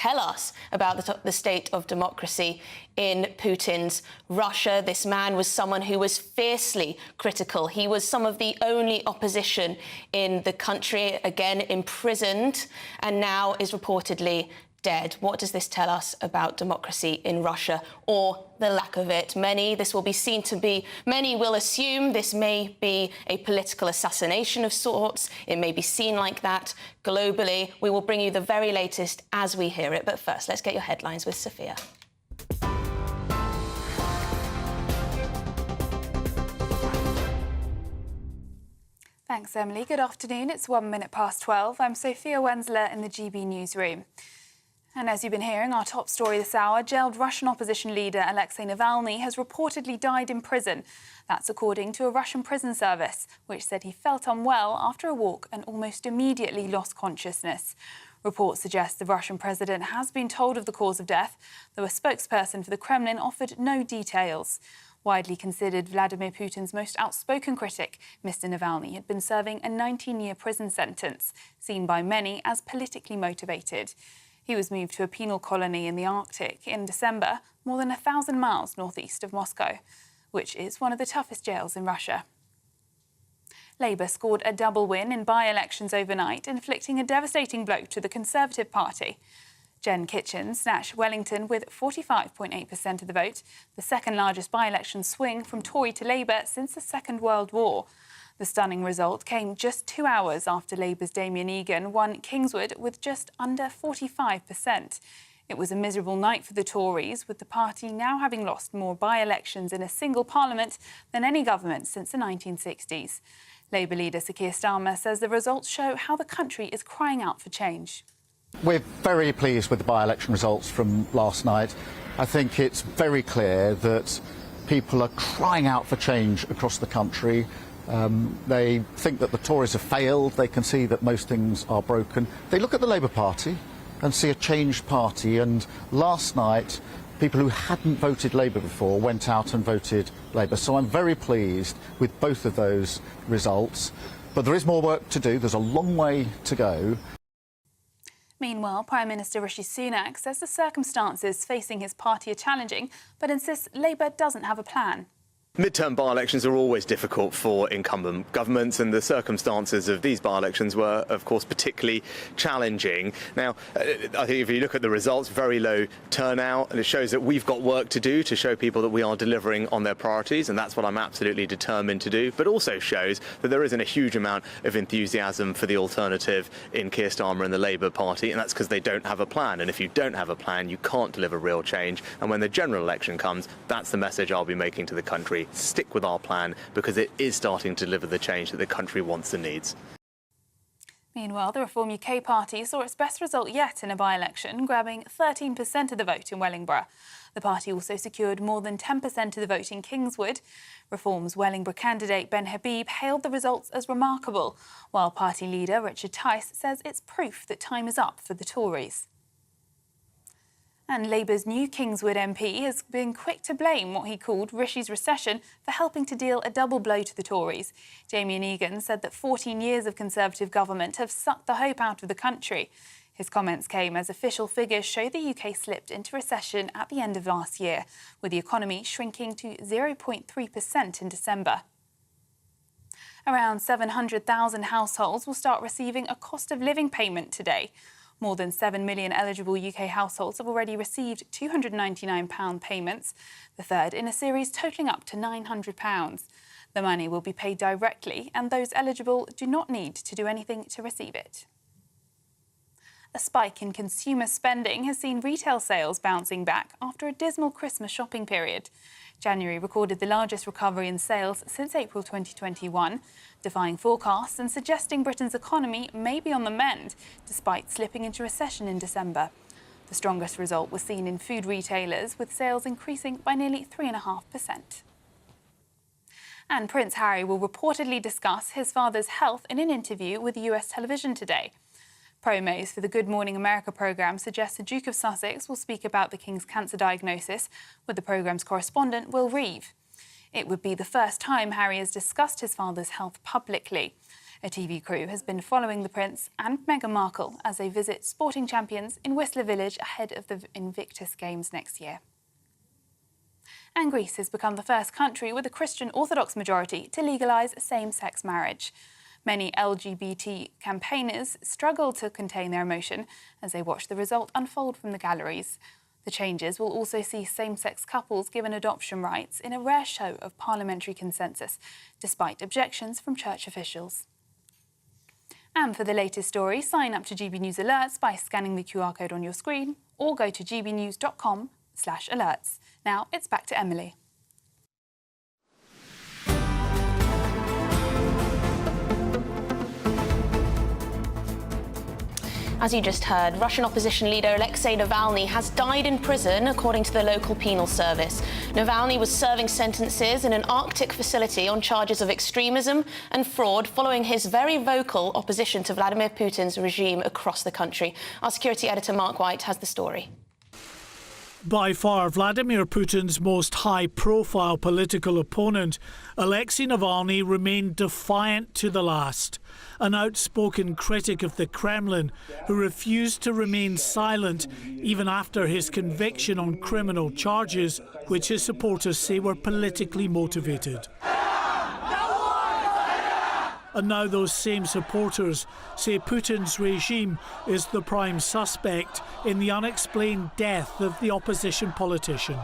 tell us about the state of democracy in Putin's Russia. This man was someone who was fiercely critical. He was some of the only opposition in the country, again imprisoned, and now is reportedly dead. What does this tell us about democracy in Russia, or the lack of it? Many will assume this may be a political assassination of sorts. It may be seen like that globally. We will bring you the very latest as we hear it. But first, let's get your headlines with Sophia. Thanks, Emily. Good afternoon. It's 1 minute past 12. I'm Sophia Wensler in the GB newsroom. And as you've been hearing, our top story this hour, jailed Russian opposition leader Alexei Navalny has reportedly died in prison. That's according to a Russian prison service, which said he felt unwell after a walk and almost immediately lost consciousness. Reports suggest the Russian president has been told of the cause of death, though a spokesperson for the Kremlin offered no details. Widely considered Vladimir Putin's most outspoken critic, Mr. Navalny had been serving a 19-year prison sentence, seen by many as politically motivated. He was moved to a penal colony in the Arctic in December, more than 1,000 miles northeast of Moscow, which is one of the toughest jails in Russia. Labour scored a double win in by-elections overnight, inflicting a devastating blow to the Conservative Party. Jen Kitchen snatched Wellington with 45.8% of the vote, the second largest by-election swing from Tory to Labour since the Second World War. The stunning result came just 2 hours after Labour's Damien Egan won Kingswood with just under 45%. It was a miserable night for the Tories, with the party now having lost more by-elections in a single parliament than any government since the 1960s. Labour leader Sir Keir Starmer says the results show how the country is crying out for change. We're very pleased with the by-election results from last night. I think it's very clear that people are crying out for change across the country. They think that the Tories have failed. They can see that most things are broken. They look at the Labour Party and see a changed party. And last night, people who hadn't voted Labour before went out and voted Labour. So I'm very pleased with both of those results. But there is more work to do. There's a long way to go. Meanwhile, Prime Minister Rishi Sunak says the circumstances facing his party are challenging, but insists Labour doesn't have a plan. Midterm by-elections are always difficult for incumbent governments, and the circumstances of these by-elections were, of course, particularly challenging. Now, I think if you look at the results, very low turnout, and it shows that we've got work to do to show people that we are delivering on their priorities, and that's what I'm absolutely determined to do, but also shows that there isn't a huge amount of enthusiasm for the alternative in Keir Starmer and the Labour Party, and that's because they don't have a plan. And if you don't have a plan, you can't deliver real change. And when the general election comes, that's the message I'll be making to the country. Stick with our plan, because it is starting to deliver the change that the country wants and needs. Meanwhile, the Reform UK party saw its best result yet in a by-election, grabbing 13% of the vote in Wellingborough. The party also secured more than 10% of the vote in Kingswood. Reform's Wellingborough candidate Ben Habib hailed the results as remarkable, while party leader Richard Tice says it's proof that time is up for the Tories. And Labour's new Kingswood MP has been quick to blame what he called Rishi's recession for helping to deal a double blow to the Tories. Damien Egan said that 14 years of Conservative government have sucked the hope out of the country. His comments came as official figures show the UK slipped into recession at the end of last year, with the economy shrinking to 0.3% in December. Around 700,000 households will start receiving a cost of living payment today. More than 7 million eligible UK households have already received £299 payments, the third in a series totalling up to £900. The money will be paid directly, and those eligible do not need to do anything to receive it. A spike in consumer spending has seen retail sales bouncing back after a dismal Christmas shopping period. January recorded the largest recovery in sales since April 2021, defying forecasts and suggesting Britain's economy may be on the mend, despite slipping into recession in December. The strongest result was seen in food retailers, with sales increasing by nearly 3.5%. And Prince Harry will reportedly discuss his father's health in an interview with US television today. Promos for the Good Morning America programme suggest the Duke of Sussex will speak about the King's cancer diagnosis with the programme's correspondent, Will Reeve. It would be the first time Harry has discussed his father's health publicly. A TV crew has been following the Prince and Meghan Markle as they visit sporting champions in Whistler Village ahead of the Invictus Games next year. And Greece has become the first country with a Christian Orthodox majority to legalise same-sex marriage. Many LGBT campaigners struggle to contain their emotion as they watch the result unfold from the galleries. The changes will also see same-sex couples given adoption rights in a rare show of parliamentary consensus, despite objections from church officials. And for the latest story, sign up to GB News Alerts by scanning the QR code on your screen or go to gbnews.com/alerts. Now it's back to Emily. As you just heard, Russian opposition leader Alexei Navalny has died in prison, according to the local penal service. Navalny was serving sentences in an Arctic facility on charges of extremism and fraud following his very vocal opposition to Vladimir Putin's regime across the country. Our security editor Mark White has the story. By far Vladimir Putin's most high-profile political opponent, Alexei Navalny remained defiant to the last. An outspoken critic of the Kremlin who refused to remain silent even after his conviction on criminal charges, which his supporters say were politically motivated. And now those same supporters say Putin's regime is the prime suspect in the unexplained death of the opposition politician.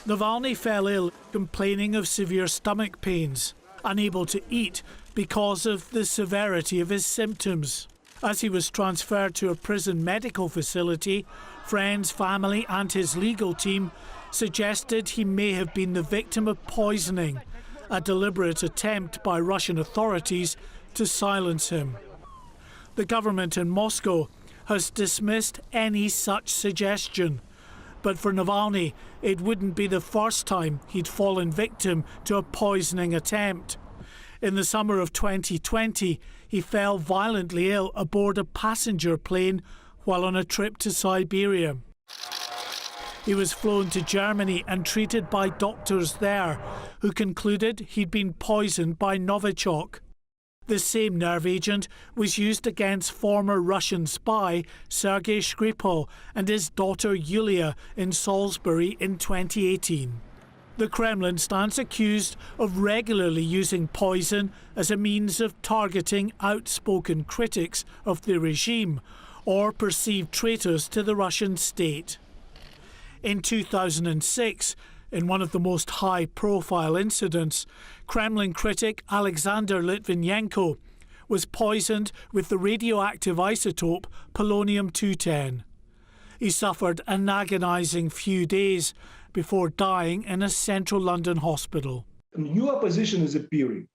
Navalny fell ill, complaining of severe stomach pains, unable to eat because of the severity of his symptoms. As he was transferred to a prison medical facility, friends, family and his legal team suggested he may have been the victim of poisoning, a deliberate attempt by Russian authorities to silence him. The government in Moscow has dismissed any such suggestion. But for Navalny, it wouldn't be the first time he'd fallen victim to a poisoning attempt. In the summer of 2020, he fell violently ill aboard a passenger plane while on a trip to Siberia. He was flown to Germany and treated by doctors there, who concluded he'd been poisoned by Novichok. The same nerve agent was used against former Russian spy Sergei Skripal and his daughter Yulia in Salisbury in 2018. The Kremlin stands accused of regularly using poison as a means of targeting outspoken critics of the regime or perceived traitors to the Russian state. In 2006, in one of the most high-profile incidents, Kremlin critic Alexander Litvinenko was poisoned with the radioactive isotope polonium-210. He suffered an agonising few days before dying in a central London hospital. A new opposition is appearing.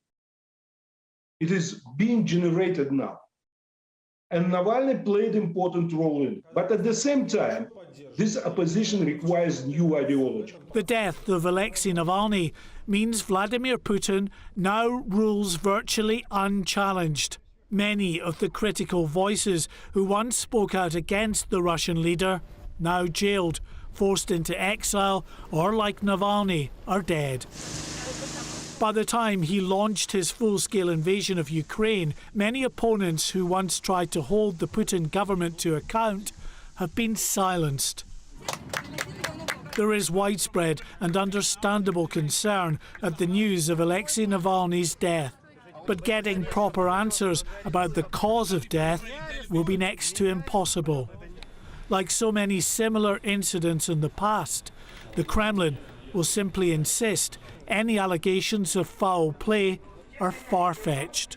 It is being generated now. And Navalny played an important role in it. But at the same time, this opposition requires new ideology. The death of Alexei Navalny means Vladimir Putin now rules virtually unchallenged. Many of the critical voices who once spoke out against the Russian leader, now jailed, forced into exile, or like Navalny, are dead. By the time he launched his full-scale invasion of Ukraine, many opponents who once tried to hold the Putin government to account have been silenced. There is widespread and understandable concern at the news of Alexei Navalny's death. But getting proper answers about the cause of death will be next to impossible. Like so many similar incidents in the past, the Kremlin will simply insist any allegations of foul play are far-fetched.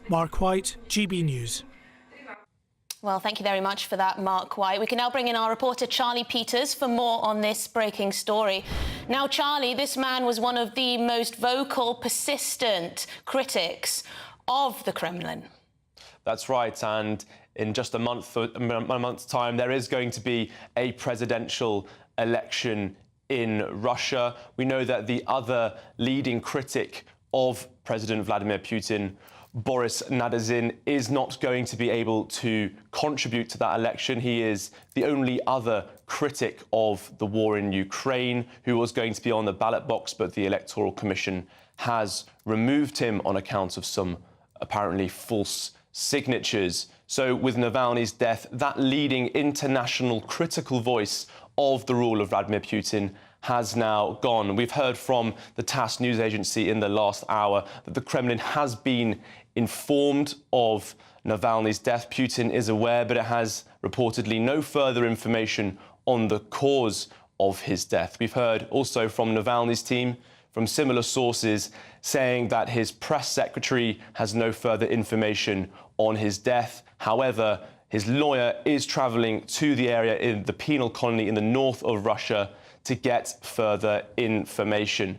Mark White, GB News. Well, thank you very much for that, Mark White. We can now bring in our reporter Charlie Peters for more on this breaking story. Now, Charlie, this man was one of the most vocal, persistent critics of the Kremlin. That's right, and in just a month's time, there is going to be a presidential election in Russia. We know that the other leading critic of President Vladimir Putin, Boris Nadezhd, is not going to be able to contribute to that election. He is the only other critic of the war in Ukraine who was going to be on the ballot box, but the Electoral Commission has removed him on account of some apparently false signatures. So with Navalny's death, that leading international critical voice of the rule of Vladimir Putin has now gone. We've heard from the TASS news agency in the last hour that the Kremlin has been informed of Navalny's death. Putin is aware, but it has reportedly no further information on the cause of his death. We've heard also from Navalny's team, from similar sources, saying that his press secretary has no further information on his death. However, his lawyer is travelling to the area in the penal colony in the north of Russia to get further information.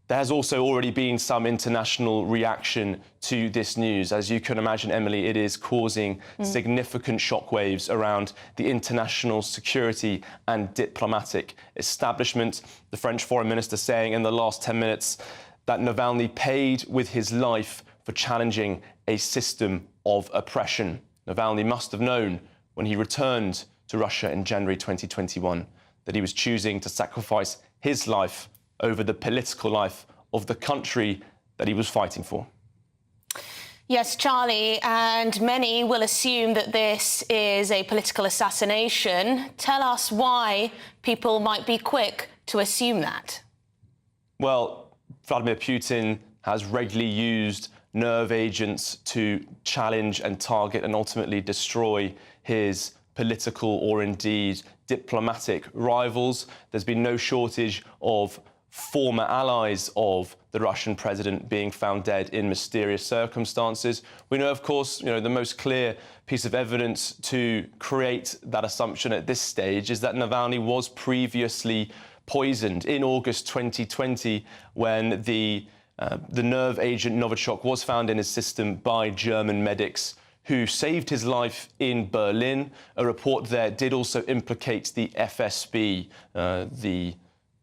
There has also already been some international reaction to this news. As you can imagine, Emily, it is causing significant shockwaves around the international security and diplomatic establishment. The French foreign minister saying in the last 10 minutes that Navalny paid with his life for challenging a system of oppression. Navalny must have known when he returned to Russia in January 2021 that he was choosing to sacrifice his life over the political life of the country that he was fighting for. Yes, Charlie, and many will assume that this is a political assassination. Tell us why people might be quick to assume that. Well, Vladimir Putin has regularly used nerve agents to challenge and target and ultimately destroy his political or indeed diplomatic rivals. There's been no shortage of former allies of the Russian president being found dead in mysterious circumstances. We know, of course, the most clear piece of evidence to create that assumption at this stage is that Navalny was previously poisoned in August 2020 when the nerve agent Novichok was found in his system by German medics who saved his life in Berlin. A report there did also implicate the FSB,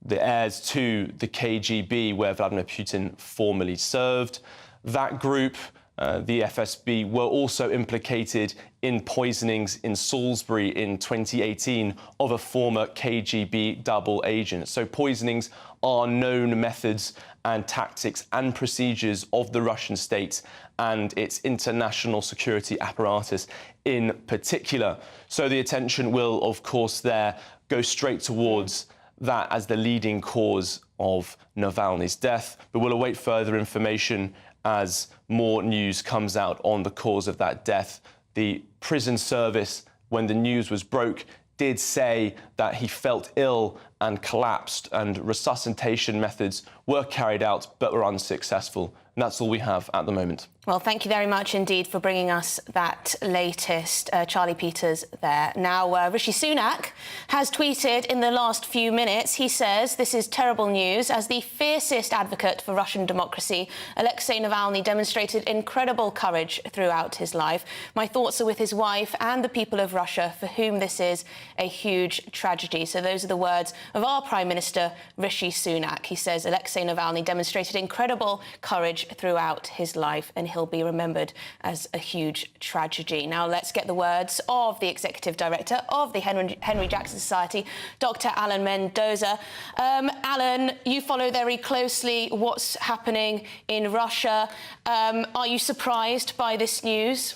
the heirs to the KGB, where Vladimir Putin formerly served. That group, the FSB, were also implicated in poisonings in Salisbury in 2018 of a former KGB double agent. So poisonings are known methods and tactics and procedures of the Russian state and its international security apparatus in particular. So the attention will, of course, there go straight towards that as the leading cause of Navalny's death. But we'll await further information as more news comes out on the cause of that death. The prison service, when the news was broke, did say that he felt ill and collapsed, and resuscitation methods were carried out but were unsuccessful. And that's all we have at the moment. Well, thank you very much indeed for bringing us that latest. Charlie Peters there. Now, Rishi Sunak has tweeted in the last few minutes. He says, "This is terrible news. As the fiercest advocate for Russian democracy, Alexei Navalny demonstrated incredible courage throughout his life. My thoughts are with his wife and the people of Russia, for whom this is a huge tragedy." So those are the words of our Prime Minister, Rishi Sunak. He says Alexei Navalny demonstrated incredible courage throughout his life, and he'll be remembered as a huge tragedy. Now let's get the words of the Executive Director of the Henry Jackson Society, Dr. Alan Mendoza. Alan, you follow very closely what's happening in Russia. Are you surprised by this news?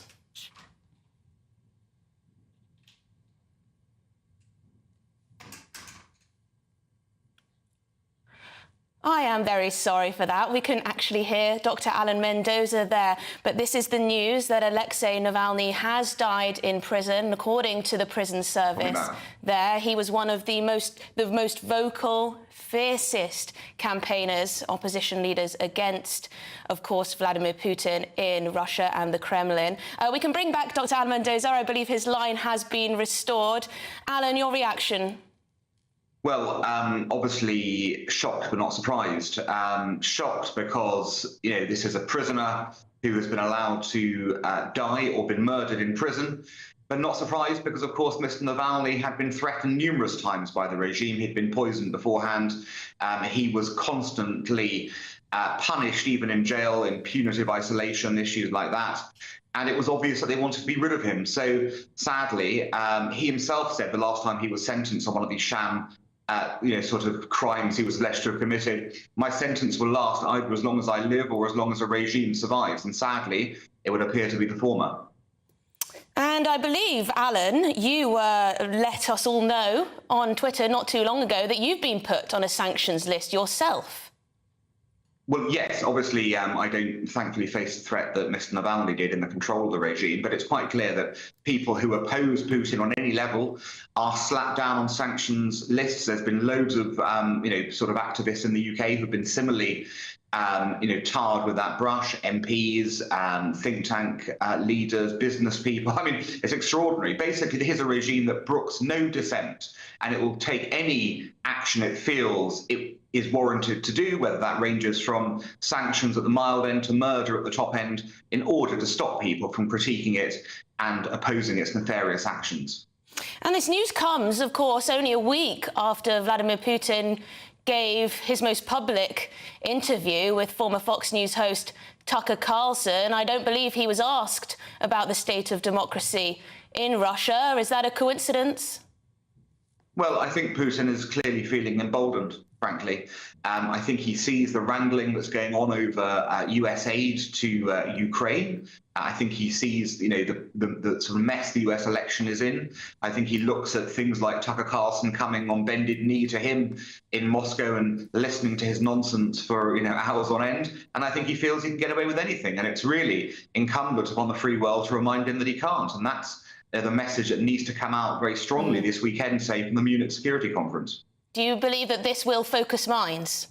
I am very sorry for that. We couldn't actually hear Dr. Alan Mendoza there. But this is the news that Alexei Navalny has died in prison, according to the prison service there. He was one of the most vocal, fiercest campaigners, opposition leaders against, of course, Vladimir Putin in Russia and the Kremlin. We can bring back Dr. Alan Mendoza. I believe his line has been restored. Alan, your reaction? Well, obviously shocked but not surprised. Shocked because, this is a prisoner who has been allowed to die or been murdered in prison. But not surprised because, of course, Mr. Navalny had been threatened numerous times by the regime. He'd been poisoned beforehand. He was constantly punished, even in jail, in punitive isolation, issues like that. And it was obvious that they wanted to be rid of him. So sadly, he himself said the last time he was sentenced on one of these sham sort of crimes he was alleged to have committed, my sentence will last either as long as I live or as long as a regime survives. And sadly, it would appear to be the former. And I believe, Alan, you let us all know on Twitter not too long ago that you've been put on a sanctions list yourself. Well, yes, obviously, I don't thankfully face the threat that Mr. Navalny did in the control of the regime, but it's quite clear that people who oppose Putin on any level are slapped down on sanctions lists. There's been loads of, sort of activists in the UK who've been similarly tarred with that brush, MPs, think tank leaders, business people. I mean, it's extraordinary. Basically, here's a regime that brooks no dissent, and it will take any action it feels it is warranted to do, whether that ranges from sanctions at the mild end to murder at the top end, in order to stop people from critiquing it and opposing its nefarious actions. And this news comes, of course, only a week after Vladimir Putin gave his most public interview with former Fox News host Tucker Carlson. I don't believe he was asked about the state of democracy in Russia. Is that a coincidence? Well, I think Putin is clearly feeling emboldened, frankly. I think he sees the wrangling that's going on over US aid to Ukraine. I think he sees, the sort of mess the US election is in. I think he looks at things like Tucker Carlson coming on bended knee to him in Moscow and listening to his nonsense for, hours on end. And I think he feels he can get away with anything. And it's really incumbent upon the free world to remind him that he can't. And that's the message that needs to come out very strongly this weekend, say, from the Munich Security Conference. Do you believe that this will focus minds?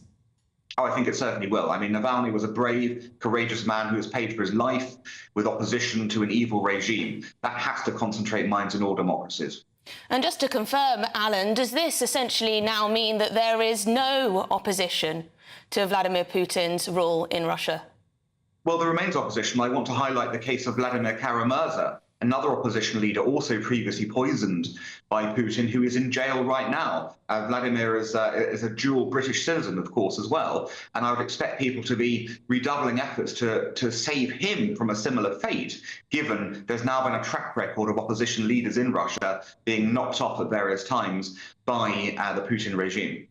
Oh, I think it certainly will. I mean, Navalny was a brave, courageous man who has paid for his life with opposition to an evil regime. That has to concentrate minds in all democracies. And just to confirm, Alan, does this essentially now mean that there is no opposition to Vladimir Putin's rule in Russia? Well, there remains opposition. I want to highlight the case of Vladimir Kara-Murza, another opposition leader also previously poisoned by Putin, who is in jail right now. Vladimir is a dual British citizen, of course, as well. And I would expect people to be redoubling efforts to save him from a similar fate, given there's now been a track record of opposition leaders in Russia being knocked off at various times by the Putin regime.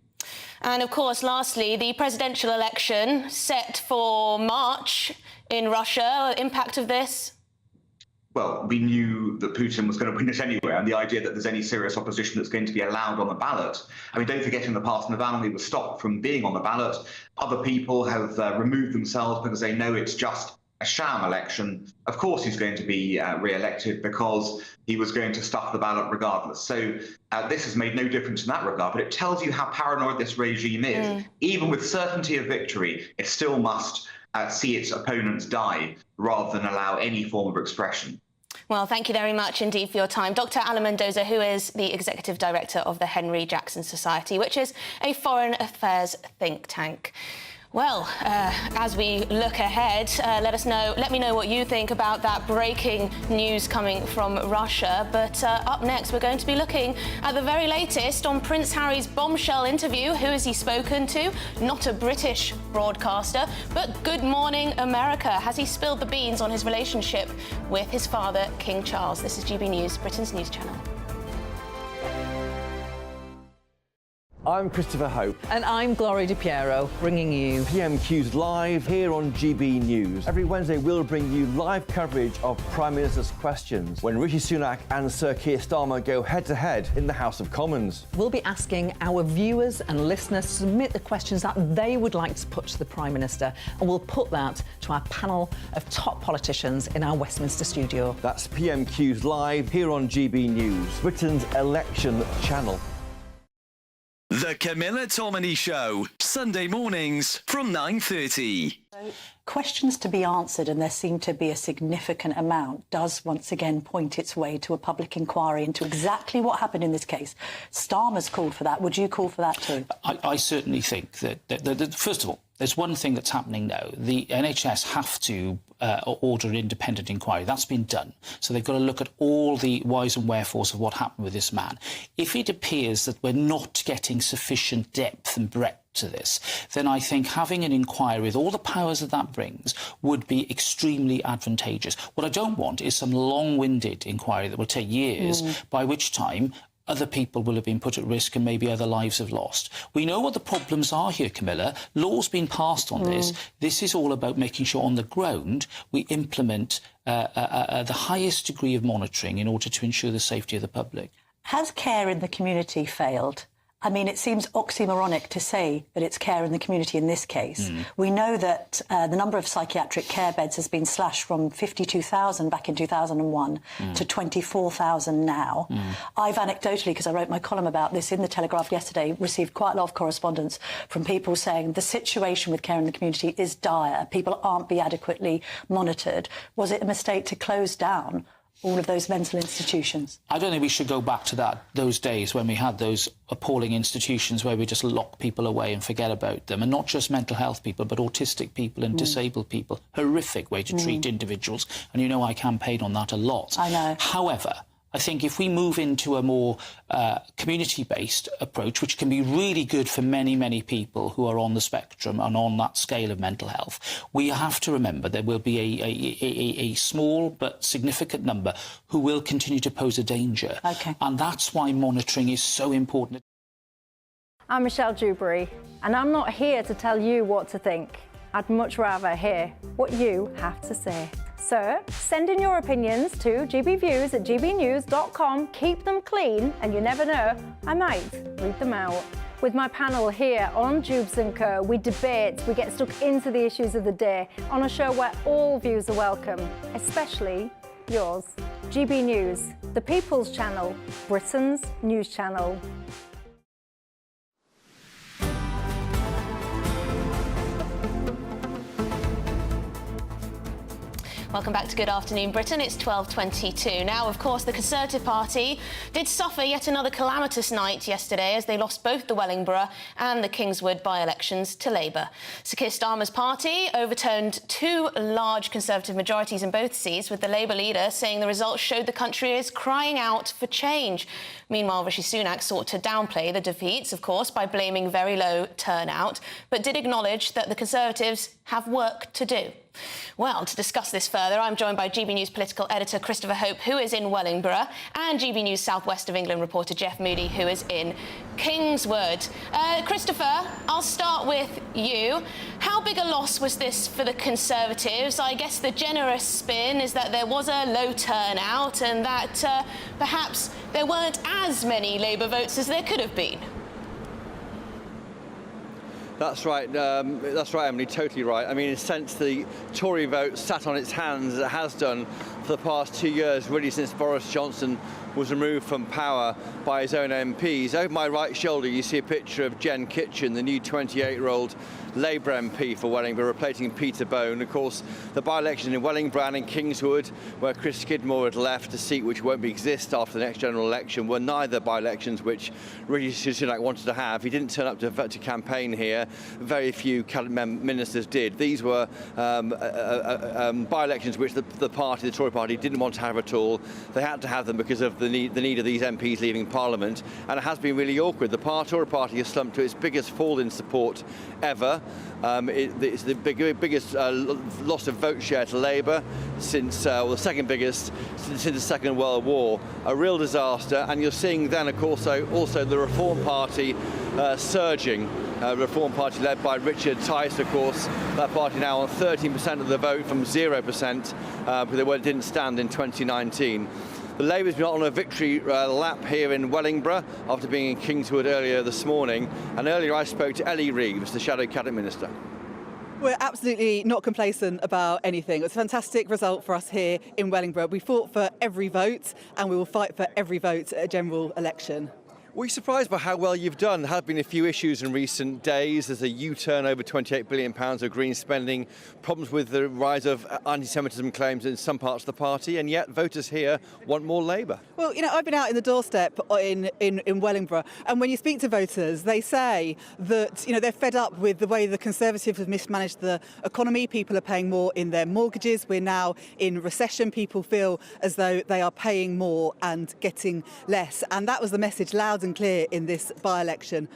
And of course, lastly, the presidential election set for March in Russia. Impact of this? Well, we knew that Putin was going to win it anyway, and the idea that there's any serious opposition that's going to be allowed on the ballot. I mean, don't forget, in the past, Navalny was stopped from being on the ballot. Other people have removed themselves because they know it's just a sham election. Of course, he's going to be re-elected because he was going to stuff the ballot regardless. So this has made no difference in that regard, but it tells you how paranoid this regime is. Even with certainty of victory, it still must see its opponents die rather than allow any form of expression. Well, thank you very much indeed for your time. Dr. Alan Mendoza, who is the Executive Director of the Henry Jackson Society, which is a foreign affairs think tank. Well, as we look ahead, let me know what you think about that breaking news coming from Russia. But up next, we're going to be looking at the very latest on Prince Harry's bombshell interview. Who has he spoken to? Not a British broadcaster, but Good Morning America. Has he spilled the beans on his relationship with his father, King Charles? This is GB News, Britain's news channel. I'm Christopher Hope. And I'm Gloria DiPiero, bringing you PMQ's live here on GB News. Every Wednesday, we'll bring you live coverage of Prime Minister's questions when Rishi Sunak and Sir Keir Starmer go head-to-head in the House of Commons. We'll be asking our viewers and listeners to submit the questions that they would like to put to the Prime Minister, and we'll put that to our panel of top politicians in our Westminster studio. That's PMQ's live here on GB News, Britain's election channel. The Camilla Tominey Show, Sunday mornings from 9:30. Questions to be answered, and there seemed to be a significant amount, does once again point its way to a public inquiry into exactly what happened in this case. Starmer's called for that. Would you call for that too? I certainly think that first of all, there's one thing that's happening now. The NHS have to order an independent inquiry. That's been done. So they've got to look at all the whys and wherefores of what happened with this man. If it appears that we're not getting sufficient depth and breadth to this, then I think having an inquiry with all the powers that brings would be extremely advantageous. What I don't want is some long-winded inquiry that will take years, by which time other people will have been put at risk and maybe other lives have lost. We know what the problems are here, Camilla. Law's been passed on this. This is all about making sure on the ground we implement the highest degree of monitoring in order to ensure the safety of the public. Has care in the community failed? I mean, it seems oxymoronic to say that it's care in the community in this case. We know that the number of psychiatric care beds has been slashed from 52,000 back in 2001 to 24,000 now. I've anecdotally, because I wrote my column about this in The Telegraph yesterday, received quite a lot of correspondence from people saying the situation with care in the community is dire. People aren't being adequately monitored. Was it a mistake to close down all of those mental institutions? I don't think we should go back to those days when we had those appalling institutions where we just lock people away and forget about them, and not just mental health people, but autistic people and disabled people. Horrific way to treat individuals, and you know I campaign on that a lot. I know. However, I think if we move into a more community-based approach, which can be really good for many, many people who are on the spectrum and on that scale of mental health, we have to remember there will be a small but significant number who will continue to pose a danger. Okay. And that's why monitoring is so important. I'm Michelle Dewberry, and I'm not here to tell you what to think. I'd much rather hear what you have to say. So send in your opinions to gbviews@gbnews.com. Keep them clean, and you never know, I might read them out. With my panel here on Jubes & Co, we debate, we get stuck into the issues of the day on a show where all views are welcome, especially yours. GB News, the People's Channel, Britain's news channel. Welcome back to Good Afternoon Britain. It's 12:22 now. Of course, the Conservative Party did suffer yet another calamitous night yesterday as they lost both the Wellingborough and the Kingswood by-elections to Labour. Sir Keir Starmer's party overturned two large Conservative majorities in both seats, with the Labour leader saying the results showed the country is crying out for change. Meanwhile, Rishi Sunak sought to downplay the defeats, of course, by blaming very low turnout, but did acknowledge that the Conservatives have work to do. Well, to discuss this further, I'm joined by GB News political editor Christopher Hope, who is in Wellingborough, and GB News South West of England reporter Jeff Moody, who is in Kingswood. Christopher, I'll start with you. How big a loss was this for the Conservatives? I guess the generous spin is that there was a low turnout and that perhaps there weren't as many Labour votes as there could have been. That's right, Emily, totally right. I mean, in a sense, the Tory vote sat on its hands, as it has done for the past 2 years, really since Boris Johnson was removed from power by his own MPs. Over my right shoulder, you see a picture of Jen Kitchen, the new 28-year-old Labour MP for Wellingborough, replacing Peter Bone. Of course, the by-election in Wellingborough and in Kingswood, where Chris Skidmore had left, a seat which won't exist after the next general election, were neither by-elections which Rishi Sunak wanted to have. He didn't turn up to campaign here. Very few ministers did. These were by-elections which the Tory party, didn't want to have at all. They had to have them because of the need of these MPs leaving Parliament, and it has been really awkward. The Tory party has slumped to its biggest fall in support ever. It's the biggest loss of vote share to Labour since the second biggest since the Second World War. A real disaster, and you're seeing then, of course, also the Reform Party surging. Reform Party led by Richard Tice, of course. That party now on 13% of the vote from 0%, because they didn't stand in 2019. The Labour's been on a victory lap here in Wellingborough after being in Kingswood earlier this morning. And earlier I spoke to Ellie Reeves, the Shadow Cabinet Minister. We're absolutely not complacent about anything. It's a fantastic result for us here in Wellingborough. We fought for every vote, and we will fight for every vote at a general election. Were you surprised by how well you've done? There have been a few issues in recent days. There's a U-turn over £28 billion of green spending, problems with the rise of anti-Semitism claims in some parts of the party, and yet voters here want more Labour. Well, you know, I've been out in the doorstep in Wellingborough, and when you speak to voters, they say that, you know, they're fed up with the way the Conservatives have mismanaged the economy. People are paying more in their mortgages. We're now in recession. People feel as though they are paying more and getting less. And that was the message loud and clear in this by-election.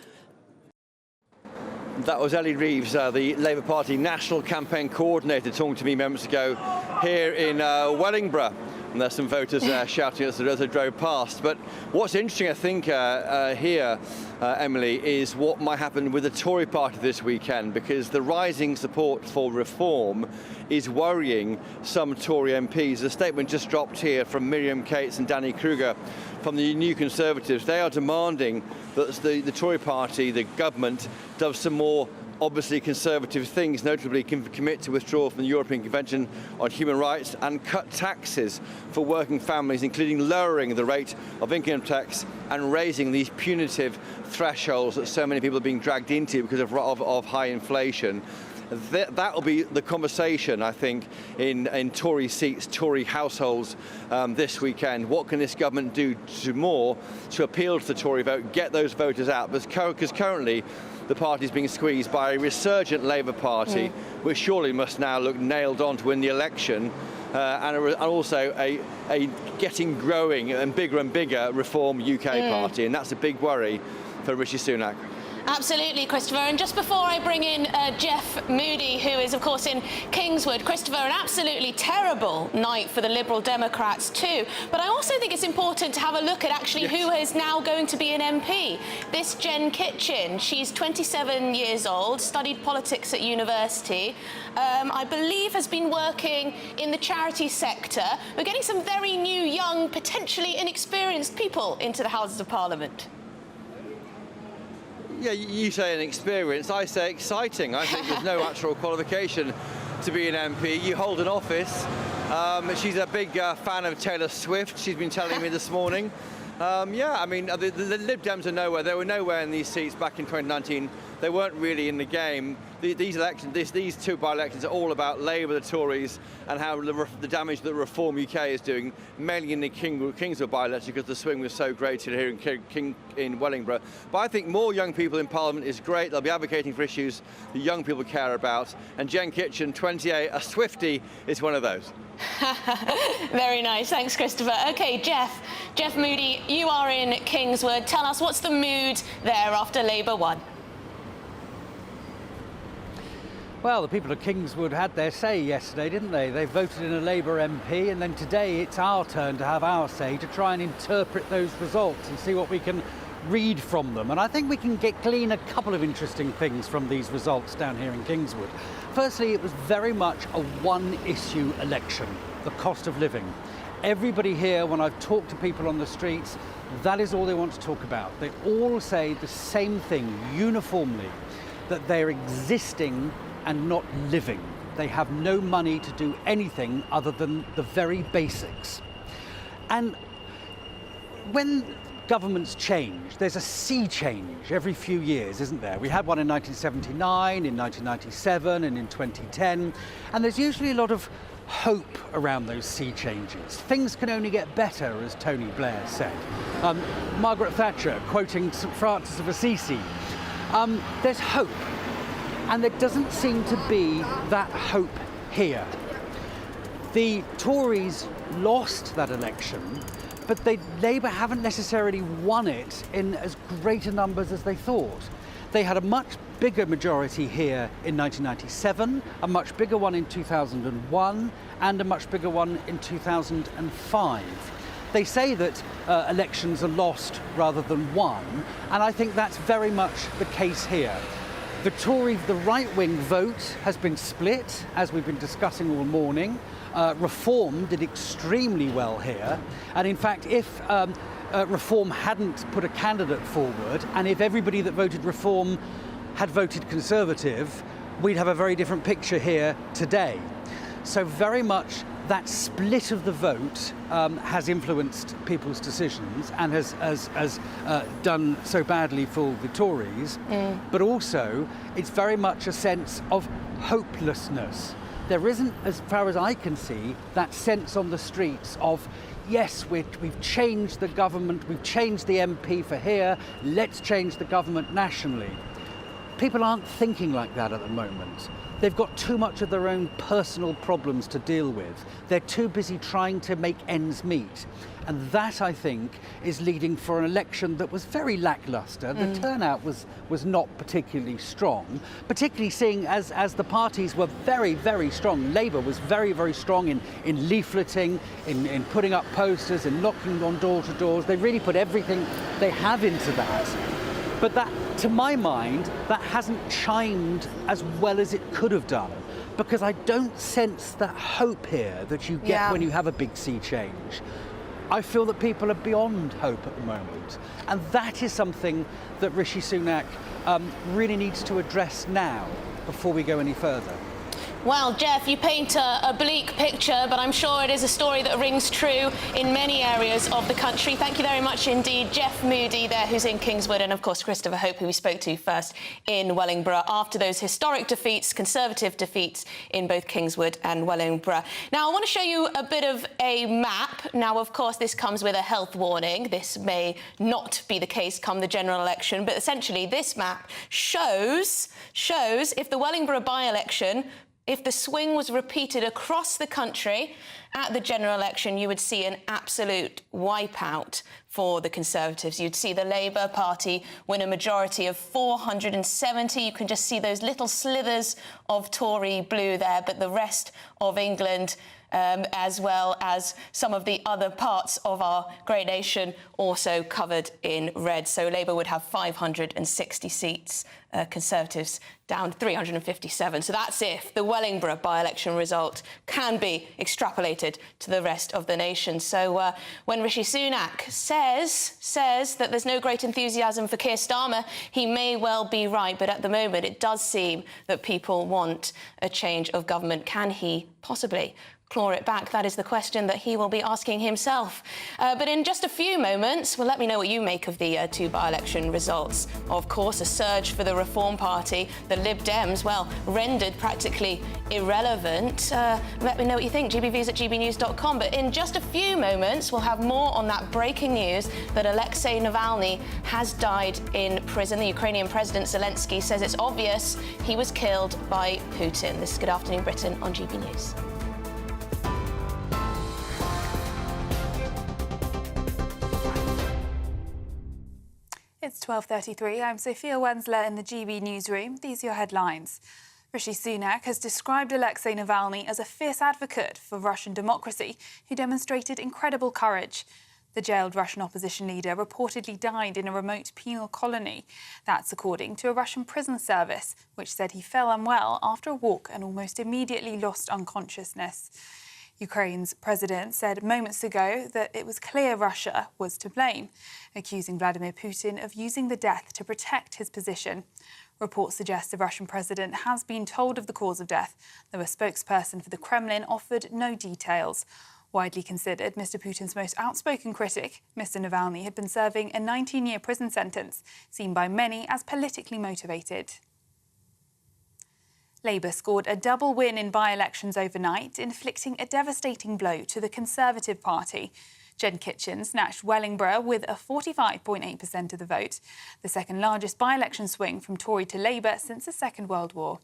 That was Ellie Reeves, the Labour Party National Campaign Coordinator, talking to me moments ago here in Wellingborough. and there's some voters shouting as they drove past. But what's interesting, I think, here, Emily, is what might happen with the Tory party this weekend, because the rising support for reform is worrying some Tory MPs. A statement just dropped here from Miriam Cates and Danny Kruger from the New Conservatives. They are demanding that the Tory party, the government, does some more obviously conservative things, notably commit to withdraw from the European Convention on Human Rights and cut taxes for working families, including lowering the rate of income tax and raising these punitive thresholds that so many people are being dragged into because of high inflation. That will be the conversation, I think, in Tory seats, Tory households this weekend. What can this government do more to appeal to the Tory vote, get those voters out? Because currently the party is being squeezed by a resurgent Labour Party, which surely must now look nailed on to win the election, and also a growing and bigger Reform UK party, and that's a big worry for Rishi Sunak. Absolutely, Christopher. And just before I bring in Jeff Moody, who is, of course, in Kingswood, Christopher, an absolutely terrible night for the Liberal Democrats too. But I also think it's important to have a look at actually who is now going to be an MP. This Jen Kitchen, she's 27 years old, studied politics at university, I believe has been working in the charity sector. We're getting some very new, young, potentially inexperienced people into the Houses of Parliament. Yeah, you say inexperienced, I say exciting. I think there's no actual qualification to be an MP. You hold an office. She's a big fan of Taylor Swift, she's been telling me this morning. Yeah, I mean, the Lib Dems are nowhere. They were nowhere in these seats back in 2019. They weren't really in the game. These elections, these two by-elections are all about Labour, the Tories, and how the damage that Reform UK is doing, mainly in the Kingswood by-election, because the swing was so great here in Wellingborough. But I think more young people in Parliament is great. They'll be advocating for issues that young people care about. And Jen Kitchen, 28, a Swiftie, is one of those. Very nice. Thanks, Christopher. OK, Jeff Moody, you are in Kingswood. Tell us, what's the mood there after Labour won? Well, the people of Kingswood had their say yesterday, didn't they? They voted in a Labour MP, and then today it's our turn to have our say, to try and interpret those results and see what we can read from them. And I think we can glean a couple of interesting things from these results down here in Kingswood. Firstly, it was very much a one-issue election, the cost of living. Everybody here, when I've talked to people on the streets, that is all they want to talk about. They all say the same thing uniformly, that they're existing and not living. They have no money to do anything other than the very basics. And when governments change, there's a sea change every few years, isn't there? We had one in 1979, in 1997, and in 2010, and there's usually a lot of hope around those sea changes. Things can only get better, as Tony Blair said. Margaret Thatcher, quoting St. Francis of Assisi, there's hope. And there doesn't seem to be that hope here. The Tories lost that election, but Labour haven't necessarily won it in as great a numbers as they thought. They had a much bigger majority here in 1997, a much bigger one in 2001, and a much bigger one in 2005. They say that elections are lost rather than won, and I think that's very much the case here. The right-wing vote has been split, as we've been discussing all morning. Reform did extremely well here. And in fact, if Reform hadn't put a candidate forward, and if everybody that voted Reform had voted Conservative, we'd have a very different picture here today. So very much that split of the vote has influenced people's decisions and has done so badly for the Tories. But also, it's very much a sense of hopelessness. There isn't, as far as I can see, that sense on the streets of, yes, we've changed the government, we've changed the MP for here, let's change the government nationally. people aren't thinking like that at the moment. They've got too much of their own personal problems to deal with. They're too busy trying to make ends meet. And that, I think, is leading for an election that was very lacklustre. The turnout was not particularly strong, particularly seeing as the parties were very, very strong. Labour was very, very strong in leafleting, in putting up posters, in knocking on door-to-doors. They really put everything they have into that. But that, to my mind, that hasn't chimed as well as it could have done, because I don't sense that hope here that you get when you have a big sea change. I feel that people are beyond hope at the moment, and that is something that Rishi Sunak really needs to address now before we go any further. Well, Jeff, you paint a bleak picture, but I'm sure it is a story that rings true in many areas of the country. Thank you very much indeed, Jeff Moody there, who's in Kingswood, and of course Christopher Hope, who we spoke to first in Wellingborough after those historic defeats, Conservative defeats in both Kingswood and Wellingborough. Now, I want to show you a bit of a map. Now, of course, this comes with a health warning. This may not be the case come the general election, but essentially this map shows if the Wellingborough by-election, if the swing was repeated across the country at the general election, you would see an absolute wipeout for the Conservatives. You'd see the Labour Party win a majority of 470. You can just see those little slithers of Tory blue there, but the rest of England, as well as some of the other parts of our great nation, also covered in red. So Labour would have 560 seats, Conservatives down 357. So that's if the Wellingborough by-election result can be extrapolated to the rest of the nation. So when Rishi Sunak says that there's no great enthusiasm for Keir Starmer, he may well be right. But at the moment, it does seem that people want a change of government. Can he possibly claw it back? That is the question that he will be asking himself. But in just a few moments, well, let me know what you make of the two by-election results. Of course, a surge for the Reform Party. The Lib Dems, well, rendered practically irrelevant. Let me know what you think. GBViews@gbnews.com. But in just a few moments, we'll have more on that breaking news that Alexei Navalny has died in prison. The Ukrainian President Zelensky says it's obvious he was killed by Putin. This is Good Afternoon Britain on GB News. It's 12:33. I'm Sophia Wensler in the GB newsroom. These are your headlines. Rishi Sunak has described Alexei Navalny as a fierce advocate for Russian democracy who demonstrated incredible courage. The jailed Russian opposition leader reportedly died in a remote penal colony. That's according to a Russian prison service, which said he fell unwell after a walk and almost immediately lost unconsciousness. Ukraine's president said moments ago that it was clear Russia was to blame, accusing Vladimir Putin of using the death to protect his position. Reports suggest the Russian president has been told of the cause of death, though a spokesperson for the Kremlin offered no details. Widely considered Mr. Putin's most outspoken critic, Mr. Navalny had been serving a 19-year prison sentence, seen by many as politically motivated. Labour scored a double win in by-elections overnight, inflicting a devastating blow to the Conservative Party. Jen Kitchen snatched Wellingborough with a 45.8% of the vote, the second largest by-election swing from Tory to Labour since the Second World War.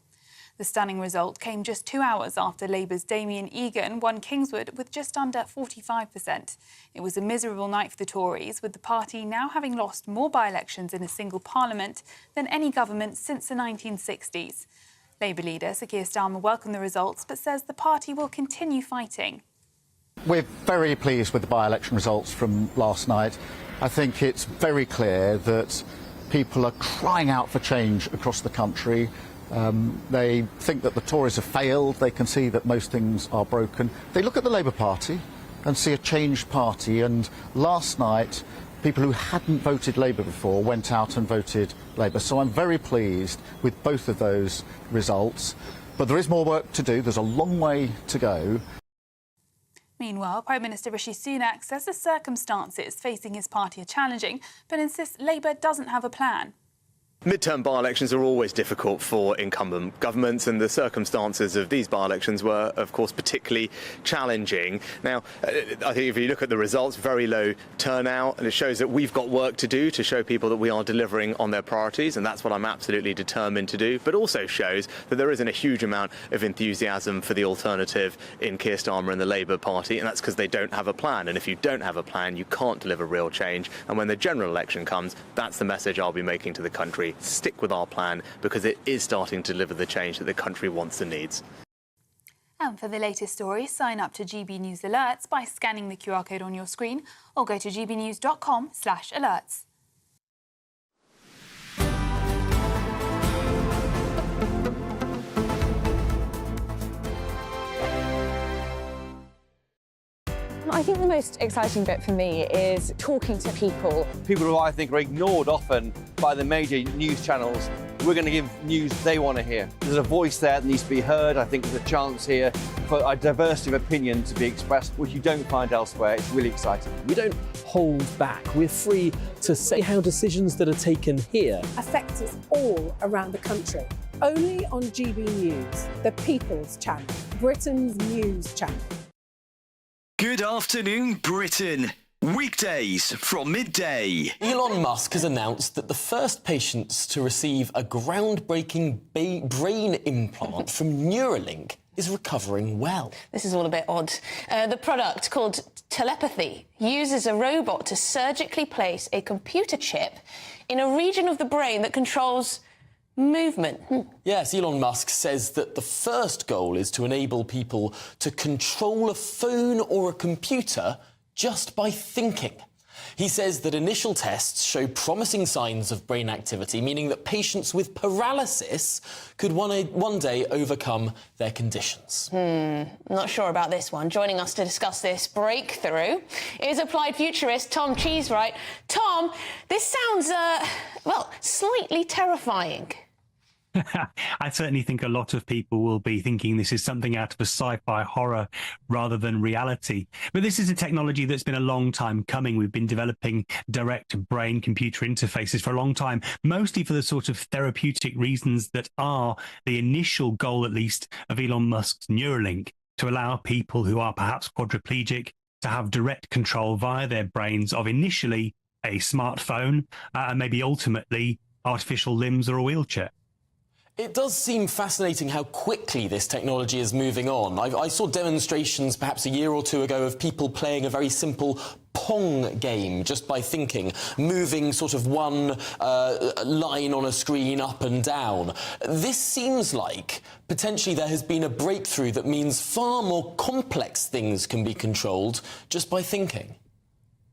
The stunning result came just 2 hours after Labour's Damien Egan won Kingswood with just under 45%. It was a miserable night for the Tories, with the party now having lost more by-elections in a single parliament than any government since the 1960s. Labour leader Sir Keir Starmer welcomed the results but says the party will continue fighting. We're very pleased with the by-election results from last night. I think it's very clear that people are crying out for change across the country. They think that the Tories have failed. They can see that most things are broken. They look at the Labour Party and see a changed party. And last night, people who hadn't voted Labour before went out and voted Labour. So I'm very pleased with both of those results. But there is more work to do. There's a long way to go. Meanwhile, Prime Minister Rishi Sunak says the circumstances facing his party are challenging, but insists Labour doesn't have a plan. Midterm by-elections are always difficult for incumbent governments, and the circumstances of these by-elections were, of course, particularly challenging. Now, I think if you look at the results, very low turnout, and it shows that we've got work to do to show people that we are delivering on their priorities, and that's what I'm absolutely determined to do, but also shows that there isn't a huge amount of enthusiasm for the alternative in Keir Starmer and the Labour Party, and that's because they don't have a plan. And if you don't have a plan, you can't deliver real change. And when the general election comes, that's the message I'll be making to the country. Stick with our plan, because it is starting to deliver the change that the country wants and needs. And for the latest stories, sign up to GB News Alerts by scanning the QR code on your screen or go to gbnews.com/alerts. I think the most exciting bit for me is talking to people. People who I think are ignored often by the major news channels. We're going to give news they want to hear. There's a voice there that needs to be heard. I think there's a chance here for a diversity of opinion to be expressed, which you don't find elsewhere. It's really exciting. We don't hold back. We're free to say how decisions that are taken here affect us all around the country. Only on GB News, the People's Channel, Britain's news channel. Good afternoon, Britain. Weekdays from midday. Elon Musk has announced that the first patients to receive a groundbreaking brain implant from Neuralink is recovering well. This is all a bit odd. The product, called telepathy, uses a robot to surgically place a computer chip in a region of the brain that controls movement. Yes, Elon Musk says that the first goal is to enable people to control a phone or a computer just by thinking. He says that initial tests show promising signs of brain activity, meaning that patients with paralysis could one day overcome their conditions. Not sure about this one. Joining us to discuss this breakthrough is applied futurist Tom Cheesewright. Tom, this sounds, well, slightly terrifying. I certainly think a lot of people will be thinking this is something out of a sci-fi horror rather than reality. But this is a technology that's been a long time coming. We've been developing direct brain-computer interfaces for a long time, mostly for the sort of therapeutic reasons that are the initial goal, at least, of Elon Musk's Neuralink, to allow people who are perhaps quadriplegic to have direct control via their brains of initially a smartphone and maybe ultimately artificial limbs or a wheelchair. It does seem fascinating how quickly this technology is moving on. I saw demonstrations perhaps a year or two ago of people playing a very simple Pong game just by thinking, moving sort of one line on a screen up and down. This seems like potentially there has been a breakthrough that means far more complex things can be controlled just by thinking.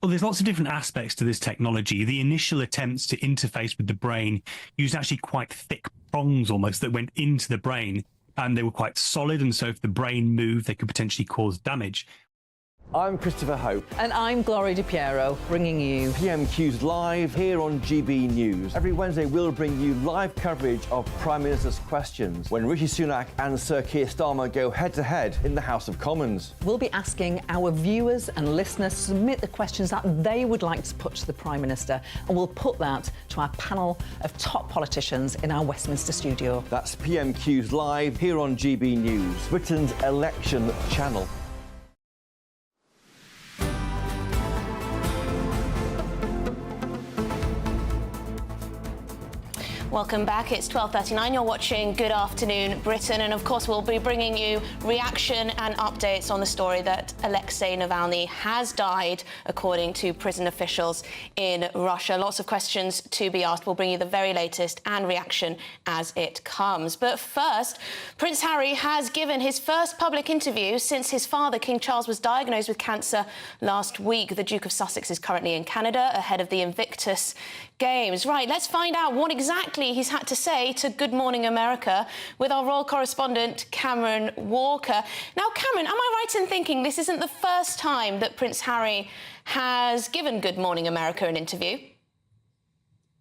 Well, there's lots of different aspects to this technology. The initial attempts to interface with the brain used actually quite thick prongs almost that went into the brain, and they were quite solid, and so if the brain moved, they could potentially cause damage. I'm Christopher Hope. And I'm Gloria DiPiero, bringing you PMQ's live here on GB News. Every Wednesday, we'll bring you live coverage of Prime Minister's questions when Rishi Sunak and Sir Keir Starmer go head-to-head in the House of Commons. We'll be asking our viewers and listeners to submit the questions that they would like to put to the Prime Minister, and we'll put that to our panel of top politicians in our Westminster studio. That's PMQ's live here on GB News, Britain's election channel. Welcome back. It's 12:39. You're watching Good Afternoon Britain, and of course we'll be bringing you reaction and updates on the story that Alexei Navalny has died, according to prison officials in Russia. Lots of questions to be asked. We'll bring you the very latest and reaction as it comes. But first, Prince Harry has given his first public interview since his father, King Charles, was diagnosed with cancer last week. The Duke of Sussex is currently in Canada ahead of the Invictus Games. Right, let's find out what exactly he's had to say to Good Morning America with our royal correspondent Cameron Walker. Now, Cameron, am I right in thinking this isn't the first time that Prince Harry has given Good Morning America an interview?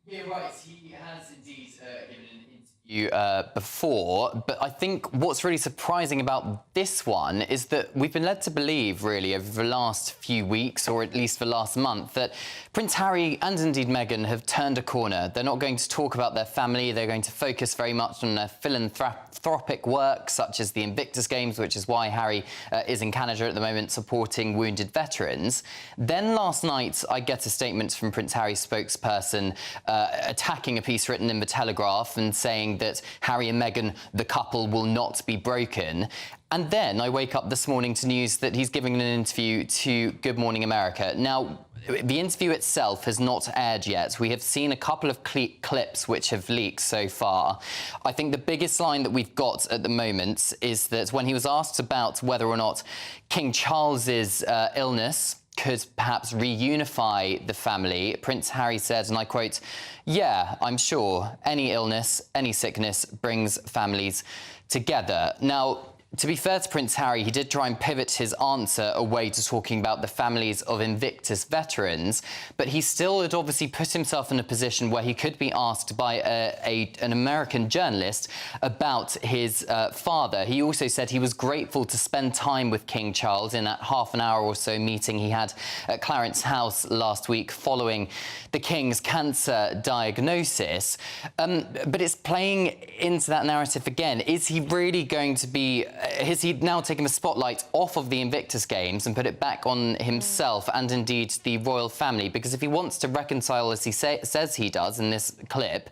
Yeah, right. He has indeed given an interview before, but I think what's really surprising about this one is that we've been led to believe, really, over the last few weeks, or at least the last month, that Prince Harry and indeed Meghan have turned a corner. They're not going to talk about their family. They're going to focus very much on their philanthropic work, such as the Invictus Games, which is why Harry is in Canada at the moment supporting wounded veterans. Then last night, I get a statement from Prince Harry's spokesperson attacking a piece written in The Telegraph and saying that Harry and Meghan, the couple, will not be broken. And then I wake up this morning to news that he's giving an interview to Good Morning America. Now, the interview itself has not aired yet. We have seen a couple of clips which have leaked so far. I think the biggest line that we've got at the moment is that when he was asked about whether or not King Charles's illness could perhaps reunify the family, Prince Harry said, and I quote, "Yeah, I'm sure any illness, any sickness brings families together." Now, to be fair to Prince Harry, he did try and pivot his answer away to talking about the families of Invictus veterans, but he still had obviously put himself in a position where he could be asked by an American journalist about his father. He also said he was grateful to spend time with King Charles in that half an hour or so meeting he had at Clarence House last week following the King's cancer diagnosis. But it's playing into that narrative again. Is he really going to be... Has he now taken the spotlight off of the Invictus Games and put it back on himself and indeed the royal family? Because if he wants to reconcile, as he says he does in this clip,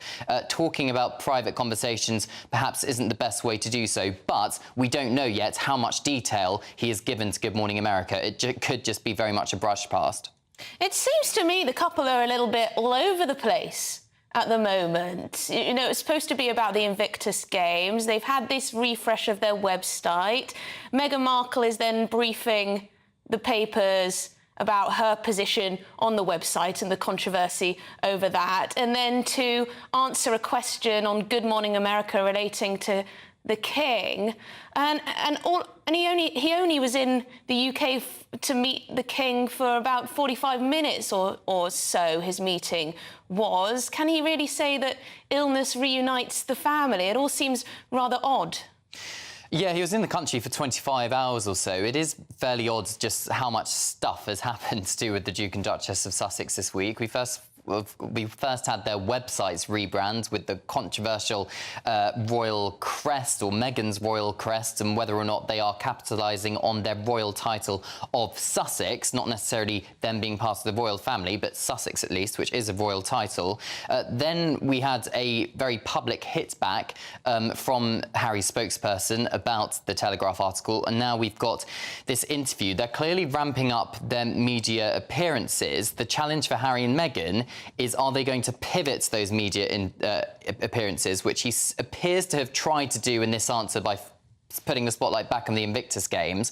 talking about private conversations perhaps isn't the best way to do so. But we don't know yet how much detail he has given to Good Morning America. It could just be very much a brush past. It seems to me the couple are a little bit all over the place at the moment. You know, it's supposed to be about the Invictus Games. They've had this refresh of their website. Meghan Markle is then briefing the papers about her position on the website and the controversy over that. And then to answer a question on Good Morning America relating to the King, and he only was in the UK to meet the King for about 45 minutes or so. His meeting was. Can he really say that illness reunites the family? It all seems rather odd. Yeah, he was in the country for 25 hours or so. It is fairly odd just how much stuff has happened to do with the Duke and Duchess of Sussex this week. We first had their websites rebrand with the controversial royal crest, or Meghan's royal crest, and whether or not they are capitalising on their royal title of Sussex, not necessarily them being part of the royal family, but Sussex at least, which is a royal title. Then we had a very public hit back from Harry's spokesperson about the Telegraph article, and now we've got this interview. They're clearly ramping up their media appearances. The challenge for Harry and Meghan is, are they going to pivot those media appearances, which he appears to have tried to do in this answer by putting the spotlight back on the Invictus Games,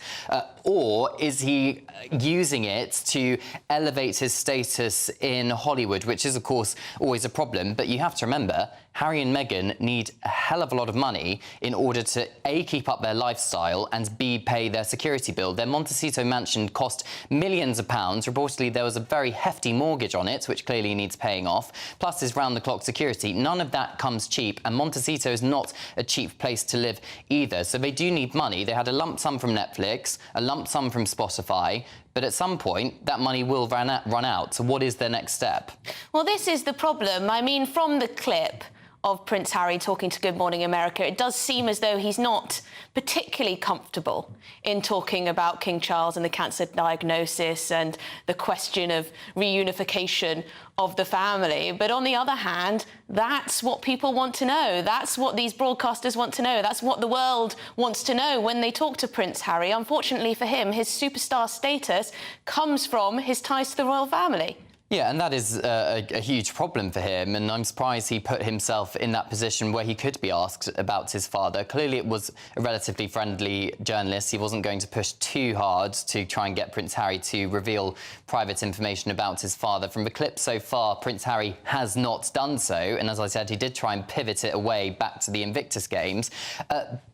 or is he using it to elevate his status in Hollywood, which is, of course, always a problem. But you have to remember, Harry and Meghan need a hell of a lot of money in order to, A, keep up their lifestyle, and B, pay their security bill. Their Montecito mansion cost millions of pounds. Reportedly, there was a very hefty mortgage on it, which clearly needs paying off, plus his round-the-clock security. None of that comes cheap, and Montecito is not a cheap place to live either. So they do need money. They had a lump sum from Netflix, a lump sum from Spotify, but at some point, that money will run out. So what is their next step? Well, this is the problem. I mean, from the clip of Prince Harry talking to Good Morning America, it does seem as though he's not particularly comfortable in talking about King Charles and the cancer diagnosis and the question of reunification of the family. But on the other hand, that's what people want to know. That's what these broadcasters want to know. That's what the world wants to know when they talk to Prince Harry. Unfortunately for him, his superstar status comes from his ties to the royal family. Yeah, and that is a huge problem for him, and I'm surprised he put himself in that position where he could be asked about his father. Clearly, it was a relatively friendly journalist. He wasn't going to push too hard to try and get Prince Harry to reveal private information about his father. From the clip so far, Prince Harry has not done so, and as I said, he did try and pivot it away back to the Invictus Games.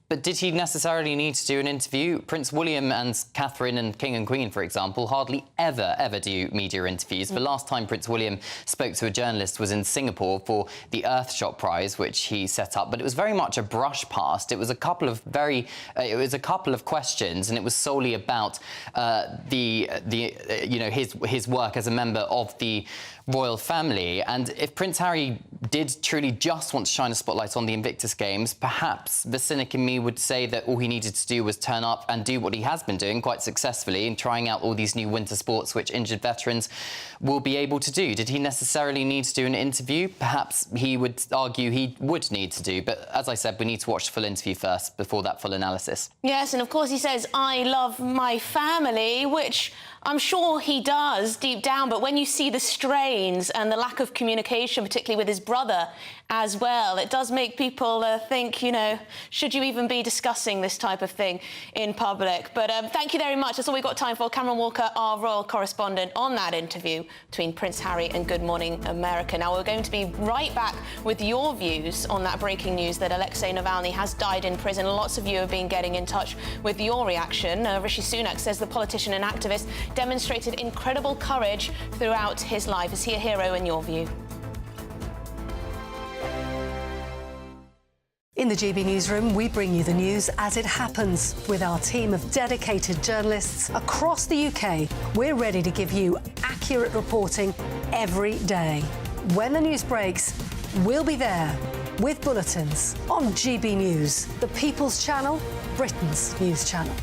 But did he necessarily need to do an interview? Prince William and Catherine and King and Queen, for example, hardly ever do media interviews. The last time Prince William spoke to a journalist was in Singapore for the Earthshot Prize, which he set up. But it was very much a brush past. It was a couple of questions, and it was solely about his work as a member of the royal family. And if Prince Harry did truly just want to shine a spotlight on the Invictus Games, perhaps the cynic in me would say that all he needed to do was turn up and do what he has been doing quite successfully in trying out all these new winter sports which injured veterans will be able to do. Did he necessarily need to do an interview? Perhaps he would argue he would need to do, but as I said, we need to watch the full interview first before that full analysis. Yes, and of course he says, I love my family, which I'm sure he does deep down, but when you see the strains and the lack of communication, particularly with his brother as well, it does make people think, should you even be discussing this type of thing in public? But thank you very much. That's all we've got time for. Cameron Walker, our royal correspondent, on that interview between Prince Harry and Good Morning America. Now, we're going to be right back with your views on that breaking news that Alexei Navalny has died in prison. Lots of you have been getting in touch with your reaction. Rishi Sunak says the politician and activist demonstrated incredible courage throughout his life. Is he a hero in your view? In the GB Newsroom, we bring you the news as it happens. With our team of dedicated journalists across the UK, we're ready to give you accurate reporting every day. When the news breaks, we'll be there with bulletins on GB News, the People's Channel, Britain's news channel.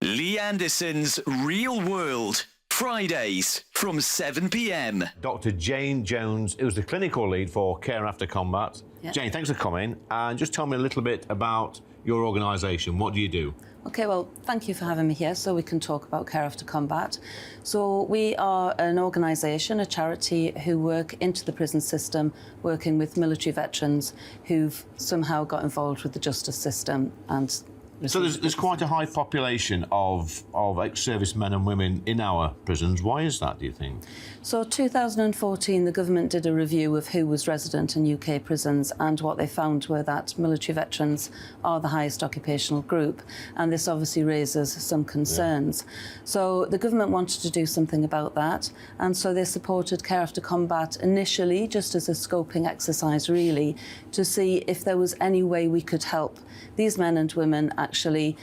Lee Anderson's Real World, Fridays from 7 p.m. Dr. Jane Jones, who's the clinical lead for Care After Combat. Yeah. Jane, thanks for coming. And just tell me a little bit about your organisation. What do you do? OK, well, thank you for having me here so we can talk about Care After Combat. So we are an organisation, a charity, who work into the prison system, working with military veterans who've somehow got involved with the justice system and... So there's quite a high population of ex-servicemen and women in our prisons. Why is that, do you think? So 2014, the government did a review of who was resident in UK prisons, and what they found were that military veterans are the highest occupational group, and this obviously raises some concerns. Yeah. So the government wanted to do something about that, and so they supported Care After Combat initially, just as a scoping exercise, really, to see if there was any way we could help these men and women actually,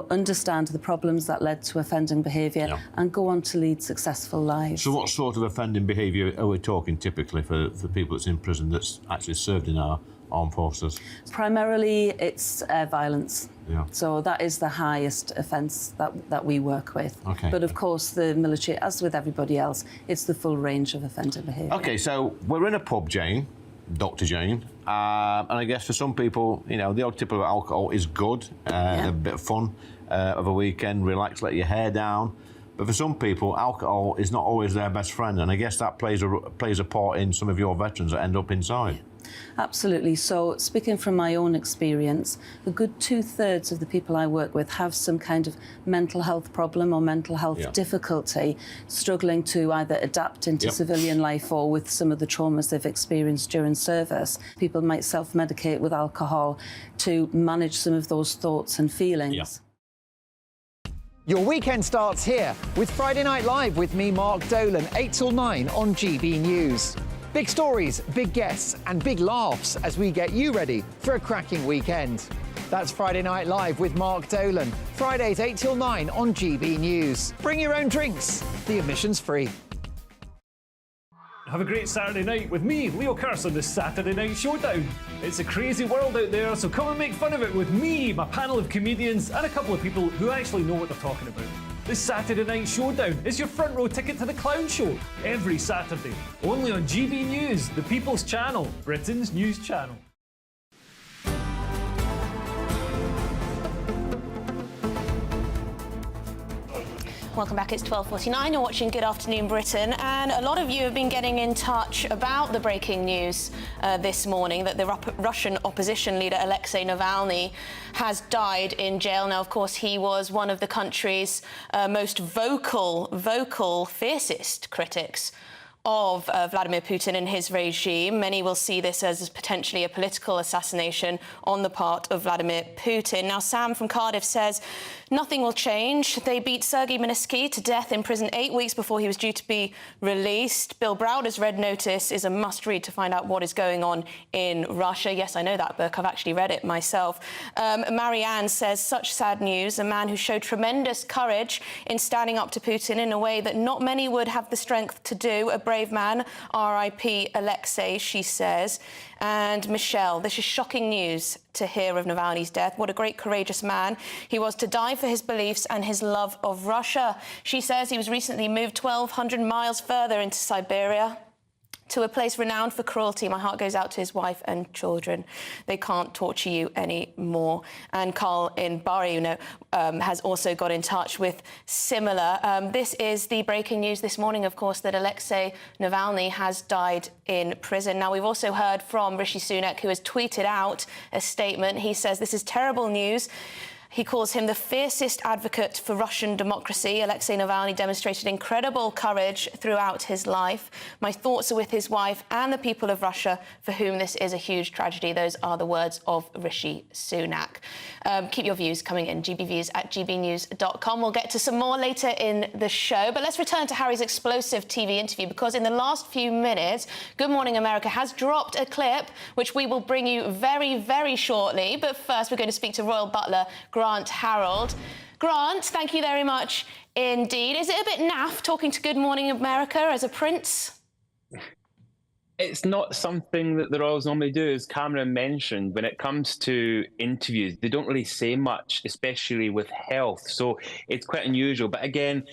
understand the problems that led to offending behaviour and go on to lead successful lives. So what sort of offending behaviour are we talking typically for people that's in prison that's actually served in our armed forces? Primarily, it's violence. Yeah. So that is the highest offence that we work with. Okay. But of course, the military, as with everybody else, it's the full range of offending behaviour. OK, so we're in a pub, Jane, Dr. Jane, and I guess for some people, the odd tip of alcohol is good, a bit of fun of a weekend, relax, let your hair down. But for some people, alcohol is not always their best friend, and I guess that plays a part in some of your veterans that end up inside. Yeah. Absolutely. So, speaking from my own experience, a good 2/3 of the people I work with have some kind of mental health problem or mental health difficulty, struggling to either adapt into civilian life or with some of the traumas they've experienced during service. People might self-medicate with alcohol to manage some of those thoughts and feelings. Yeah. Your weekend starts here with Friday Night Live with me, Mark Dolan, 8 till 9 on GB News. Big stories, big guests and big laughs as we get you ready for a cracking weekend. That's Friday Night Live with Mark Dolan. Fridays 8 till 9 on GB News. Bring your own drinks. The admission's free. Have a great Saturday night with me, Leo Curse, on the Saturday Night Showdown. It's a crazy world out there, so come and make fun of it with me, my panel of comedians, and a couple of people who actually know what they're talking about. This Saturday Night Showdown is your front row ticket to the clown show every Saturday, only on GB News, the People's Channel, Britain's news channel. Welcome back. It's 12:49. You're watching Good Afternoon Britain, and a lot of you have been getting in touch about the breaking news this morning that the Russian opposition leader Alexei Navalny has died in jail. Now, of course, he was one of the country's most vocal, fiercest critics of Vladimir Putin and his regime. Many will see this as potentially a political assassination on the part of Vladimir Putin. Now, Sam from Cardiff says nothing will change. They beat Sergei Magnitsky to death in prison 8 weeks before he was due to be released. Bill Browder's Red Notice is a must-read to find out what is going on in Russia. Yes, I know that book. I've actually read it myself. Marianne says, such sad news. A man who showed tremendous courage in standing up to Putin in a way that not many would have the strength to do. A brave man. R.I.P. Alexei, she says. And Michelle, this is shocking news to hear of Navalny's death. What a great, courageous man he was to die for his beliefs and his love of Russia. She says he was recently moved 1,200 miles further into Siberia, to a place renowned for cruelty. My heart goes out to his wife and children. They can't torture you anymore. And Carl in Bari, has also got in touch with similar. This is the breaking news this morning, of course, that Alexei Navalny has died in prison. Now, we've also heard from Rishi Sunak, who has tweeted out a statement. He says this is terrible news. He calls him the fiercest advocate for Russian democracy. Alexei Navalny demonstrated incredible courage throughout his life. My thoughts are with his wife and the people of Russia, for whom this is a huge tragedy. Those are the words of Rishi Sunak. Keep your views coming in, gbviews@gbnews.com. We'll get to some more later in the show, but let's return to Harry's explosive TV interview, because in the last few minutes, Good Morning America has dropped a clip which we will bring you very, very shortly. But first, we're going to speak to Royal Butler Grant Harold. Grant, thank you very much indeed. Is it a bit naff talking to Good Morning America as a prince? It's not something that the Royals normally do. As Cameron mentioned, when it comes to interviews, they don't really say much, especially with health. So it's quite unusual. But again,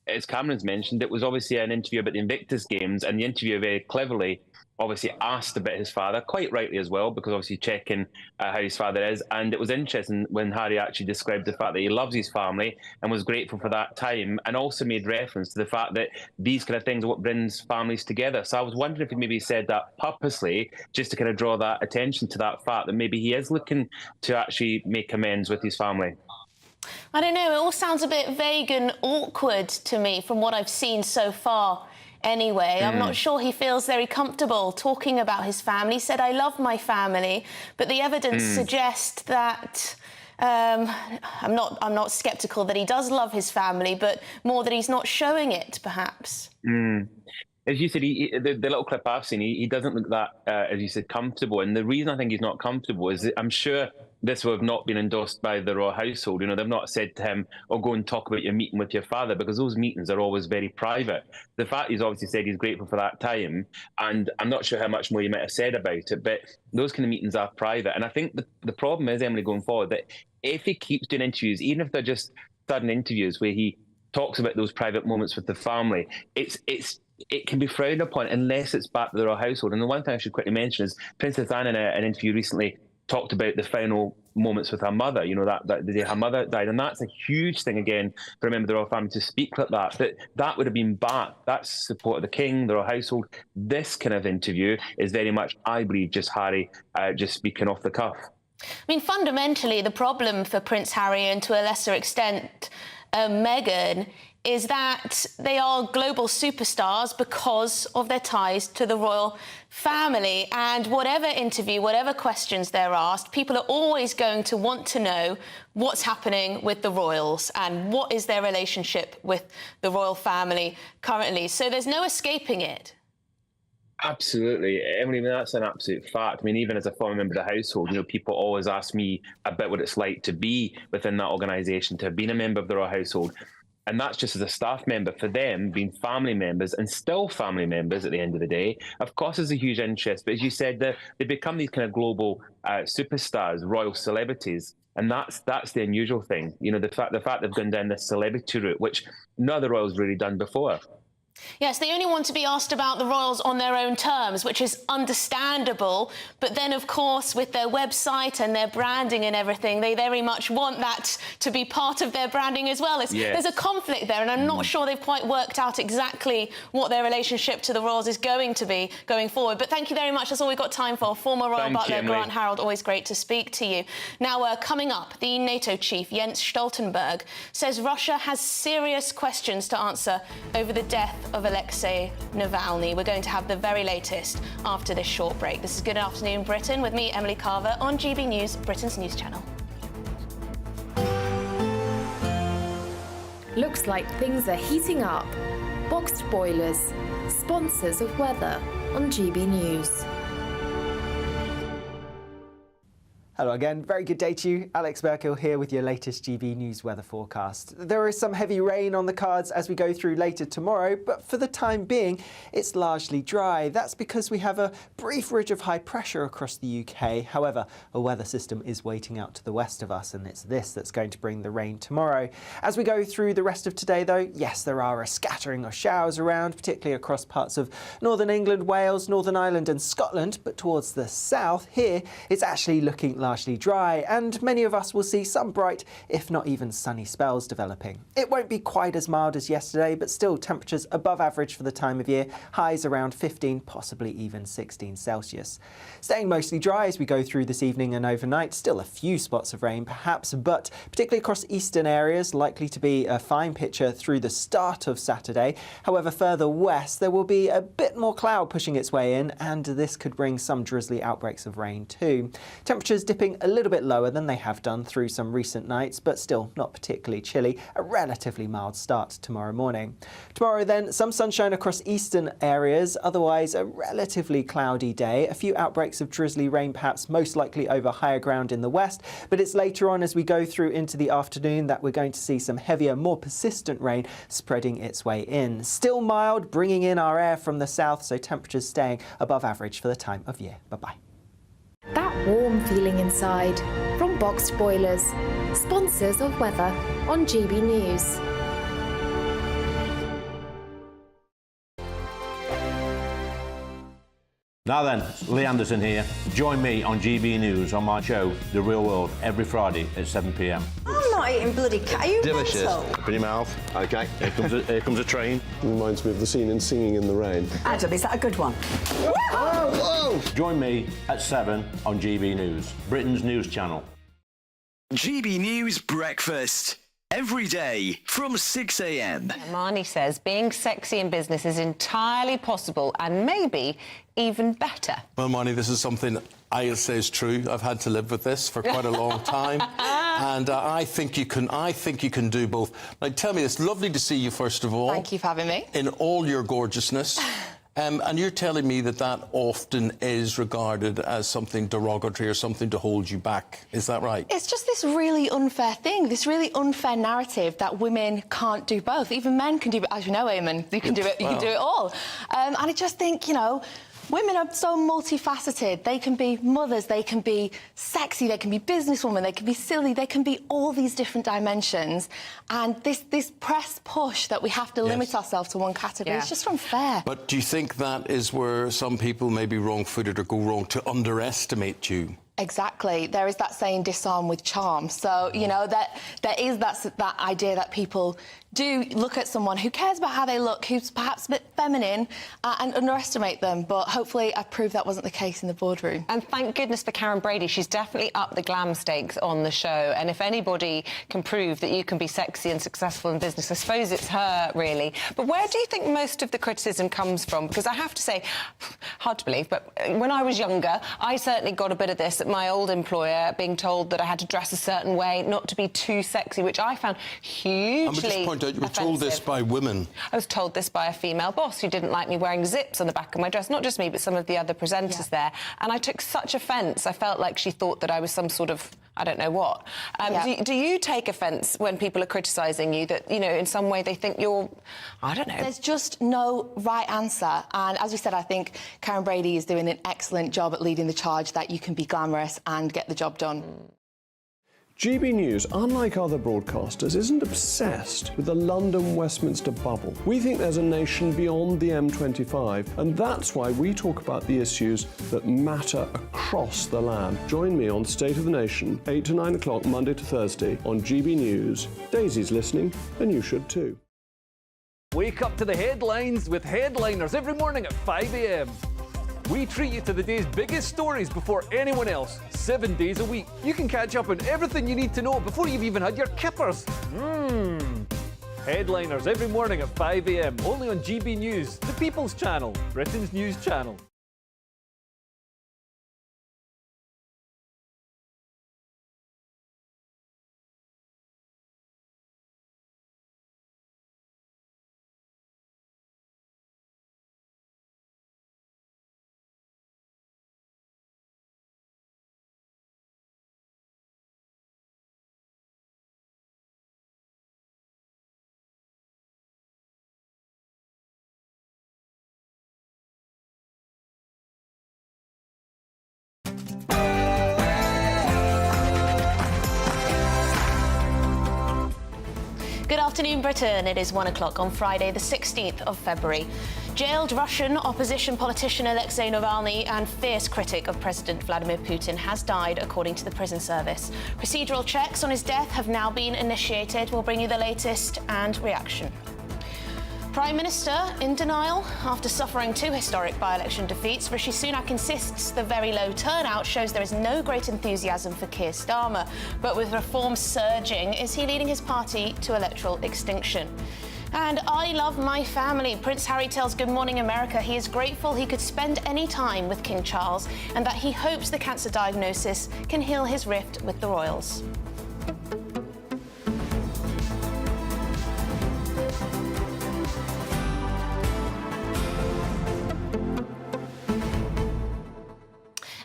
as Cameron's mentioned, it was obviously an interview about the Invictus Games, and the interviewer very cleverly obviously asked about his father, quite rightly as well, because obviously checking how his father is. And it was interesting when Harry actually described the fact that he loves his family and was grateful for that time, and also made reference to the fact that these kind of things are what brings families together. So I was wondering if he maybe said that purposely, just to kind of draw that attention to that fact that maybe he is looking to actually make amends with his family. I don't know, it all sounds a bit vague and awkward to me from what I've seen so far. Anyway, I'm not sure he feels very comfortable talking about his family. He said, I love my family, but the evidence suggests that I'm not sceptical that he does love his family, but more that he's not showing it, perhaps. As you said, the little clip I've seen, he doesn't look that, as you said, comfortable. And the reason I think he's not comfortable is that I'm sure this will have not been endorsed by the royal household. They've not said to him, oh, go and talk about your meeting with your father, because those meetings are always very private. The fact he's obviously said he's grateful for that time, and I'm not sure how much more he might have said about it, but those kind of meetings are private. And I think the problem is, Emily, going forward, that if he keeps doing interviews, even if they're just sudden interviews where he talks about those private moments with the family, it can be frowned upon unless it's back to the royal household. And the one thing I should quickly mention is Princess Anne in an interview recently talked about the final moments with her mother, that the day her mother died. And that's a huge thing, again, for a member of the royal family to speak like that would have been back. That's support of the king, the royal household. This kind of interview is very much, I believe, just Harry just speaking off the cuff. I mean, fundamentally, the problem for Prince Harry, and to a lesser extent Meghan, is that they are global superstars because of their ties to the royal family. And whatever interview, whatever questions they're asked, people are always going to want to know what's happening with the royals and what is their relationship with the royal family currently. So there's no escaping it. Absolutely. I mean, that's an absolute fact. I mean, even as a former member of the household, people always ask me about what it's like to be within that organisation, to have been a member of the royal household. And that's just as a staff member. For them, being family members, and still family members at the end of the day, of course, there's a huge interest. But as you said, they become these kind of global superstars, royal celebrities. And that's the unusual thing. The fact they've gone down this celebrity route, which none of the royals really done before. Yes, they only want to be asked about the royals on their own terms, which is understandable. But then, of course, with their website and their branding and everything, they very much want that to be part of their branding as well. There's a conflict there, and I'm not sure they've quite worked out exactly what their relationship to the royals is going to be going forward. But thank you very much. That's all we've got time for. Former Royal Butler Grant Harold, always great to speak to you. Now, coming up, the NATO chief, Jens Stoltenberg, says Russia has serious questions to answer over the death of Alexei Navalny. We're going to have the very latest after this short break. This is Good Afternoon Britain with me, Emily Carver, on GB News, Britain's news channel. Looks like things are heating up. Boxed boilers, sponsors of weather on GB News. Hello again, very good day to you. Alex Burkill here with your latest GB News weather forecast. There is some heavy rain on the cards as we go through later tomorrow, but for the time being, it's largely dry. That's because we have a brief ridge of high pressure across the UK. However, a weather system is waiting out to the west of us, and it's this that's going to bring the rain tomorrow. As we go through the rest of today, though, yes, there are a scattering of showers around, particularly across parts of northern England, Wales, Northern Ireland and Scotland, but towards the south here, it's actually looking largely dry, and many of us will see some bright, if not even sunny spells developing. It won't be quite as mild as yesterday, but still temperatures above average for the time of year, highs around 15, possibly even 16 Celsius. Staying mostly dry as we go through this evening and overnight, still a few spots of rain perhaps, but particularly across eastern areas, likely to be a fine picture through the start of Saturday. However, further west, there will be a bit more cloud pushing its way in, and this could bring some drizzly outbreaks of rain too. Temperatures dipping a little bit lower than they have done through some recent nights, but still not particularly chilly. A relatively mild start tomorrow morning. Tomorrow then, some sunshine across eastern areas, otherwise a relatively cloudy day. A few outbreaks of drizzly rain perhaps most likely over higher ground in the west, but it's later on as we go through into the afternoon that we're going to see some heavier, more persistent rain spreading its way in. Still mild, bringing in our air from the south, so temperatures staying above average for the time of year. Bye-bye. That warm feeling inside from Boxed Boilers, sponsors of weather on GB News. Now then, Lee Anderson here. Join me on GB News on my show, The Real World, every Friday at 7 p.m. I'm not eating bloody cat. Are you Delicious. mental? Open your mouth. OK, here comes a train. Reminds me of the scene in Singing in the Rain. Adam, is that a good one? Whoa! Join me at 7 on GB News, Britain's news channel. GB News Breakfast. Every day from 6 a.m. Marnie says being sexy in business is entirely possible and maybe even better. Well, Marnie, this is something I say is true. I've had to live with this for quite a long time, and I think you can do both. Like, tell me, it's lovely to see you first of all. Thank you for having me. In all your gorgeousness. And you're telling me that that often is regarded as something derogatory or something to hold you back. Is that right? It's just this really unfair thing, this really unfair narrative that women can't do both. Even men can do it, as you know, Eamon. You can do it. You can do it all. And I just think, you know, women are so multifaceted. They can be mothers, they can be sexy, they can be businesswomen, they can be silly, they can be all these different dimensions. And this press push that we have to limit ourselves to one category, it's just unfair. But do you think that is where some people may be wrong-footed or go wrong to underestimate you? Exactly. There is that saying, disarm with charm. So, you know, that there is that idea that people do look at someone who cares about how they look, who's perhaps a bit feminine, and underestimate them. But hopefully I proved that wasn't the case in the boardroom. And thank goodness for Karen Brady. She's definitely upped the glam stakes on the show. And if anybody can prove that you can be sexy and successful in business, I suppose it's her, really. But where do you think most of the criticism comes from? Because I have to say, hard to believe, but when I was younger, I certainly got a bit of this at my old employer, being told that I had to dress a certain way, not to be too sexy, which I found hugely You were told this by women. I was told this by a female boss who didn't like me wearing zips on the back of my dress. Not just me, but some of the other presenters there. And I took such offence. I felt like she thought that I was some sort of, I don't know what. Do you take offence when people are criticising you that, you know, in some way they think you're, I don't know? There's just no right answer. And as we said, I think Karen Brady is doing an excellent job at leading the charge that you can be glamorous and get the job done. GB News, unlike other broadcasters, isn't obsessed with the London-Westminster bubble. We think there's a nation beyond the M25, and that's why we talk about the issues that matter across the land. Join me on State of the Nation, 8 to 9 o'clock, Monday to Thursday, on GB News. Daisy's listening, and you should too. Wake up to the headlines with Headliners every morning at 5 a.m. We treat you to the day's biggest stories before anyone else, 7 days a week. You can catch up on everything you need to know before you've even had your kippers. Headliners every morning at 5 a.m. only on GB News, the People's Channel, Britain's news channel. Good afternoon, Britain. It is 1 o'clock on Friday, the 16th of February. Jailed Russian opposition politician Alexei Navalny and fierce critic of President Vladimir Putin has died, according to the prison service. Procedural checks on his death have now been initiated. We'll bring you the latest and reaction. Prime Minister in denial after suffering 2 historic by-election defeats. Rishi Sunak insists the very low turnout shows there is no great enthusiasm for Keir Starmer. But with reforms surging, is he leading his party to electoral extinction? And I love my family. Prince Harry tells Good Morning America he is grateful he could spend any time with King Charles and that he hopes the cancer diagnosis can heal his rift with the royals.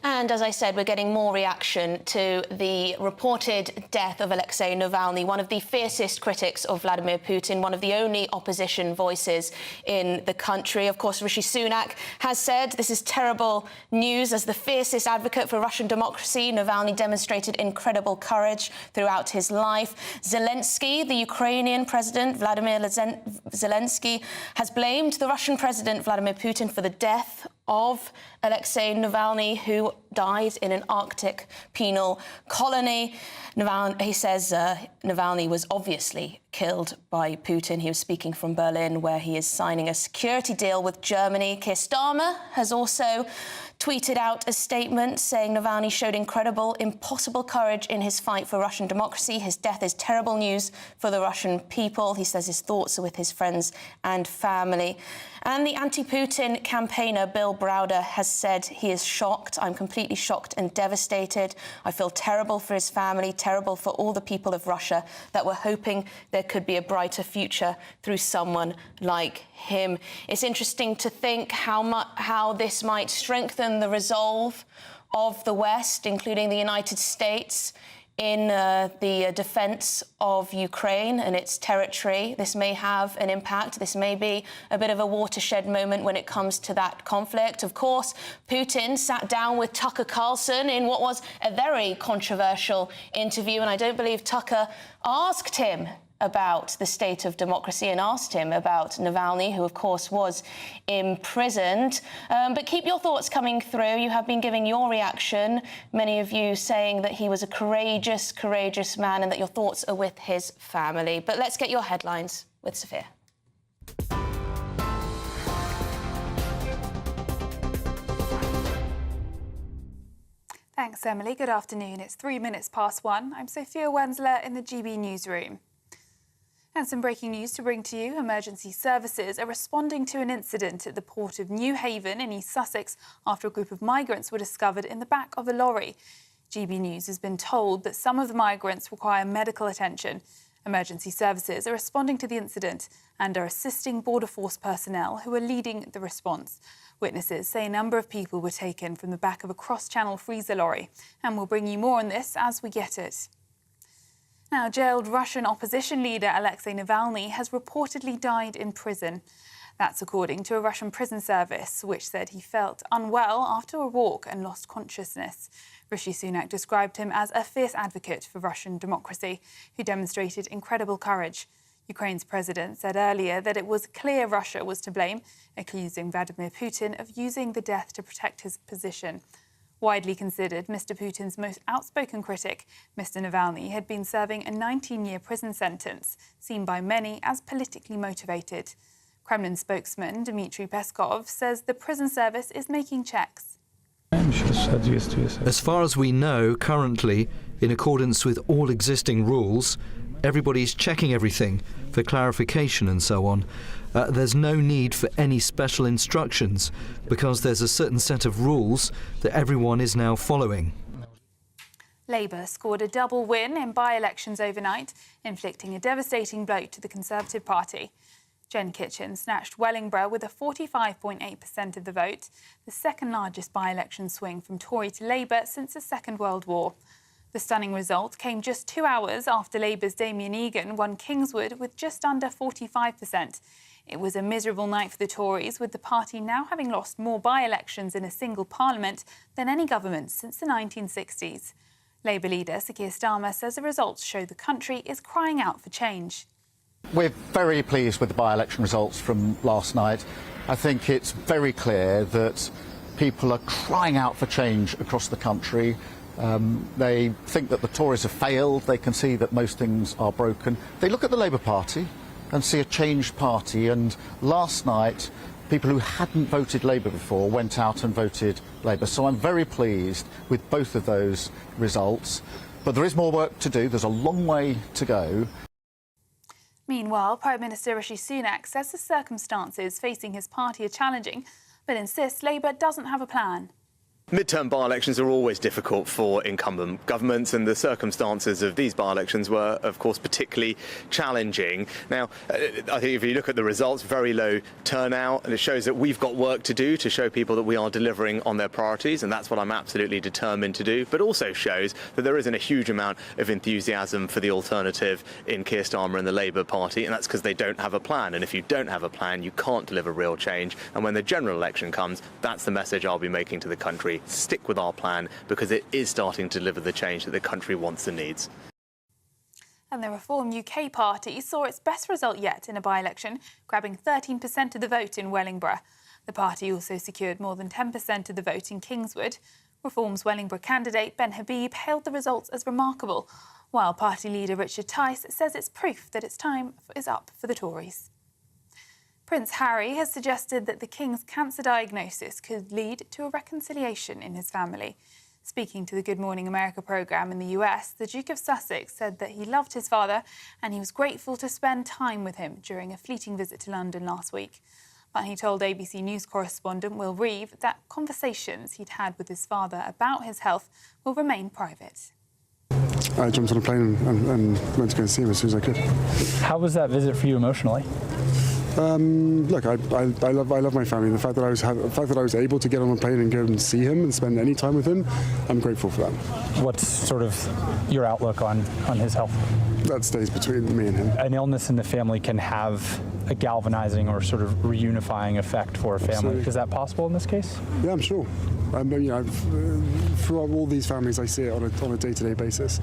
And as I said, we're getting more reaction to the reported death of Alexei Navalny, one of the fiercest critics of Vladimir Putin, one of the only opposition voices in the country. Of course, Rishi Sunak has said this is terrible news. As the fiercest advocate for Russian democracy, Navalny demonstrated incredible courage throughout his life. Zelensky, the Ukrainian president, Vladimir Zelensky, has blamed the Russian president, Vladimir Putin, for the death of Alexei Navalny, who died in an Arctic penal colony. He says Navalny was obviously killed by Putin. He was speaking from Berlin, where he is signing a security deal with Germany. Keir Starmer has also tweeted out a statement saying Navalny showed incredible, impossible courage in his fight for Russian democracy. His death is terrible news for the Russian people. He says his thoughts are with his friends and family. And the anti-Putin campaigner, Bill Browder, has said he is shocked. I'm completely shocked and devastated. I feel terrible for his family, terrible for all the people of Russia that were hoping there could be a brighter future through someone like him. It's interesting to think how this might strengthen the resolve of the West, including the United States, in the defence of Ukraine and its territory. This may have an impact. This may be a bit of a watershed moment when it comes to that conflict. Of course, Putin sat down with Tucker Carlson in what was a very controversial interview, and I don't believe Tucker asked him about the state of democracy and asked him about Navalny, who, of course, was imprisoned. But keep your thoughts coming through. You have been giving your reaction, many of you saying that he was a courageous, courageous man and that your thoughts are with his family. But let's get your headlines with Sophia. Thanks, Emily. Good afternoon. It's 3 minutes past 1. I'm Sophia Wensler in the GB newsroom. And some breaking news to bring to you. Emergency services are responding to an incident at the port of New Haven in East Sussex after a group of migrants were discovered in the back of a lorry. GB News has been told that some of the migrants require medical attention. Emergency services are responding to the incident and are assisting Border Force personnel who are leading the response. Witnesses say a number of people were taken from the back of a cross-channel freezer lorry. And we'll bring you more on this as we get it. Now, jailed Russian opposition leader Alexei Navalny has reportedly died in prison. That's according to a Russian prison service, which said he felt unwell after a walk and lost consciousness. Rishi Sunak described him as a fierce advocate for Russian democracy, who demonstrated incredible courage. Ukraine's president said earlier that it was clear Russia was to blame, accusing Vladimir Putin of using the death to protect his position. Widely considered Mr. Putin's most outspoken critic, Mr. Navalny had been serving a 19-year prison sentence, seen by many as politically motivated. Kremlin spokesman Dmitry Peskov says the prison service is making checks. As far as we know, currently, in accordance with all existing rules, everybody's checking everything for clarification and so on. There's no need for any special instructions because there's a certain set of rules that everyone is now following. Labour scored a double win in by-elections overnight, inflicting a devastating blow to the Conservative Party. Jen Kitchen snatched Wellingborough with a 45.8% of the vote, the second largest by-election swing from Tory to Labour since the Second World War. The stunning result came just 2 hours after Labour's Damien Egan won Kingswood with just under 45%. It was a miserable night for the Tories, with the party now having lost more by-elections in a single parliament than any government since the 1960s. Labour leader Sir Keir Starmer says the results show the country is crying out for change. We're very pleased with the by-election results from last night. I think it's very clear that people are crying out for change across the country. They think that the Tories have failed. They can see that most things are broken. They look at the Labour Party and see a changed party. And last night, people who hadn't voted Labour before went out and voted Labour. So I'm very pleased with both of those results. But there is more work to do. There's a long way to go. Meanwhile, Prime Minister Rishi Sunak says the circumstances facing his party are challenging, but insists Labour doesn't have a plan. Midterm by-elections are always difficult for incumbent governments, and the circumstances of these by-elections were, of course, particularly challenging. Now, I think if you look at the results, very low turnout, and it shows that we've got work to do to show people that we are delivering on their priorities, and that's what I'm absolutely determined to do, but also shows that there isn't a huge amount of enthusiasm for the alternative in Keir Starmer and the Labour Party, and that's because they don't have a plan. And if you don't have a plan, you can't deliver real change. And when the general election comes, that's the message I'll be making to the country. Stick with our plan because it is starting to deliver the change that the country wants and needs. And the Reform UK party saw its best result yet in a by-election, grabbing 13% of the vote in Wellingborough. The party also secured more than 10% of the vote in Kingswood. Reform's Wellingborough candidate Ben Habib hailed the results as remarkable, while party leader Richard Tice says it's proof that its time is up for the Tories. Prince Harry has suggested that the King's cancer diagnosis could lead to a reconciliation in his family. Speaking to the Good Morning America programme in the US, the Duke of Sussex said that he loved his father and he was grateful to spend time with him during a fleeting visit to London last week. But he told ABC News correspondent Will Reeve that conversations he'd had with his father about his health will remain private. I jumped on a plane and went to go and see him as soon as I could. How was that visit for you emotionally? Look, I love my family. The fact that I was able to get on a plane and go and see him and spend any time with him, I'm grateful for that. What's sort of your outlook on his health? That stays between me and him. An illness in the family can have a galvanizing or sort of reunifying effect for a family. Absolutely. Is that possible in this case? Yeah, I'm sure. Throughout all these families, I see it on a day-to-day basis.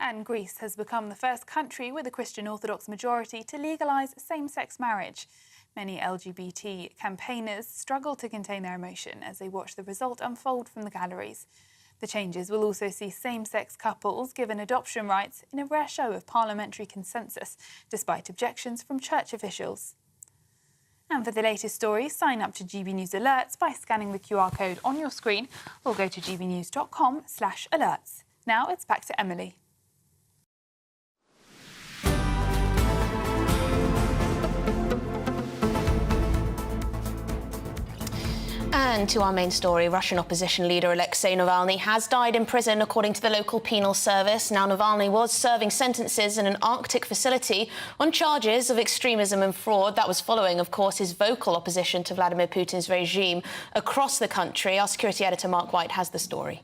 And Greece has become the first country with a Christian Orthodox majority to legalise same-sex marriage. Many LGBT campaigners struggle to contain their emotion as they watch the result unfold from the galleries. The changes will also see same-sex couples given adoption rights in a rare show of parliamentary consensus, despite objections from church officials. And for the latest stories, sign up to GB News Alerts by scanning the QR code on your screen or go to gbnews.com/alerts. Now it's back to Emily. And to our main story, Russian opposition leader Alexei Navalny has died in prison, according to the local penal service. Now, Navalny was serving sentences in an Arctic facility on charges of extremism and fraud. That was following, of course, his vocal opposition to Vladimir Putin's regime across the country. Our security editor, Mark White, has the story.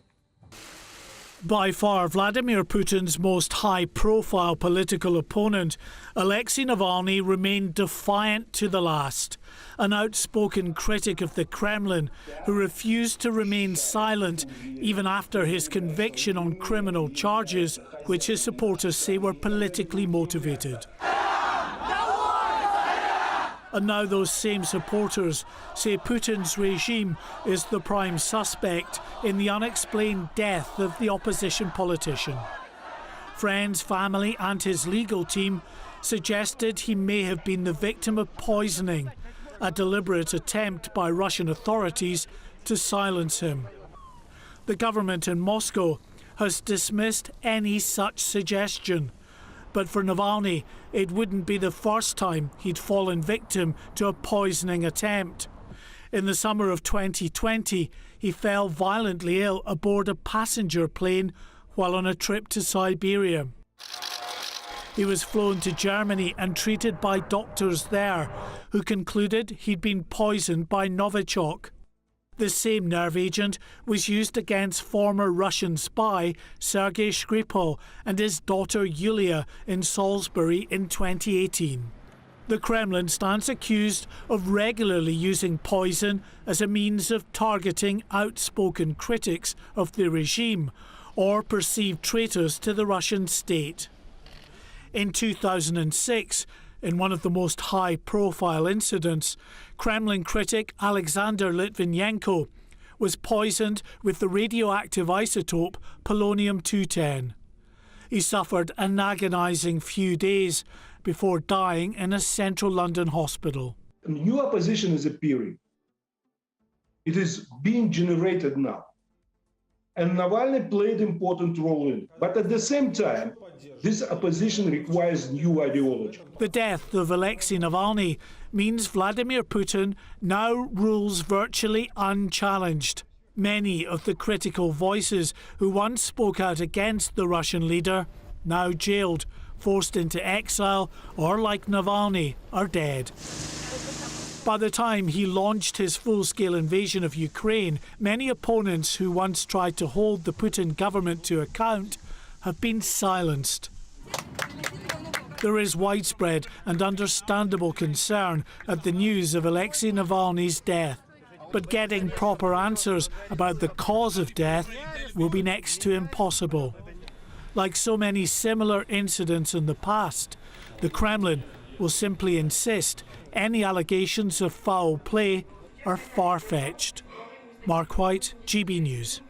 By far Vladimir Putin's most high-profile political opponent, Alexei Navalny remained defiant to the last. An outspoken critic of the Kremlin who refused to remain silent even after his conviction on criminal charges, which his supporters say were politically motivated. And now those same supporters say Putin's regime is the prime suspect in the unexplained death of the opposition politician. Friends, family and his legal team suggested he may have been the victim of poisoning, a deliberate attempt by Russian authorities to silence him. The government in Moscow has dismissed any such suggestion. But for Navalny, it wouldn't be the first time he'd fallen victim to a poisoning attempt. In the summer of 2020, he fell violently ill aboard a passenger plane while on a trip to Siberia. He was flown to Germany and treated by doctors there, who concluded he'd been poisoned by Novichok. The same nerve agent was used against former Russian spy Sergei Skripal and his daughter Yulia in Salisbury in 2018. The Kremlin stands accused of regularly using poison as a means of targeting outspoken critics of the regime or perceived traitors to the Russian state. In 2006, in one of the most high-profile incidents, Kremlin critic Alexander Litvinenko was poisoned with the radioactive isotope polonium-210. He suffered an agonising few days before dying in a central London hospital. A new opposition is appearing. It is being generated now. And Navalny played an important role in it. But at the same time, this opposition requires new ideology. The death of Alexei Navalny means Vladimir Putin now rules virtually unchallenged. Many of the critical voices who once spoke out against the Russian leader, now jailed, forced into exile, or like Navalny, are dead. By the time he launched his full-scale invasion of Ukraine, many opponents who once tried to hold the Putin government to account have been silenced. There is widespread and understandable concern at the news of Alexei Navalny's death, but getting proper answers about the cause of death will be next to impossible. Like so many similar incidents in the past, the Kremlin will simply insist any allegations of foul play are far-fetched. Mark White, GB News.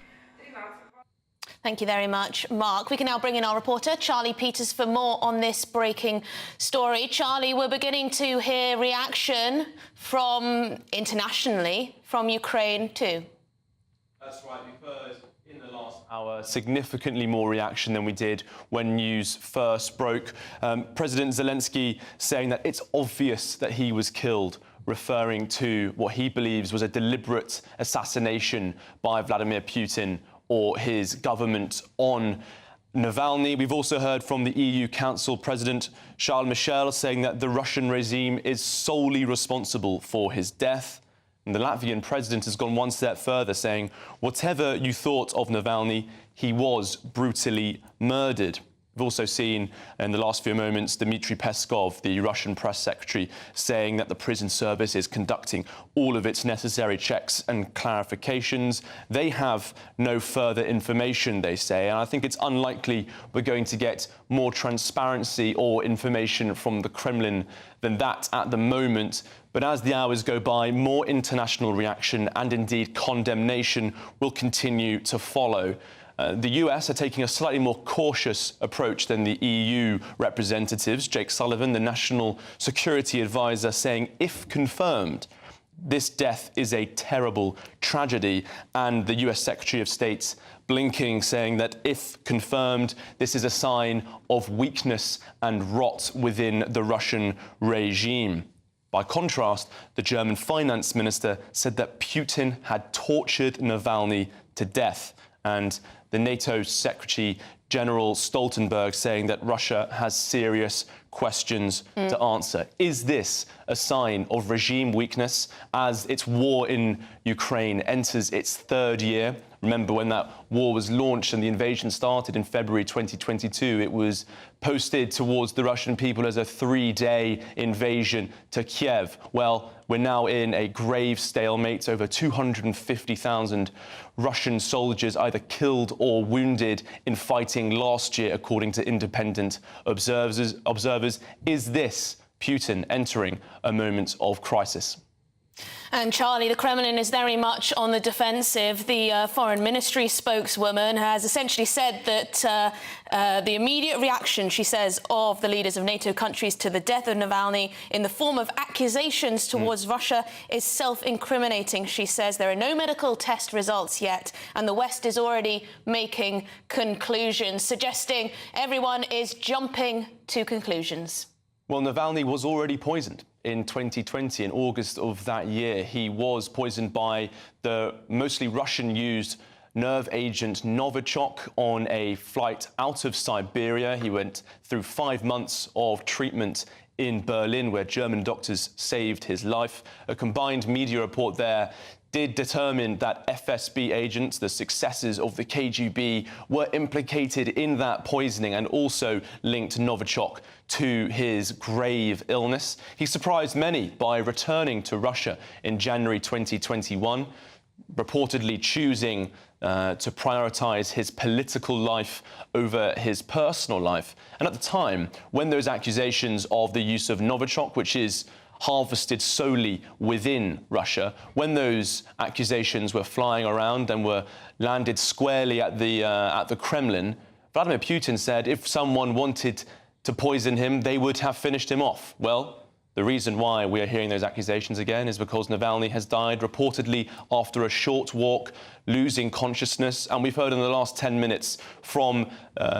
Thank you very much, Mark. We can now bring in our reporter, Charlie Peters, for more on this breaking story. Charlie, we're beginning to hear reaction from internationally, from Ukraine too. That's right. We've heard in the last hour significantly more reaction than we did when news first broke. President Zelensky saying that it's obvious that he was killed, referring to what he believes was a deliberate assassination by Vladimir Putin or his government on Navalny. We've also heard from the EU Council President Charles Michel saying that the Russian regime is solely responsible for his death. And the Latvian president has gone one step further, saying, whatever you thought of Navalny, he was brutally murdered. We've also seen in the last few moments Dmitry Peskov, the Russian press secretary, saying that the prison service is conducting all of its necessary checks and clarifications. They have no further information, they say, and I think it's unlikely we're going to get more transparency or information from the Kremlin than that at the moment. But as the hours go by, more international reaction and indeed condemnation will continue to follow. The US are taking a slightly more cautious approach than the EU representatives. Jake Sullivan, the National Security Advisor, saying if confirmed, this death is a terrible tragedy. And the US Secretary of State blinking, saying that if confirmed, this is a sign of weakness and rot within the Russian regime. By contrast, the German finance minister said that Putin had tortured Navalny to death. And the NATO Secretary General Stoltenberg saying that Russia has serious questions to answer. Is this a sign of regime weakness as its war in Ukraine enters its third year? Remember, when that war was launched and the invasion started in February 2022, it was posted towards the Russian people as a 3-day invasion to Kiev. Well, we're now in a grave stalemate. Over 250,000 Russian soldiers either killed or wounded in fighting last year, according to independent observers. Is this Putin entering a moment of crisis? And Charlie, the Kremlin is very much on the defensive. The foreign ministry spokeswoman has essentially said that the immediate reaction, she says, of the leaders of NATO countries to the death of Navalny in the form of accusations towards Russia is self-incriminating. She says there are no medical test results yet, and the West is already making conclusions, suggesting everyone is jumping to conclusions. Well, Navalny was already poisoned. In 2020, in August of that year, he was poisoned by the mostly Russian-used nerve agent Novichok on a flight out of Siberia. He went through 5 months of treatment in Berlin, where German doctors saved his life. A combined media report there did determine that FSB agents, the successors of the KGB, were implicated in that poisoning and also linked Novichok to his grave illness. He surprised many by returning to Russia in January 2021, reportedly choosing to prioritize his political life over his personal life. And at the time, when those accusations of the use of Novichok, which is harvested solely within Russia, when those accusations were flying around and were landed squarely at the Kremlin, Vladimir Putin said if someone wanted to poison him, they would have finished him off. Well, the reason why we are hearing those accusations again is because Navalny has died reportedly after a short walk, losing consciousness. And we've heard in the last 10 minutes from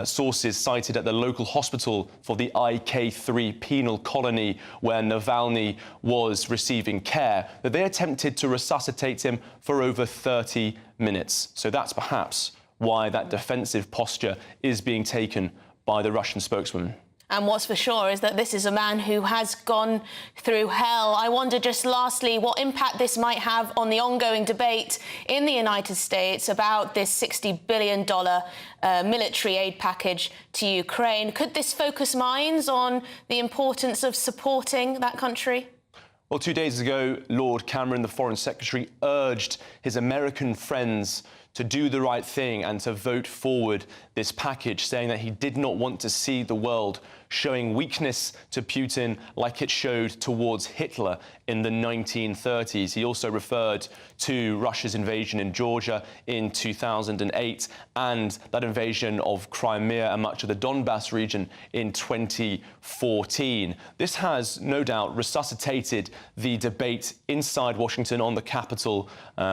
sources cited at the local hospital for the IK3 penal colony where Navalny was receiving care, that they attempted to resuscitate him for over 30 minutes. So that's perhaps why that defensive posture is being taken by the Russian spokeswoman. And what's for sure is that this is a man who has gone through hell. I wonder just lastly what impact this might have on the ongoing debate in the United States about this $60 billion military aid package to Ukraine. Could this focus minds on the importance of supporting that country? Well, 2 days ago, Lord Cameron, the Foreign Secretary, urged his American friends to do the right thing and to vote forward this package, saying that he did not want to see the world showing weakness to Putin like it showed towards Hitler in the 1930s. He also referred to Russia's invasion in Georgia in 2008 and that invasion of Crimea and much of the Donbass region in 2014. This has no doubt resuscitated the debate inside Washington on the Capitol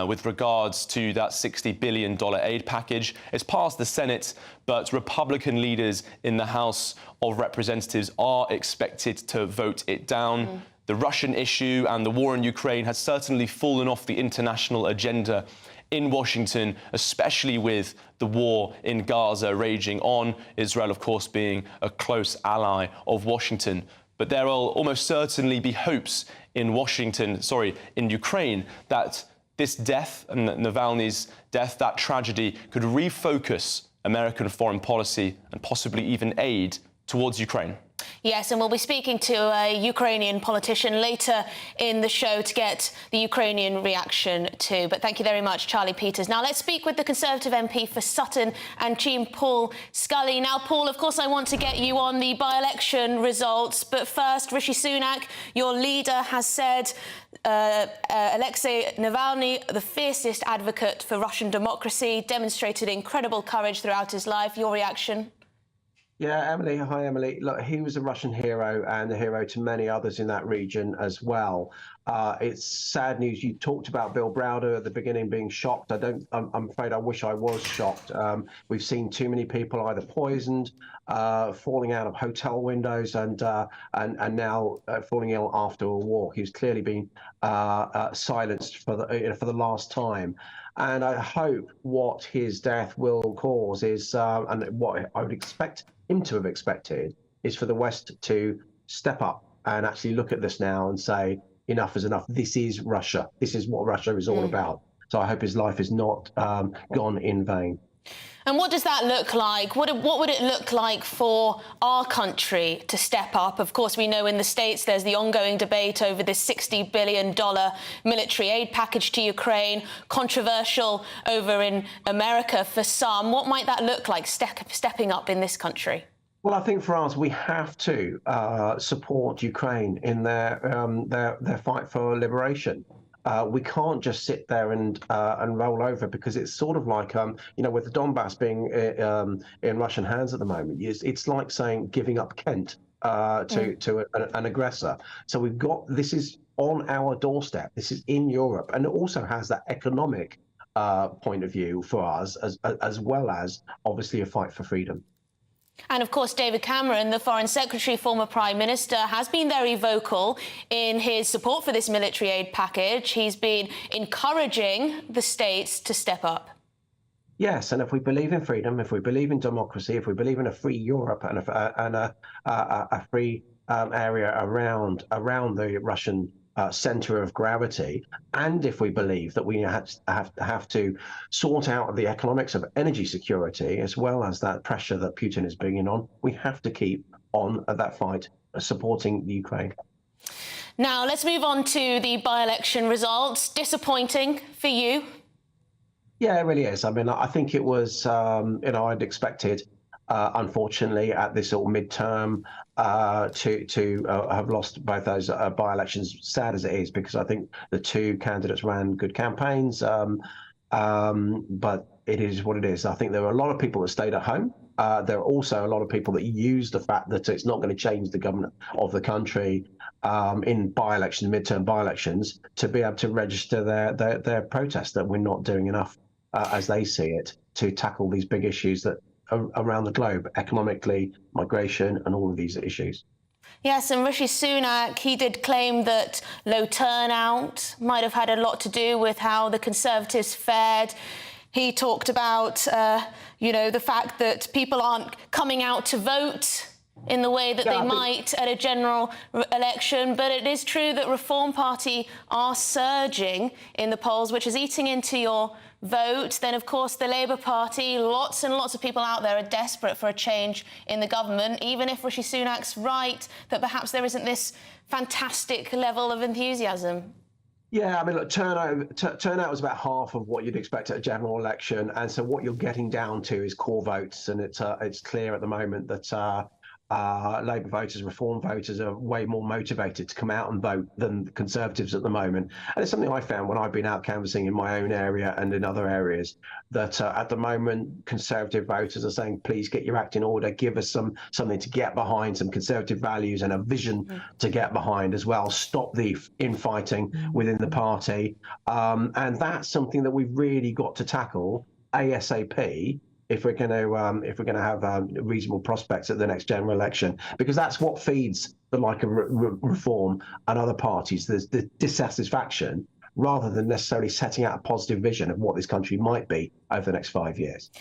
with regards to that $60 billion aid package. It's passed the Senate, but Republican leaders in the House of Representatives are expected to vote it down. The Russian issue and the war in Ukraine has certainly fallen off the international agenda in Washington, especially with the war in Gaza raging on, Israel, of course, being a close ally of Washington. But there will almost certainly be hopes in Ukraine, that this death, and Navalny's death, that tragedy, could refocus American foreign policy and possibly even aid towards Ukraine. Yes, and we'll be speaking to a Ukrainian politician later in the show to get the Ukrainian reaction too. But thank you very much, Charlie Peters. Now let's speak with the Conservative MP for Sutton and Cheam, Paul Scully. Now, Paul, of course, I want to get you on the by-election results. But first, Rishi Sunak, your leader, has said Alexei Navalny, the fiercest advocate for Russian democracy, demonstrated incredible courage throughout his life. Your reaction? Yeah, Emily. Hi, Emily. Look, he was a Russian hero and a hero to many others in that region as well. It's sad news. You talked about Bill Browder at the beginning being shocked. I'm afraid I wish I was shocked. We've seen too many people either poisoned, falling out of hotel windows, and now falling ill after a walk. He's clearly been silenced for the last time. And I hope what his death will cause is, and what I would expect him to have expected, is for the West to step up and actually look at this now and say, enough is enough. This is Russia. This is what Russia is all about. So I hope his life is not gone in vain. And what does that look like? What would it look like for our country to step up? Of course, we know in the States there's the ongoing debate over this $60 billion military aid package to Ukraine, controversial over in America for some. What might that look like, stepping up in this country? Well, I think for us, we have to support Ukraine in their fight for liberation. We can't just sit there and roll over, because it's sort of like with the Donbass being in Russian hands at the moment, it's like saying giving up Kent to an aggressor. So this is on our doorstep. This is in Europe, and it also has that economic point of view for us, as well as obviously a fight for freedom. And of course, David Cameron, the Foreign Secretary, former Prime Minister, has been very vocal in his support for this military aid package. He's been encouraging the states to step up. Yes, and if we believe in freedom, if we believe in democracy, if we believe in a free Europe and a free area around the Russian center of gravity, and if we believe that we have to sort out the economics of energy security, as well as that pressure that Putin is bringing on, we have to keep on that fight, supporting the Ukraine. Now, let's move on to the by-election results. Disappointing for you? Yeah, it really is. I mean, I think it was, I'd expected, unfortunately, at this sort of midterm, to have lost both those by-elections, sad as it is, because I think the two candidates ran good campaigns, but it is what it is. I think there were a lot of people that stayed at home. There are also a lot of people that use the fact that it's not going to change the government of the country in by-elections, midterm by-elections, to be able to register their protest that we're not doing enough, as they see it, to tackle these big issues that are around the globe, economically, migration, and all of these issues. Yes, and Rishi Sunak, he did claim that low turnout might have had a lot to do with how the Conservatives fared. He talked about, the fact that people aren't coming out to vote in the way that they might at a general election. But it is true that Reform Party are surging in the polls, which is eating into your vote. Then, of course, the Labour Party, lots and lots of people out there are desperate for a change in the government, even if Rishi Sunak's right that perhaps there isn't this fantastic level of enthusiasm. Yeah, I mean, look, turnout was about half of what you'd expect at a general election, and so what you're getting down to is core votes, and it's clear at the moment that Labour voters, Reform voters are way more motivated to come out and vote than the Conservatives at the moment. And it's something I found when I've been out canvassing in my own area and in other areas, that at the moment Conservative voters are saying, please get your act in order, give us something to get behind, some Conservative values and a vision to get behind as well, stop the infighting within the party. And that's something that we've really got to tackle ASAP, if we're going to have reasonable prospects at the next general election, because that's what feeds the like of Reform and other parties. There's the dissatisfaction, rather than necessarily setting out a positive vision of what this country might be over the next 5 years.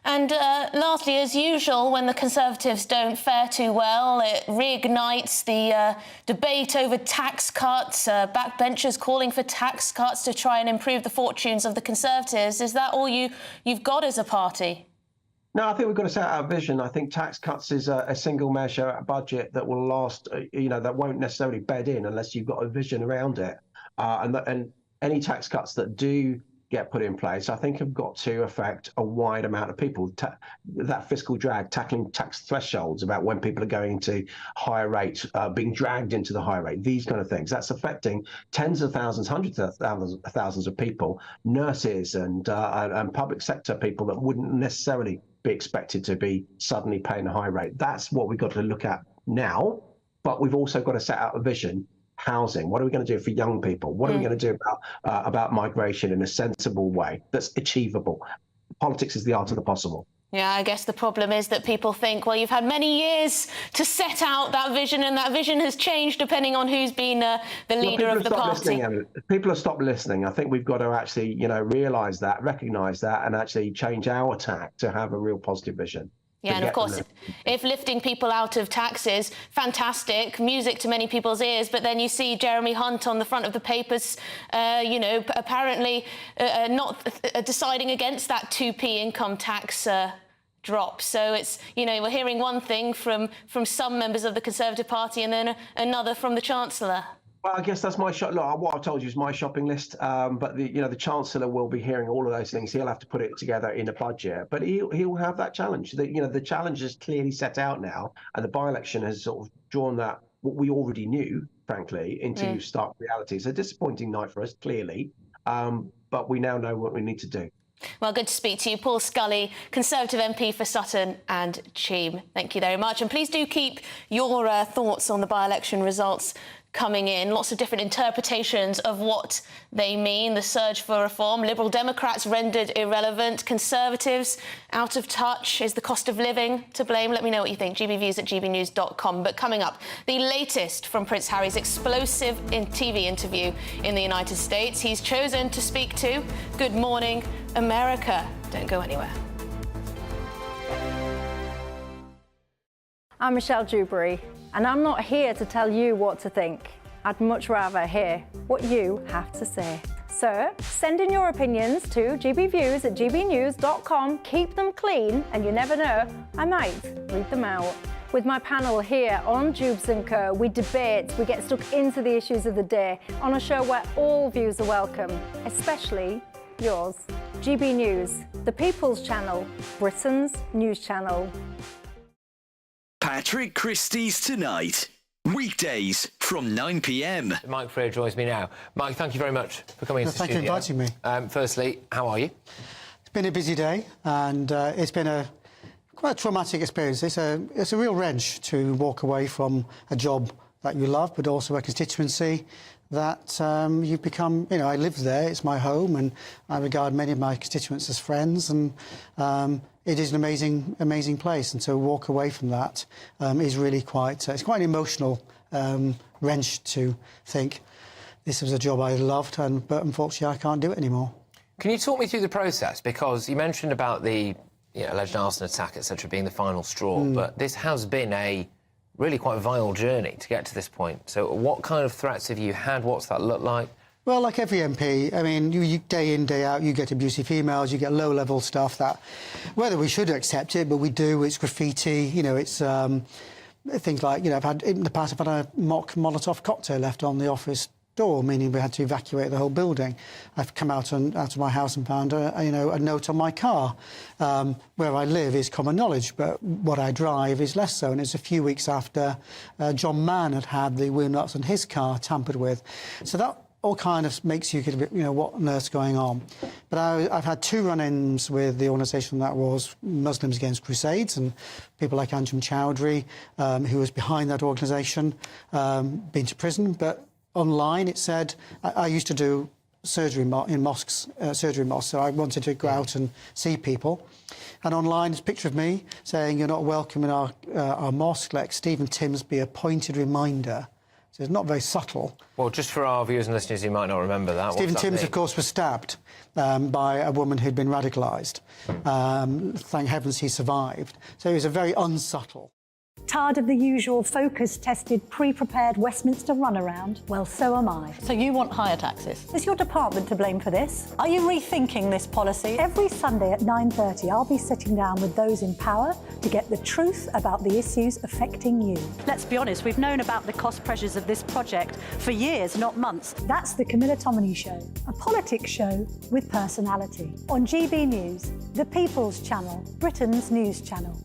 And lastly, as usual, when the Conservatives don't fare too well, it reignites the debate over tax cuts, backbenchers calling for tax cuts to try and improve the fortunes of the Conservatives. Is that all you've got as a party? No, I think we've got to set out a vision. I think tax cuts is a single measure, a budget that will last, that won't necessarily bed in unless you've got a vision around it. And any tax cuts that do get put in place, I think have got to affect a wide amount of people. That fiscal drag, tackling tax thresholds about when people are going to higher rates, being dragged into the higher rate, these kind of things. That's affecting tens of thousands, hundreds of thousands of people, nurses and public sector people that wouldn't necessarily be expected to be suddenly paying a high rate. That's what we've got to look at now, but we've also got to set out a vision. Housing, what are we going to do for young people? What are we going to do about migration in a sensible way that's achievable? Politics is the art of the possible. Yeah, I guess the problem is that people think, well, you've had many years to set out that vision, and that vision has changed depending on who's been the leader of the party. People have stopped listening. I think we've got to actually, realise that, recognise that, and actually change our tack to have a real positive vision. Yeah, and of course, if lifting people out of taxes, fantastic, music to many people's ears, but then you see Jeremy Hunt on the front of the papers, apparently not deciding against that 2p income tax drop. So it's, we're hearing one thing from some members of the Conservative Party and then another from the Chancellor. Well, I guess that's my look, what I've told you is my shopping list. But the Chancellor will be hearing all of those things. He'll have to put it together in a budget, but he'll have that challenge. The challenge is clearly set out now, and the by-election has sort of drawn that what we already knew, frankly, into stark reality. It's a disappointing night for us, clearly, but we now know what we need to do. Well, good to speak to you. Paul Scully, Conservative MP for Sutton and Cheam. Thank you very much. And please do keep your thoughts on the by-election results coming in. Lots of different interpretations of what they mean. The surge for reform, Liberal Democrats rendered irrelevant, Conservatives out of touch. Is the cost of living to blame? Let me know what you think. gbviews@gbnews.com. But coming up, the latest from Prince Harry's explosive TV interview in the United States. He's chosen to speak to Good Morning America. Don't go anywhere. I'm Michelle Dewberry, and I'm not here to tell you what to think. I'd much rather hear what you have to say. So send in your opinions to gbviews@gbnews.com. Keep them clean, and you never know, I might read them out. With my panel here on Jubes & Co, we debate, we get stuck into the issues of the day on a show where all views are welcome, especially yours. GB News, the People's Channel, Britain's news channel. Patrick Christie's Tonight. Weekdays from 9 p.m. Mike Freer joins me now. Mike, thank you very much for coming into the studio. Thank you for inviting me. Firstly, how are you? It's been a busy day, and it's been quite a traumatic experience. It's a real wrench to walk away from a job that you love, but also a constituency that you've become, I live there, it's my home, and I regard many of my constituents as friends, and it is an amazing place, and to walk away from that is really it's quite an emotional wrench to think this was a job I loved, but unfortunately I can't do it anymore. Can you talk me through the process? Because you mentioned about the alleged arson attack, etc., being the final straw, but this has been a really quite vile journey to get to this point. So what kind of threats have you had? What's that look like? Well, like every MP, I mean, you day in, day out, you get abusive emails, you get low-level stuff that, whether we should accept it, but we do, it's graffiti, it's things like, I've had, in the past, I've had a mock Molotov cocktail left on the office door, meaning we had to evacuate the whole building. I've come out of my house and found a note on my car. Where I live is common knowledge, but what I drive is less so. And it's a few weeks after John Mann had the wheel nuts on his car tampered with. So that all kind of makes you get a bit, what on earth's going on. But I've had 2 run-ins with the organisation that was Muslims Against Crusades, and people like Anjem Chowdhury, who was behind that organisation, been to prison. But online it said, I used to do surgery in mosques, so I wanted to go out and see people. And online, it's a picture of me saying, you're not welcome in our mosque, let Stephen Timms be a pointed reminder. So it's not very subtle. Well, just for our viewers and listeners who might not remember that, Stephen Timms, of course, was stabbed by a woman who'd been radicalised. Thank heavens he survived. So it was a very unsubtle. Tired of the usual focus-tested, pre-prepared Westminster runaround? Well, so am I. So you want higher taxes? Is your department to blame for this? Are you rethinking this policy? Every Sunday at 9:30, I'll be sitting down with those in power to get the truth about the issues affecting you. Let's be honest, we've known about the cost pressures of this project for years, not months. That's the Camilla Tominey Show, a politics show with personality. On GB News, the People's Channel, Britain's news channel.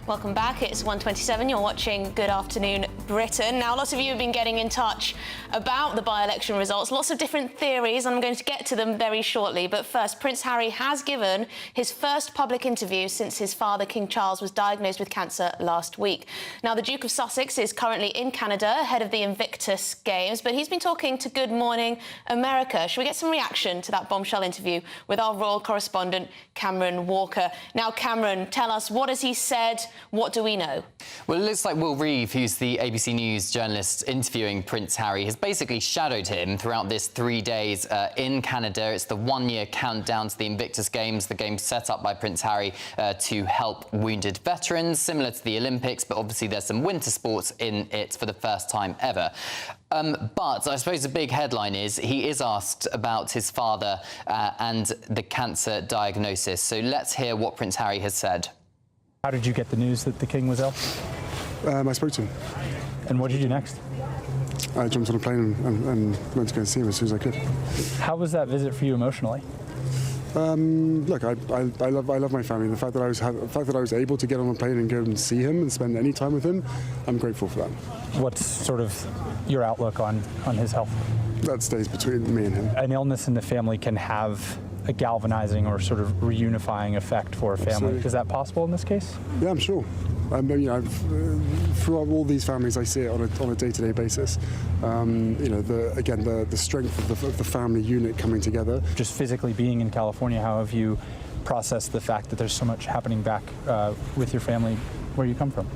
Welcome back. It's 1:27. You're watching Good Afternoon Britain. Now, lots of you have been getting in touch about the by-election results. Lots of different theories, and I'm going to get to them very shortly. But first, Prince Harry has given his first public interview since his father, King Charles, was diagnosed with cancer last week. Now, the Duke of Sussex is currently in Canada ahead of the Invictus Games, but he's been talking to Good Morning America. Should we get some reaction to that bombshell interview with our royal correspondent, Cameron Walker? Now, Cameron, tell us, what has he said? What do we know? Well, it looks like Will Reeve, who's the ABC News journalist interviewing Prince Harry, has basically shadowed him throughout this 3 days in Canada. It's the one-year countdown to the Invictus Games, the games set up by Prince Harry to help wounded veterans, similar to the Olympics, but obviously there's some winter sports in it for the first time ever. But I suppose the big headline is he is asked about his father and the cancer diagnosis. So let's hear what Prince Harry has said. How did you get the news that the King was ill? I spoke to him. And what did you do next? I jumped on a plane and went to go and see him as soon as I could. How was that visit for you emotionally? Look, I love my family. The fact that I was able to get on a plane and go and see him and spend any time with him, I'm grateful for that. What's sort of your outlook on his health? That stays between me and him. An illness in the family can have a galvanizing or sort of reunifying effect for a family. Absolutely. Is that possible in this case? Yeah, I'm sure. Throughout all these families, I see it on a day-to-day basis. The strength of the family unit coming together. Just physically being in California, how have you processed the fact that there's so much happening back with your family where you come from?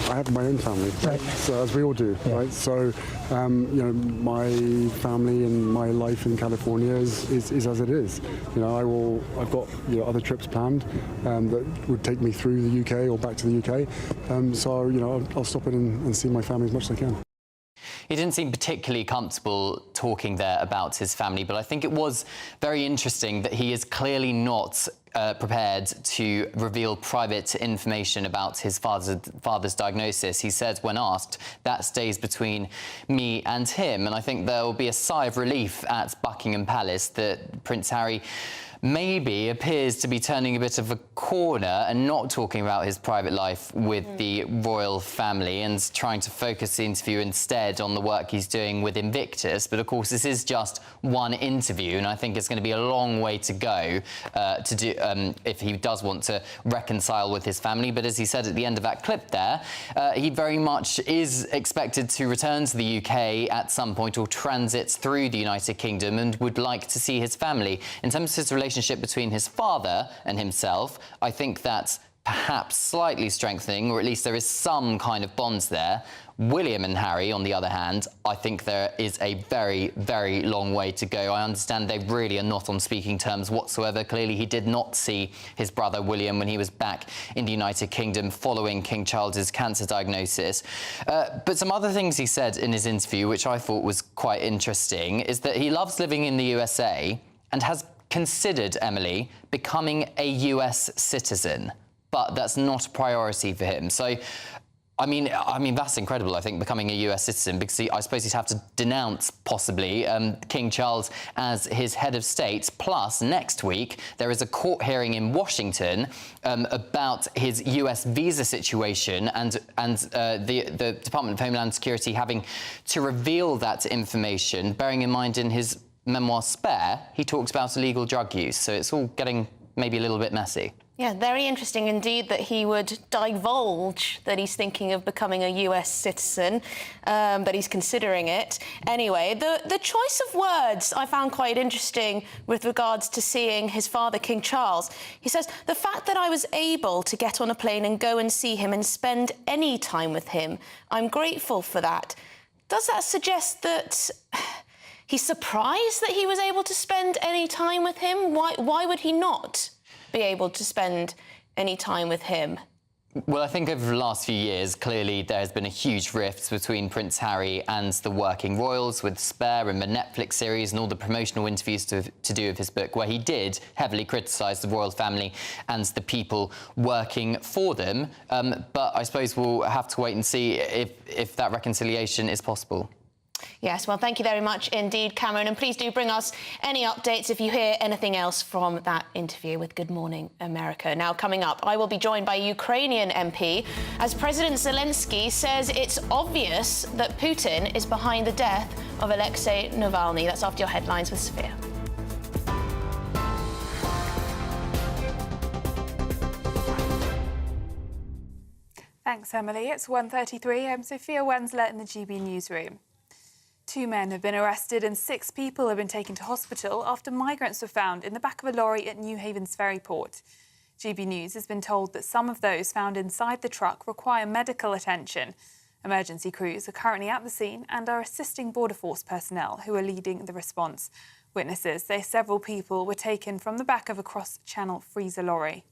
I have my own family, right. So as we all do, right? So, my family and my life in California is as it is. I've got other trips planned that would take me through the UK or back to the UK. I'll stop in and see my family as much as I can. He didn't seem particularly comfortable talking there about his family, but I think it was very interesting that he is clearly not prepared to reveal private information about his father's diagnosis. He said when asked, that stays between me and him. And I think there will be a sigh of relief at Buckingham Palace that Prince Harry maybe appears to be turning a bit of a corner and not talking about his private life with the royal family and trying to focus the interview instead on the work he's doing with Invictus. But of course, this is just one interview, and I think it's going to be a long way to go to do if he does want to reconcile with his family. But as he said at the end of that clip there, he very much is expected to return to the UK at some point or transit through the United Kingdom and would like to see his family. In terms of his relationship between his father and himself, I think that's perhaps slightly strengthening, or at least there is some kind of bonds there. William and Harry, on the other hand, I think there is a very, very long way to go. I understand they really are not on speaking terms whatsoever. Clearly, he did not see his brother William when he was back in the United Kingdom following King Charles's cancer diagnosis. But some other things he said in his interview, which I thought was quite interesting, is that he loves living in the USA and has considered, Emily, becoming a US citizen, but that's not a priority for him. So, I mean, that's incredible, I think, becoming a US citizen, because I suppose he'd have to denounce, possibly, King Charles as his head of state. Plus, next week, there is a court hearing in Washington about his US visa situation and the Department of Homeland Security having to reveal that information, bearing in mind in his memoir Spare, he talks about illegal drug use. So it's all getting maybe a little bit messy. Yeah, very interesting indeed that he would divulge that he's thinking of becoming a US citizen, that he's considering it. Anyway, the choice of words I found quite interesting with regards to seeing his father, King Charles. He says, the fact that I was able to get on a plane and go and see him and spend any time with him, I'm grateful for that. Does that suggest that he's surprised that he was able to spend any time with him? Why would he not be able to spend any time with him? Well, I think over the last few years, clearly there has been a huge rift between Prince Harry and the working royals with Spare and the Netflix series and all the promotional interviews to do with his book, where he did heavily criticise the royal family and the people working for them. But I suppose we'll have to wait and see if that reconciliation is possible. Yes, well, thank you very much indeed, Cameron. And please do bring us any updates if you hear anything else from that interview with Good Morning America. Now, coming up, I will be joined by a Ukrainian MP as President Zelensky says it's obvious that Putin is behind the death of Alexei Navalny. That's after your headlines with Sophia. Thanks, Emily. It's 1:33. I'm Sophia Wensler in the GB newsroom. 2 men have been arrested and 6 people have been taken to hospital after migrants were found in the back of a lorry at New Haven's ferry port. GB News has been told that some of those found inside the truck require medical attention. Emergency crews are currently at the scene and are assisting Border Force personnel who are leading the response. Witnesses say several people were taken from the back of a cross-channel freezer lorry.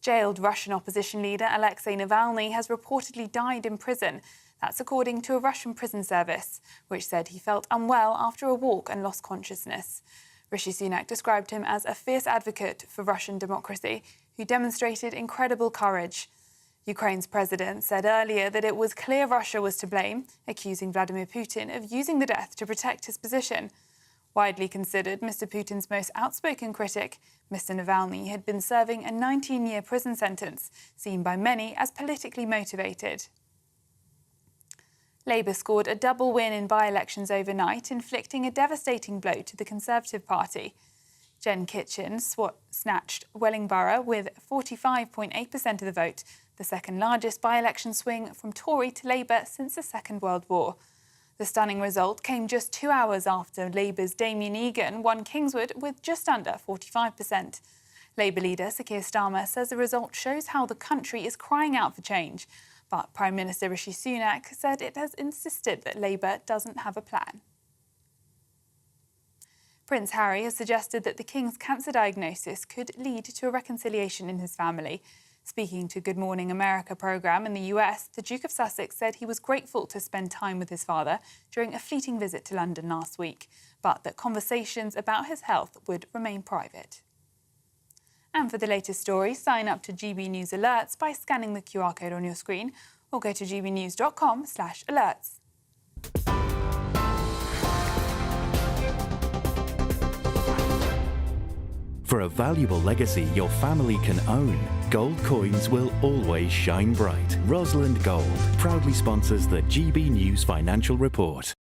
Jailed Russian opposition leader Alexei Navalny has reportedly died in prison. That's according to a Russian prison service, which said he felt unwell after a walk and lost consciousness. Rishi Sunak described him as a fierce advocate for Russian democracy who demonstrated incredible courage. Ukraine's president said earlier that it was clear Russia was to blame, accusing Vladimir Putin of using the death to protect his position. Widely considered Mr. Putin's most outspoken critic, Mr. Navalny had been serving a 19-year prison sentence, seen by many as politically motivated. Labour scored a double win in by-elections overnight, inflicting a devastating blow to the Conservative Party. Jen Kitchen snatched Wellingborough with 45.8% of the vote, the second largest by-election swing from Tory to Labour since the Second World War. The stunning result came just 2 hours after Labour's Damien Egan won Kingswood with just under 45%. Labour leader Sir Keir Starmer says the result shows how the country is crying out for change. But Prime Minister Rishi Sunak said it has insisted that Labour doesn't have a plan. Prince Harry has suggested that the King's cancer diagnosis could lead to a reconciliation in his family. Speaking to Good Morning America programme in the US, the Duke of Sussex said he was grateful to spend time with his father during a fleeting visit to London last week, but that conversations about his health would remain private. And for the latest stories, sign up to GB News Alerts by scanning the QR code on your screen or go to gbnews.com/alerts. For a valuable legacy your family can own, gold coins will always shine bright. Rosalind Gold proudly sponsors the GB News Financial Report.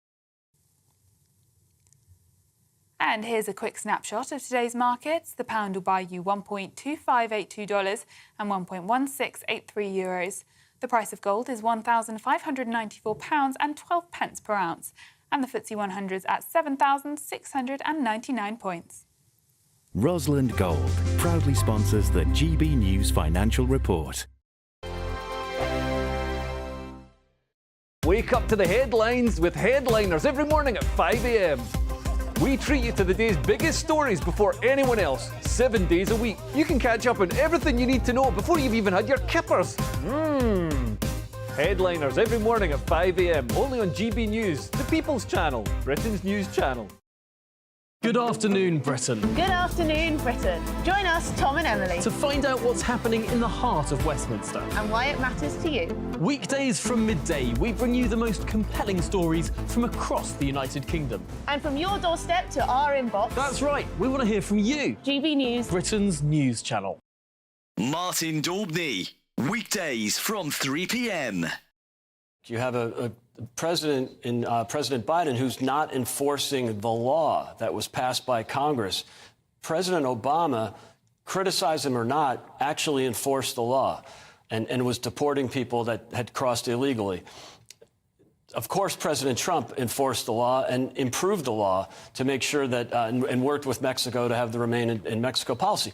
And here's a quick snapshot of today's markets. The pound will buy you $1.2582 and €1.1683. The price of gold is £1,594 and 12 pence per ounce. And the FTSE 100 is at 7,699 points. Rosalind Gold proudly sponsors the GB News Financial Report. Wake up to the headlines with Headliners every morning at 5 a.m. We treat you to the day's biggest stories before anyone else, 7 days a week. You can catch up on everything you need to know before you've even had your kippers. Headliners every morning at 5 a.m. only on GB News, the People's Channel, Britain's news channel. Good afternoon, Britain. Good afternoon, Britain. Join us, Tom and Emily, To find out what's happening in the heart of Westminster. and why it matters to you. Weekdays from midday, we bring you the most compelling stories from across the United Kingdom. And from your doorstep to our inbox. That's right, we want to hear from you. GB News, Britain's news channel. Martin Daubney, weekdays from 3 p.m. You have a president in President Biden who's not enforcing the law that was passed by Congress. President Obama, criticize him or not, actually enforced the law and was deporting people that had crossed illegally. Of course, President Trump enforced the law and improved the law to make sure that and worked with Mexico to have the Remain in Mexico policy.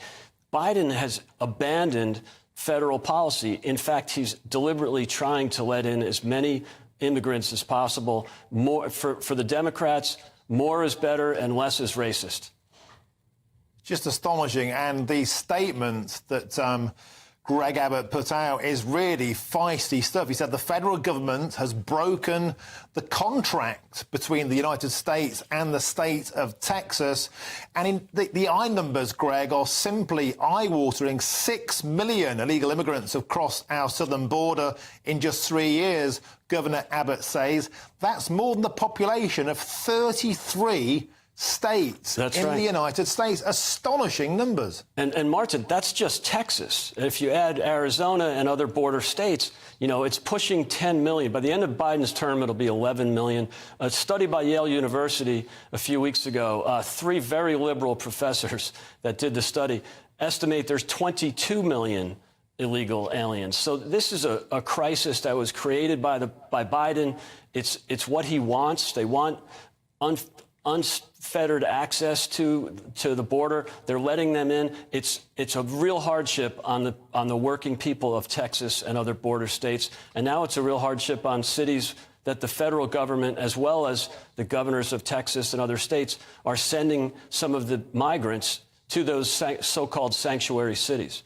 Biden has abandoned federal policy. In fact, he's deliberately trying to let in as many immigrants as possible. More for the Democrats, more is better and less is racist. Just astonishing. And the statement that Greg Abbott put out is really feisty stuff. He said the federal government has broken the contract between the United States and the state of Texas. And the eye numbers, Greg, are simply eye-watering. 6 million illegal immigrants have crossed our southern border in just 3 years, Governor Abbott says. That's more than the population of 33 states in the United States. Astonishing numbers. And Martin, that's just Texas. If you add Arizona and other border states, you know, it's pushing 10 million. By the end of Biden's term, it'll be 11 million. A study by Yale University a few weeks ago, 3 very liberal professors that did the study estimate there's 22 million illegal aliens. So this is a crisis that was created by Biden. It's what he wants. They want unfettered access to the border. They're letting them in. It's a real hardship on the working people of Texas and other border states. And now it's a real hardship on cities that the federal government, as well as the governors of Texas and other states, are sending some of the migrants to those so-called sanctuary cities.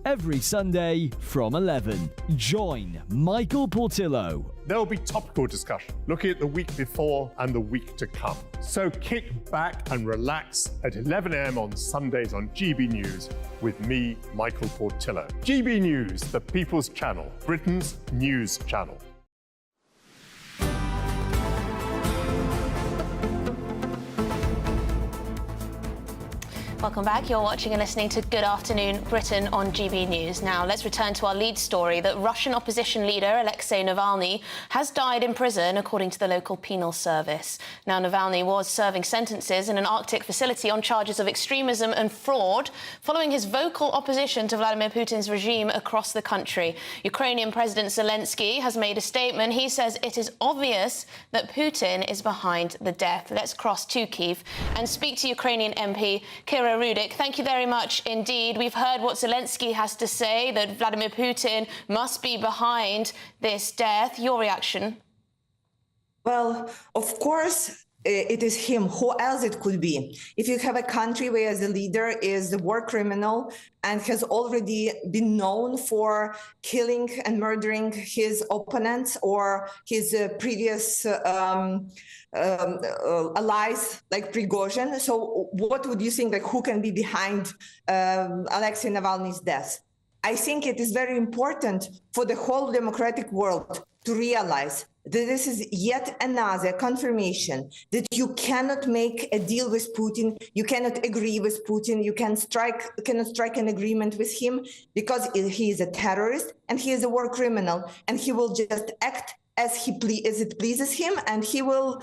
Every Sunday from 11, join Michael Portillo. There will be topical discussion, looking at the week before and the week to come. So kick back and relax at 11 a.m. on Sundays on GB News with me, Michael Portillo. GB News, the People's Channel, Britain's news channel. Welcome back. You're watching and listening to Good Afternoon Britain on GB News. Now, let's return to our lead story that Russian opposition leader Alexei Navalny has died in prison, according to the local penal service. Now, Navalny was serving sentences in an Arctic facility on charges of extremism and fraud, following his vocal opposition to Vladimir Putin's regime across the country. Ukrainian President Zelensky has made a statement. He says it is obvious that Putin is behind the death. Let's cross to Kyiv and speak to Ukrainian MP Kira Rudik. Thank you very much indeed. We've heard what Zelensky has to say, that Vladimir Putin must be behind this death. Your reaction? Well, of course, it is him. Who else it could be? If you have a country where the leader is a war criminal and has already been known for killing and murdering his opponents or his previous allies like Prigozhin. So what would you think, like, who can be behind Alexei Navalny's death? I think it is very important for the whole democratic world to realize that this is yet another confirmation that you cannot make a deal with Putin, you cannot agree with Putin, you cannot strike an agreement with him, because he is a terrorist and he is a war criminal, and he will just act as it pleases him, and he will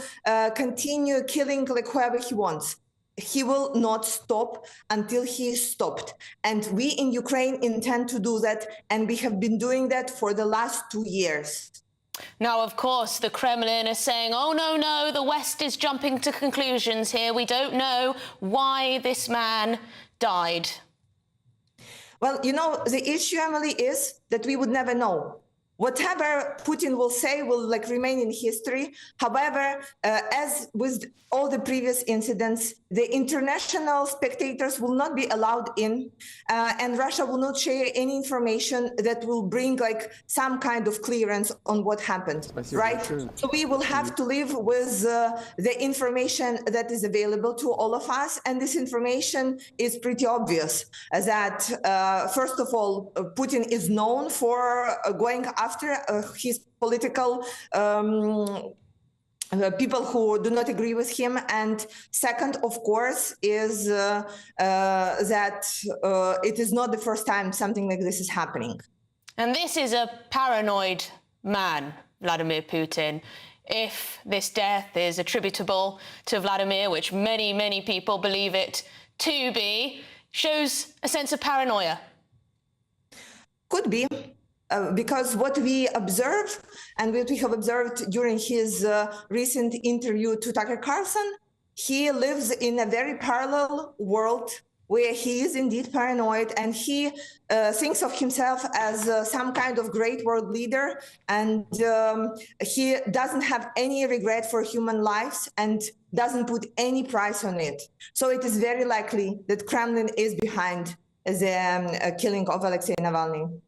continue killing like whoever he wants. He will not stop until he is stopped. And we in Ukraine intend to do that, and we have been doing that for the last 2 years. Now, of course, the Kremlin is saying, oh, no, the West is jumping to conclusions here. We don't know why this man died. Well, you know, the issue, Emily, is that we would never know. Whatever Putin will say will remain in history. However, as with all the previous incidents, the international spectators will not be allowed in, and Russia will not share any information that will bring some kind of clearance on what happened, right? So we will have to live with the information that is available to all of us, and this information is pretty obvious. That first of all, Putin is known for going after his political people who do not agree with him. And second, of course, is that it is not the first time something like this is happening. And this is a paranoid man, Vladimir Putin. If this death is attributable to Vladimir, which many, many people believe it to be, shows a sense of paranoia. Could be. Because what we observe and what we have observed during his recent interview to Tucker Carlson, he lives in a very parallel world where he is indeed paranoid, and he thinks of himself as some kind of great world leader, and he doesn't have any regret for human lives and doesn't put any price on it. So it is very likely that Kremlin is behind the killing of Alexei Navalny.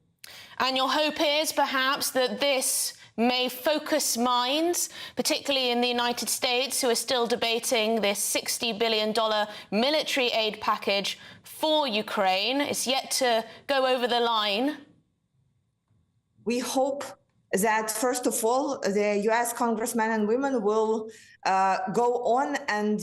And your hope is perhaps that this may focus minds, particularly in the United States, who are still debating this $60 billion military aid package for Ukraine. It's yet to go over the line. We hope that, first of all, the US congressmen and women will go on and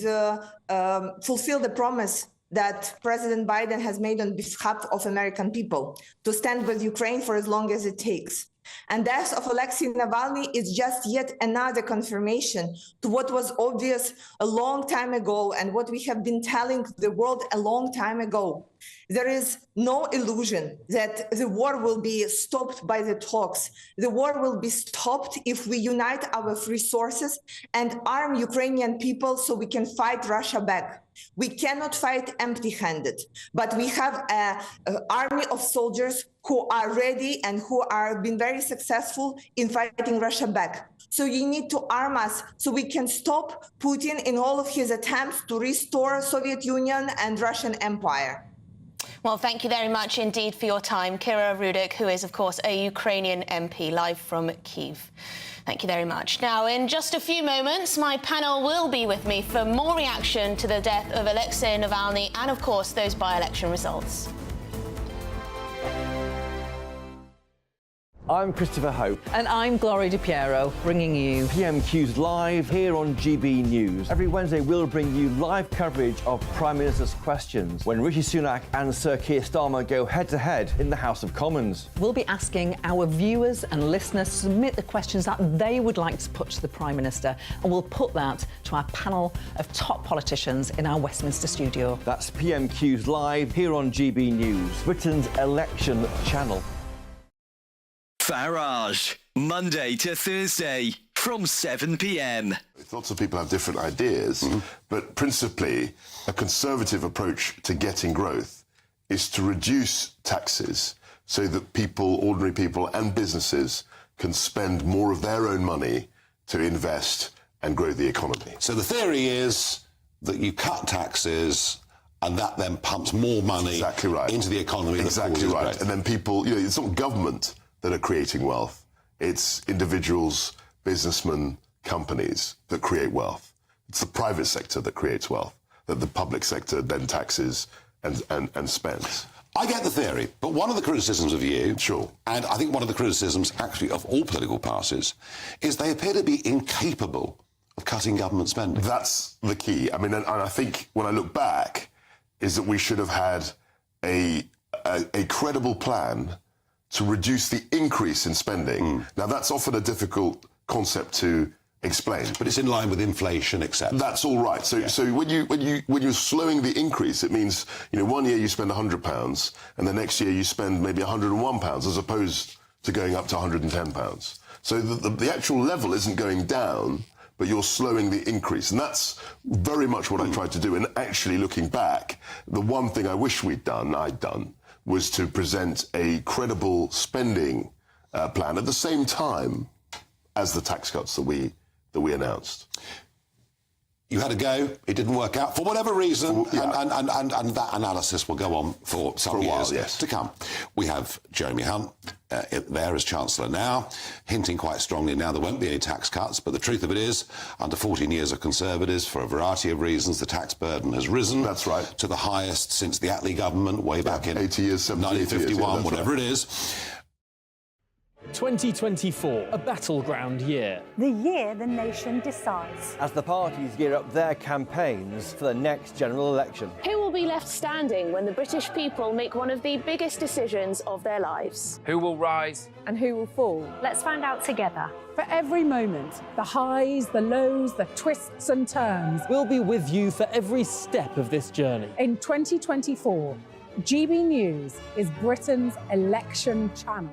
fulfill the promise that President Biden has made on behalf of American people, to stand with Ukraine for as long as it takes. And the death of Alexei Navalny is just yet another confirmation to what was obvious a long time ago and what we have been telling the world a long time ago. There is no illusion that the war will be stopped by the talks. The war will be stopped if we unite our resources and arm Ukrainian people so we can fight Russia back. We cannot fight empty-handed, but we have an army of soldiers who are ready and who are been very successful in fighting Russia back. So you need to arm us so we can stop Putin in all of his attempts to restore Soviet Union and Russian Empire. Well, thank you very much indeed for your time, Kira Rudik, who is, of course, a Ukrainian MP, live from Kyiv. Thank you very much. Now, in just a few moments, my panel will be with me for more reaction to the death of Alexei Navalny and, of course, those by-election results. I'm Christopher Hope. And I'm Gloria DiPiero, bringing you PMQ's Live here on GB News. Every Wednesday, we'll bring you live coverage of Prime Minister's questions when Rishi Sunak and Sir Keir Starmer go head-to-head in the House of Commons. We'll be asking our viewers and listeners to submit the questions that they would like to put to the Prime Minister, and we'll put that to our panel of top politicians in our Westminster studio. That's PMQ's Live here on GB News, Britain's election channel. Farage, Monday to Thursday from 7 p.m. Lots of people have different ideas, but principally a conservative approach to getting growth is to reduce taxes so that people, ordinary people and businesses can spend more of their own money to invest and grow the economy. So the theory is that you cut taxes and that then pumps more money into the economy. Exactly right. Growth. And then people, it's not government that are creating wealth. It's individuals, businessmen, companies that create wealth. It's the private sector that creates wealth, that the public sector then taxes and spends. I get the theory, but one of the criticisms of you, and I think one of the criticisms actually of all political parties, is they appear to be incapable of cutting government spending. That's the key. I mean, and I think when I look back, is that we should have had a credible plan to reduce the increase in spending. Now, that's often a difficult concept to explain. But it's in line with inflation, etc. That's all right. So when you're slowing the increase, it means, one year you spend £100 and the next year you spend maybe £101 as opposed to going up to £110. So the actual level isn't going down, but you're slowing the increase. And that's very much what I tried to do. And actually, looking back, the one thing I wish I'd done, was to present a credible spending plan at the same time as the tax cuts that we announced. You had a go, it didn't work out for whatever reason, and that analysis will go on for some years to come. We have Jeremy Hunt there as Chancellor now, hinting quite strongly now there won't be any tax cuts, but the truth of it is, under 14 years of Conservatives, for a variety of reasons, the tax burden has risen. That's right. To the highest since the Attlee government, way back in 80 years, 1951, whatever it is. 2024, a battleground year. The year the nation decides. As the parties gear up their campaigns for the next general election. Who will be left standing when the British people make one of the biggest decisions of their lives? Who will rise? And who will fall? Let's find out together. For every moment, the highs, the lows, the twists and turns. We'll be with you for every step of this journey. In 2024, GB News is Britain's election channel.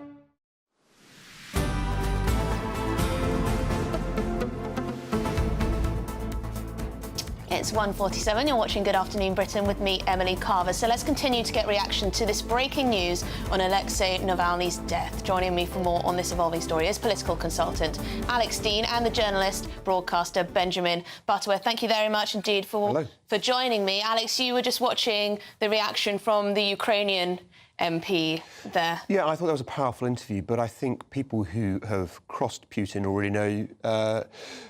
It's 1:47. You're watching Good Afternoon Britain with me, Emily Carver. So let's continue to get reaction to this breaking news on Alexei Navalny's death. Joining me for more on this evolving story is political consultant Alex Dean and the journalist, broadcaster Benjamin Butterworth. Thank you very much indeed for joining me. Alex, you were just watching the reaction from the Ukrainian MP there. Yeah, I thought that was a powerful interview, but I think people who have crossed Putin already know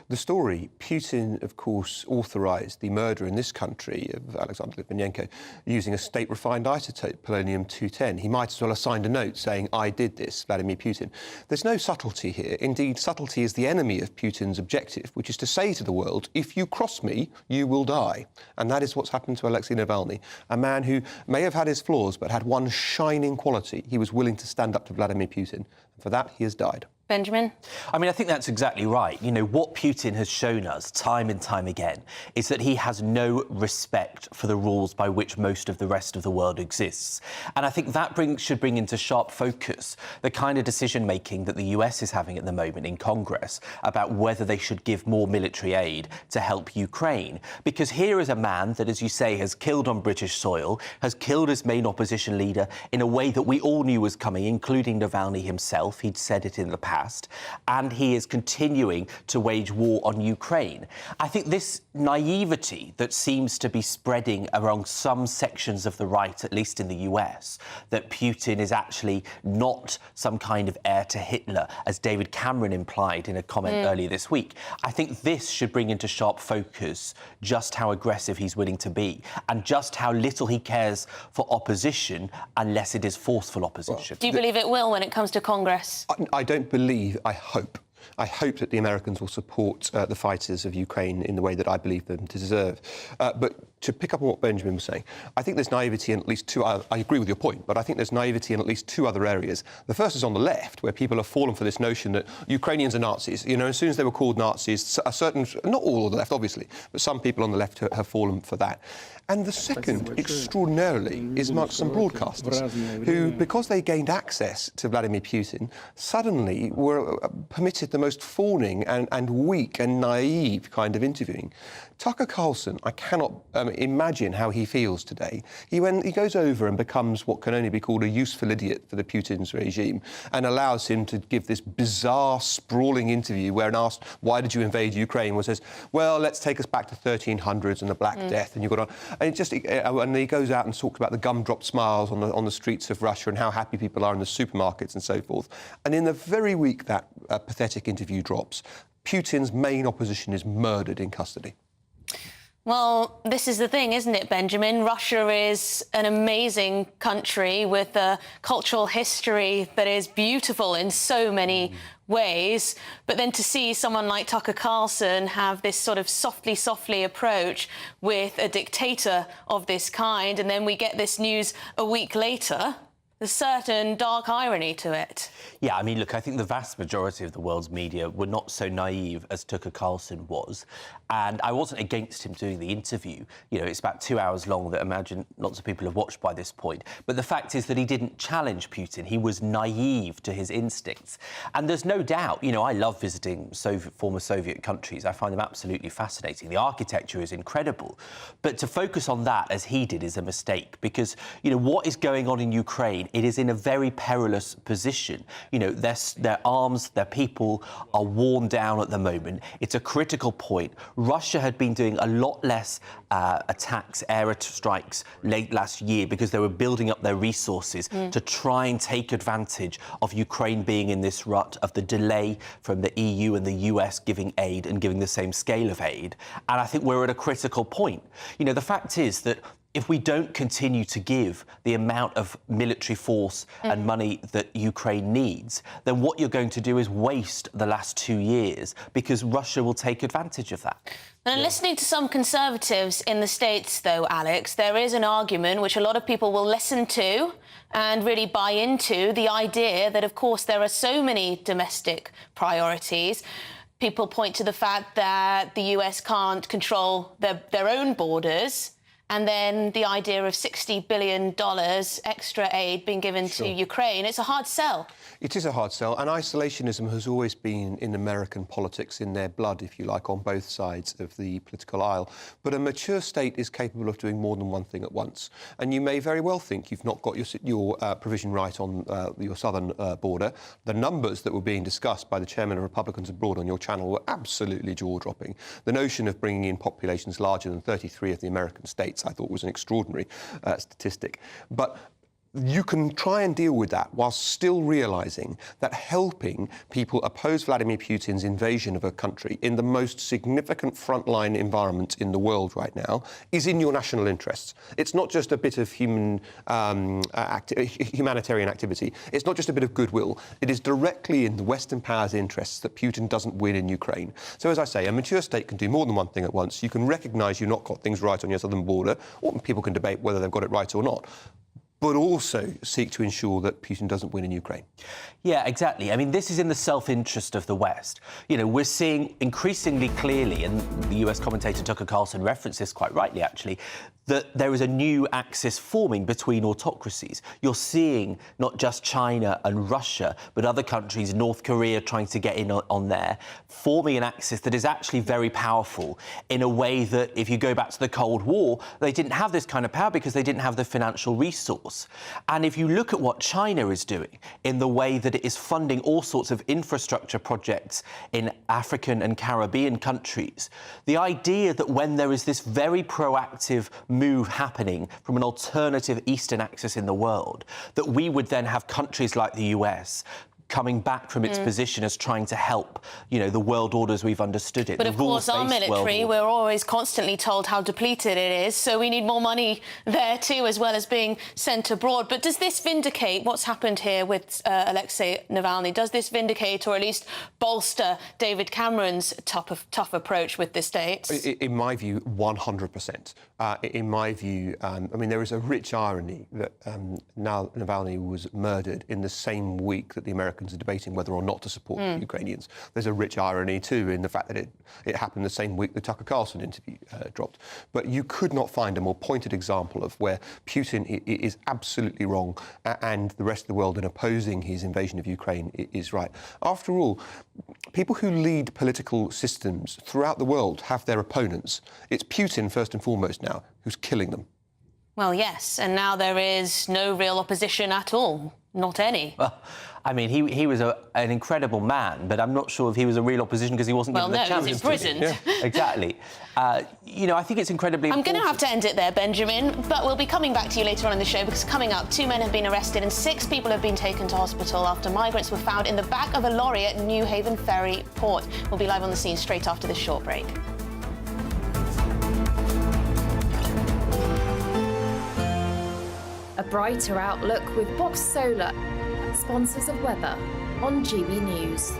the story. Putin, of course, authorised the murder in this country of Alexander Litvinenko using a state-refined isotope, polonium-210. He might as well have signed a note saying, I did this, Vladimir Putin. There's no subtlety here. Indeed, subtlety is the enemy of Putin's objective, which is to say to the world, if you cross me, you will die. And that is what's happened to Alexei Navalny, a man who may have had his flaws, but had one shining quality. He was willing to stand up to Vladimir Putin. And for that, he has died. Benjamin? I mean, I think that's exactly right. You know, what Putin has shown us time and time again is that he has no respect for the rules by which most of the rest of the world exists. And I think that should bring into sharp focus the kind of decision-making that the US is having at the moment in Congress about whether they should give more military aid to help Ukraine. Because here is a man that, as you say, has killed on British soil, has killed his main opposition leader in a way that we all knew was coming, including Navalny himself. He'd said it in the past. past, and he is continuing to wage war on Ukraine. I think this naivety that seems to be spreading among some sections of the right, at least in the US, that Putin is actually not some kind of heir to Hitler, as David Cameron implied in a comment earlier this week. I think this should bring into sharp focus just how aggressive he's willing to be and just how little he cares for opposition unless it is forceful opposition. Do you believe it will when it comes to Congress? I don't believe, I hope that the Americans will support the fighters of Ukraine in the way that I believe them to deserve. But to pick up on what Benjamin was saying, I think there's naivety in at least two... I agree with your point, but I think there's naivety in at least two other areas. The first is on the left, where people have fallen for this notion that Ukrainians are Nazis. You know, as soon as they were called Nazis, a certain... Not all of the left, obviously, but some people on the left have fallen for that. And the second, extraordinarily, is amongst some broadcasters who, because they gained access to Vladimir Putin, suddenly were permitted the most fawning and weak and naive kind of interviewing. Tucker Carlson, I cannot imagine how he feels today. He goes over and becomes what can only be called a useful idiot for the Putin's regime and allows him to give this bizarre, sprawling interview where, asked, why did you invade Ukraine, where he says, well, let's take us back to 1300s and the Black Death, and you've got on... And he goes out and talks about the gumdrop smiles on the streets of Russia and how happy people are in the supermarkets and so forth. And in the very week that pathetic interview drops, Putin's main opposition is murdered in custody. Well, this is the thing, isn't it, Benjamin? Russia is an amazing country with a cultural history that is beautiful in so many ways. But then to see someone like Tucker Carlson have this sort of softly approach with a dictator of this kind, and then we get this news a week later, there's certain dark irony to it. Yeah, I mean, look, I think the vast majority of the world's media were not so naive as Tucker Carlson was. And I wasn't against him doing the interview. You know, it's about 2 hours long that I imagine lots of people have watched by this point. But the fact is that he didn't challenge Putin. He was naive to his instincts. And there's no doubt, you know, I love visiting former Soviet countries. I find them absolutely fascinating. The architecture is incredible. But to focus on that, as he did, is a mistake. Because, you know, what is going on in Ukraine, it is in a very perilous position. You know, their arms, their people are worn down at the moment. It's a critical point. Russia had been doing a lot less attacks, air strikes late last year because they were building up their resources to try and take advantage of Ukraine being in this rut of the delay from the EU and the US giving aid and giving the same scale of aid. And I think we're at a critical point. You know, the fact is that if we don't continue to give the amount of military force and money that Ukraine needs, then what you're going to do is waste the last 2 years because Russia will take advantage of that. And listening to some Conservatives in the States, though, Alex, there is an argument which a lot of people will listen to and really buy into, the idea that, of course, there are so many domestic priorities. People point to the fact that the US can't control their own borders. And then the idea of $60 billion extra aid being given to Ukraine. It's a hard sell. It is a hard sell, and isolationism has always been in American politics, in their blood, if you like, on both sides of the political aisle. But a mature state is capable of doing more than one thing at once. And you may very well think you've not got your provision right on your southern border. The numbers that were being discussed by the chairman of Republicans Abroad on your channel were absolutely jaw-dropping. The notion of bringing in populations larger than 33 of the American states I thought was an extraordinary statistic. But you can try and deal with that while still realising that helping people oppose Vladimir Putin's invasion of a country in the most significant frontline environment in the world right now is in your national interests. It's not just a bit of humanitarian activity. It's not just a bit of goodwill. It is directly in the Western powers' interests that Putin doesn't win in Ukraine. So, as I say, a mature state can do more than one thing at once. You can recognise you've not got things right on your southern border, or people can debate whether they've got it right or not, but also seek to ensure that Putin doesn't win in Ukraine. Yeah, exactly. I mean, this is in the self-interest of the West. You know, we're seeing increasingly clearly, and the US commentator Tucker Carlson referenced this quite rightly, actually, that there is a new axis forming between autocracies. You're seeing not just China and Russia, but other countries, North Korea trying to get in on there, forming an axis that is actually very powerful in a way that, if you go back to the Cold War, they didn't have this kind of power because they didn't have the financial resource. And if you look at what China is doing in the way that it is funding all sorts of infrastructure projects in African and Caribbean countries, the idea that when there is this very proactive move happening from an alternative eastern axis in the world, that we would then have countries like the US coming back from its position as trying to help, you know, the world order as we've understood it. But of course, our military, we're always constantly told how depleted it is, so we need more money there too, as well as being sent abroad. But does this vindicate what's happened here with Alexei Navalny? Does this vindicate, or at least bolster, David Cameron's tough approach with the States? In my view, 100%. In my view, I mean, there is a rich irony that now Navalny was murdered in the same week that the Americans are debating whether or not to support the Ukrainians. There's a rich irony, too, in the fact that it happened the same week the Tucker Carlson interview dropped. But you could not find a more pointed example of where Putin is absolutely wrong and the rest of the world in opposing his invasion of Ukraine is right. After all, people who lead political systems throughout the world have their opponents. It's Putin, first and foremost now, who's killing them. Well, yes, and now there is no real opposition at all. Not any. Well, I mean, he was an incredible man, but I'm not sure if he was a real opposition because he wasn't given the chance. Well, no, he was imprisoned. Yeah, exactly. You know, I think it's incredibly important. I'm going to have to end it there, Benjamin, but we'll be coming back to you later on in the show because coming up, 2 men have been arrested and 6 people have been taken to hospital after migrants were found in the back of a lorry at New Haven Ferry Port. We'll be live on the scene straight after this short break. A brighter outlook with Box Solar, sponsors of weather on GB News.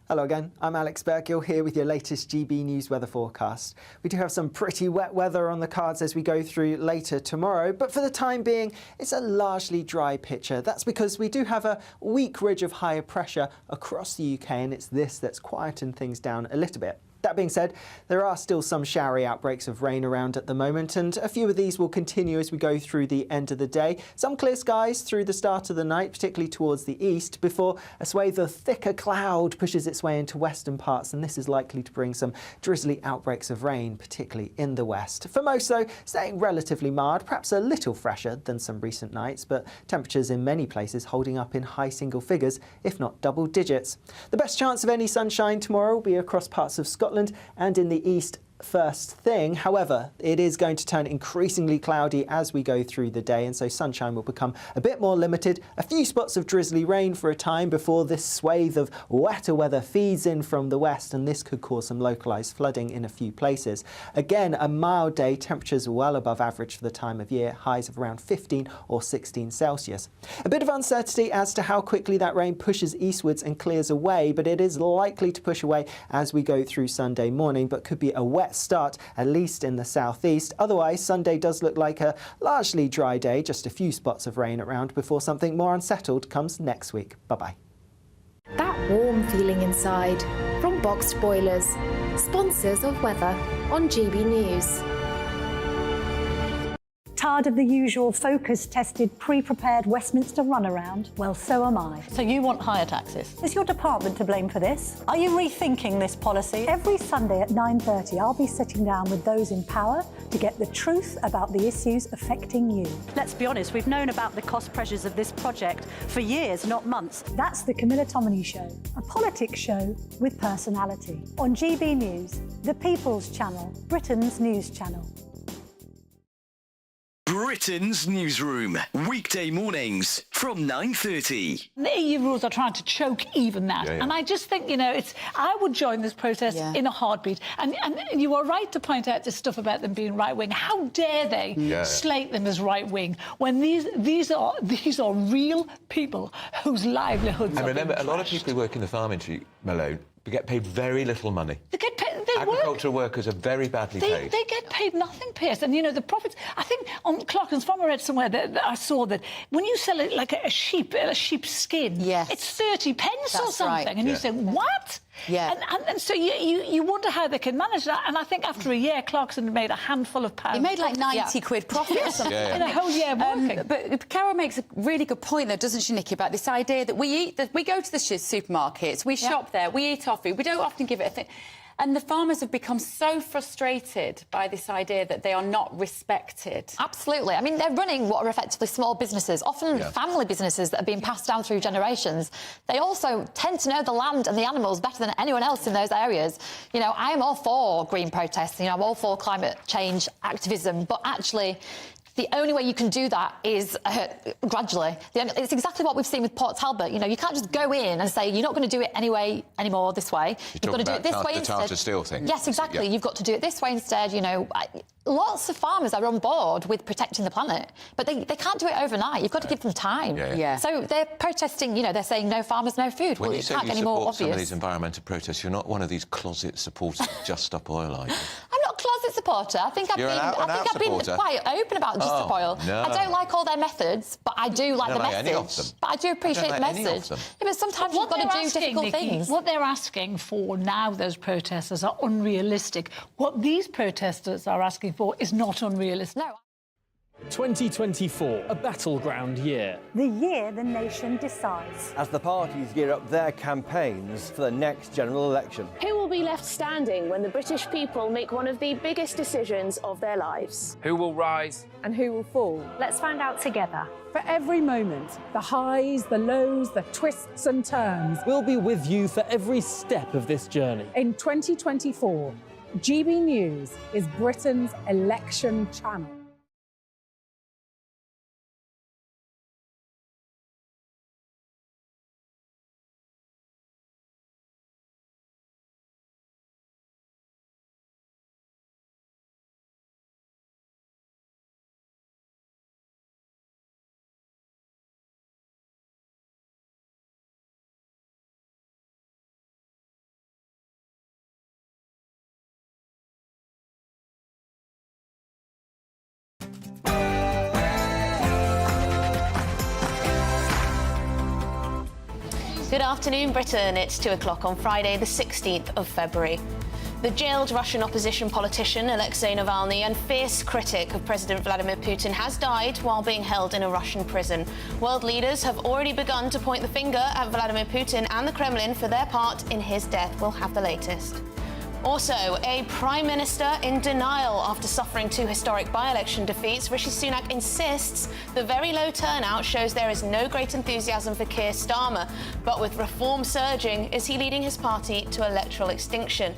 Hello again, I'm Alex Bergill here with your latest GB News weather forecast. We do have some pretty wet weather on the cards as we go through later tomorrow, but for the time being, it's a largely dry picture. That's because we do have a weak ridge of higher pressure across the UK, and it's this that's quietened things down a little bit. That being said, there are still some showery outbreaks of rain around at the moment, and a few of these will continue as we go through the end of the day. Some clear skies through the start of the night, particularly towards the east, before a swathe of thicker cloud pushes its way into western parts, and this is likely to bring some drizzly outbreaks of rain, particularly in the west. For most, though, staying relatively mild, perhaps a little fresher than some recent nights, but temperatures in many places holding up in high single figures, if not double digits. The best chance of any sunshine tomorrow will be across parts of Scotland and in the east first thing. However, it is going to turn increasingly cloudy as we go through the day, and so sunshine will become a bit more limited. A few spots of drizzly rain for a time before this swathe of wetter weather feeds in from the west, and this could cause some localised flooding in a few places. Again, a mild day, temperatures well above average for the time of year, highs of around 15 or 16 Celsius. A bit of uncertainty as to how quickly that rain pushes eastwards and clears away, but it is likely to push away as we go through Sunday morning, but could be a wet start, at least in the southeast. Otherwise, Sunday does look like a largely dry day, just a few spots of rain around before something more unsettled comes next week. Bye-bye. That warm feeling inside from Boxed Boilers, sponsors of weather on GB News. Tired of the usual focus-tested, pre-prepared Westminster runaround? Well, so am I. So you want higher taxes? Is your department to blame for this? Are you rethinking this policy? Every Sunday at 9:30, I'll be sitting down with those in power to get the truth about the issues affecting you. Let's be honest, we've known about the cost pressures of this project for years, not months. That's the Camilla Tominey Show, a politics show with personality. On GB News, the People's Channel, Britain's news channel. Britain's Newsroom, weekday mornings from 9:30. The EU rules are trying to choke even that. And I just think, you know, I would join this protest in a heartbeat. And you are right to point out this stuff about them being right-wing. How dare they slate them as right-wing when these are real people whose livelihoods and are remember, being a lot of people who work in the farm industry, Malone, get paid very little money. They get paid, agricultural workers are very badly paid. They get paid nothing, Pierce. And, you know, the profits... I think on Clark's Farm, I read somewhere that I saw that when you sell it like a sheep's skin, it's 30 pence or something. Right. And you say, what? Yeah. And so you wonder how they can manage that. And I think after a year, Clarkson made a handful of pounds. He made like 90 quid profit or something. In a whole year working. But Carol makes a really good point, though, doesn't she, Nikki, about this idea that we go to the supermarkets, we shop there, we eat our food, we don't often give it a thing. And the farmers have become so frustrated by this idea that they are not respected. Absolutely. I mean, they're running what are effectively small businesses, often family businesses that are being passed down through generations. They also tend to know the land and the animals better than anyone else in those areas. You know, I'm all for green protests, you know, I'm all for climate change activism, but actually the only way you can do that is gradually. It's exactly what we've seen with Port Talbot. You know, you can't just go in and say, you're not going to do it anymore this way. You've got to do it this way instead. The Tata Steel thing. Yes, exactly. Yeah. You've got to do it this way instead. You know, lots of farmers are on board with protecting the planet, but they can't do it overnight. You've got to give them time. Yeah. So they're protesting, you know, they're saying no farmers, no food. When well, you say can't you get any more support some of obvious. these environmental protests, you're not one of these closet supporters of Just Stop Oil, are you? I'm not a closet supporter. I think I've been quite open about Just Stop Oil. No. I don't like all their methods, but I do like the message. Any of them. But I do appreciate the message. Yeah, but sometimes you've got to do difficult things. What they're asking for now, those protesters, are unrealistic. What these protesters are asking for is not unrealistic. No. 2024, a battleground year. The year the nation decides. As the parties gear up their campaigns for the next general election. Who will be left standing when the British people make one of the biggest decisions of their lives? Who will rise? And who will fall? Let's find out together. For every moment, the highs, the lows, the twists and turns. We'll be with you for every step of this journey. In 2024, GB News is Britain's election channel. Good afternoon, Britain. It's 2 o'clock on Friday, the 16th of February. The jailed Russian opposition politician Alexei Navalny and fierce critic of President Vladimir Putin has died while being held in a Russian prison. World leaders have already begun to point the finger at Vladimir Putin and the Kremlin for their part in his death. We'll have the latest. Also, a Prime Minister in denial after suffering 2 historic by-election defeats. Rishi Sunak insists the very low turnout shows there is no great enthusiasm for Keir Starmer. But with reform surging, is he leading his party to electoral extinction?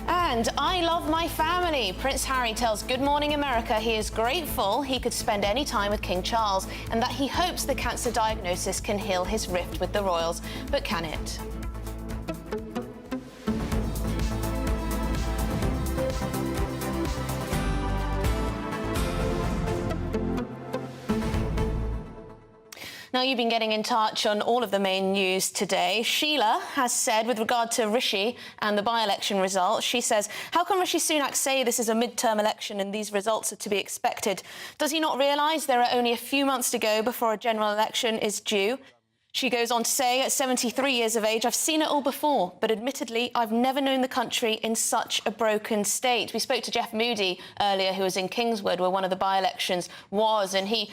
And I love my family. Prince Harry tells Good Morning America he is grateful he could spend any time with King Charles and that he hopes the cancer diagnosis can heal his rift with the royals. But can it? Now, you've been getting in touch on all of the main news today. Sheila has said, with regard to Rishi and the by-election results, she says, how can Rishi Sunak say this is a mid-term election and these results are to be expected? Does he not realise there are only a few months to go before a general election is due? She goes on to say, at 73 years of age, I've seen it all before, but admittedly, I've never known the country in such a broken state. We spoke to Jeff Moody earlier, who was in Kingswood, where one of the by-elections was, and he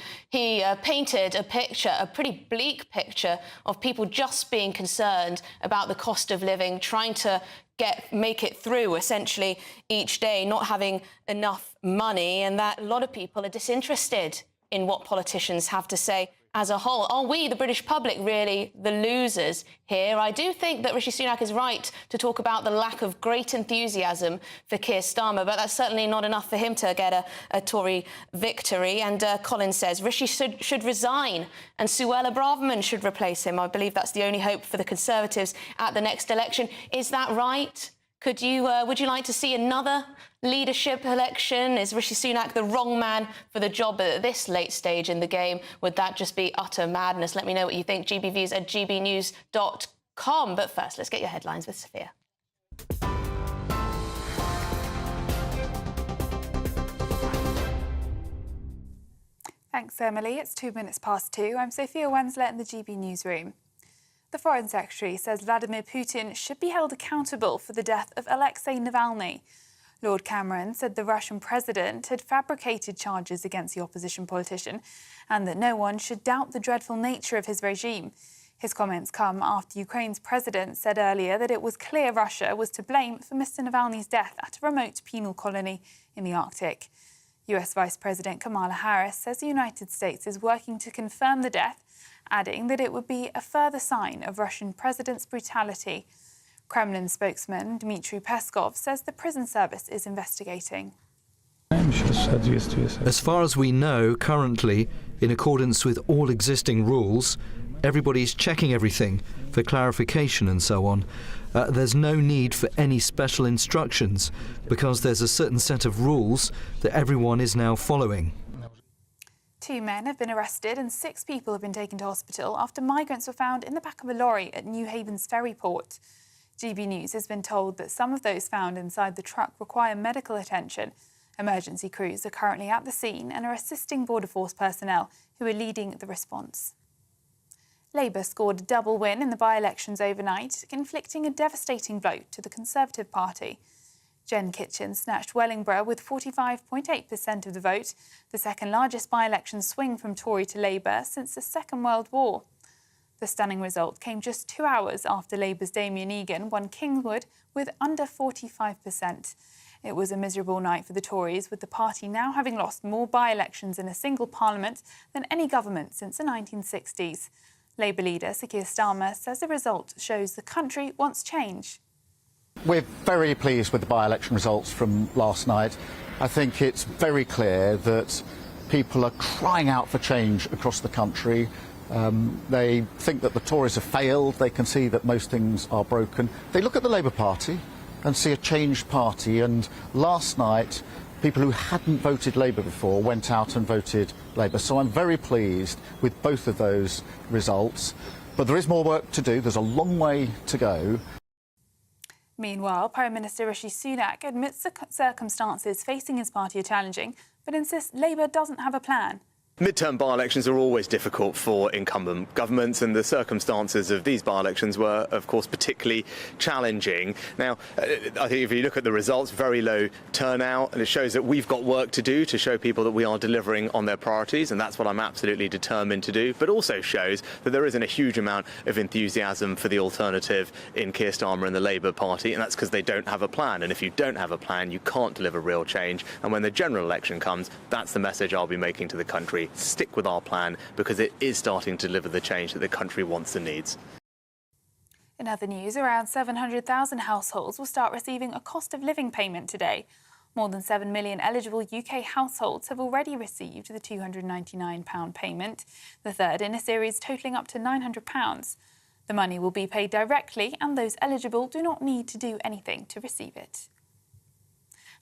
painted a picture, a pretty bleak picture, of people just being concerned about the cost of living, trying to make it through, essentially, each day, not having enough money, and that a lot of people are disinterested in what politicians have to say as a whole. Are we, the British public, really the losers here? I do think that Rishi Sunak is right to talk about the lack of great enthusiasm for Keir Starmer, but that's certainly not enough for him to get a Tory victory. And Colin says Rishi should resign and Suella Braverman should replace him. I believe that's the only hope for the Conservatives at the next election. Is that right? Would you like to see another leadership election? Is Rishi Sunak the wrong man for the job at this late stage in the game? Would that just be utter madness? Let me know what you think. gbviews@gbnews.com. But first, let's get your headlines with Sophia. Thanks, Emily. It's 2 minutes past 2. I'm Sophia Wenslet in the GB Newsroom. The Foreign Secretary says Vladimir Putin should be held accountable for the death of Alexei Navalny. Lord Cameron said the Russian president had fabricated charges against the opposition politician and that no one should doubt the dreadful nature of his regime. His comments come after Ukraine's president said earlier that it was clear Russia was to blame for Mr. Navalny's death at a remote penal colony in the Arctic. US Vice President Kamala Harris says the United States is working to confirm the death, adding that it would be a further sign of Russian president's brutality. Kremlin spokesman Dmitry Peskov says the prison service is investigating. As far as we know, currently, in accordance with all existing rules, everybody's checking everything for clarification and so on. There's no need for any special instructions because there's a certain set of rules that everyone is now following. 2 men have been arrested and 6 people have been taken to hospital after migrants were found in the back of a lorry at New Haven's ferry port. GB News has been told that some of those found inside the truck require medical attention. Emergency crews are currently at the scene and are assisting Border Force personnel who are leading the response. Labour scored a double win in the by-elections overnight, inflicting a devastating blow to the Conservative Party. Jen Kitchen snatched Wellingborough with 45.8% of the vote, the second largest by-election swing from Tory to Labour since the Second World War. The stunning result came just 2 hours after Labour's Damien Egan won Kingswood with under 45%. It was a miserable night for the Tories, with the party now having lost more by-elections in a single parliament than any government since the 1960s. Labour leader Sir Keir Starmer says the result shows the country wants change. We're very pleased with the by-election results from last night. I think it's very clear that people are crying out for change across the country. They think that the Tories have failed. They can see that most things are broken. They look at the Labour Party and see a changed party. And last night, people who hadn't voted Labour before went out and voted Labour. So I'm very pleased with both of those results. But there is more work to do. There's a long way to go. Meanwhile, Prime Minister Rishi Sunak admits the circumstances facing his party are challenging, but insists Labour doesn't have a plan. Midterm by-elections are always difficult for incumbent governments, and the circumstances of these by-elections were, of course, particularly challenging. Now, I think if you look at the results, very low turnout, and it shows that we've got work to do to show people that we are delivering on their priorities, and that's what I'm absolutely determined to do, but also shows that there isn't a huge amount of enthusiasm for the alternative in Keir Starmer and the Labour Party, and that's because they don't have a plan. And if you don't have a plan, you can't deliver real change. And when the general election comes, that's the message I'll be making to the country. Stick with our plan because it is starting to deliver the change that the country wants and needs. In other news, around 700,000 households will start receiving a cost of living payment today. More than 7 million eligible UK households have already received the £299 payment, the third in a series totalling up to £900. The money will be paid directly and those eligible do not need to do anything to receive it.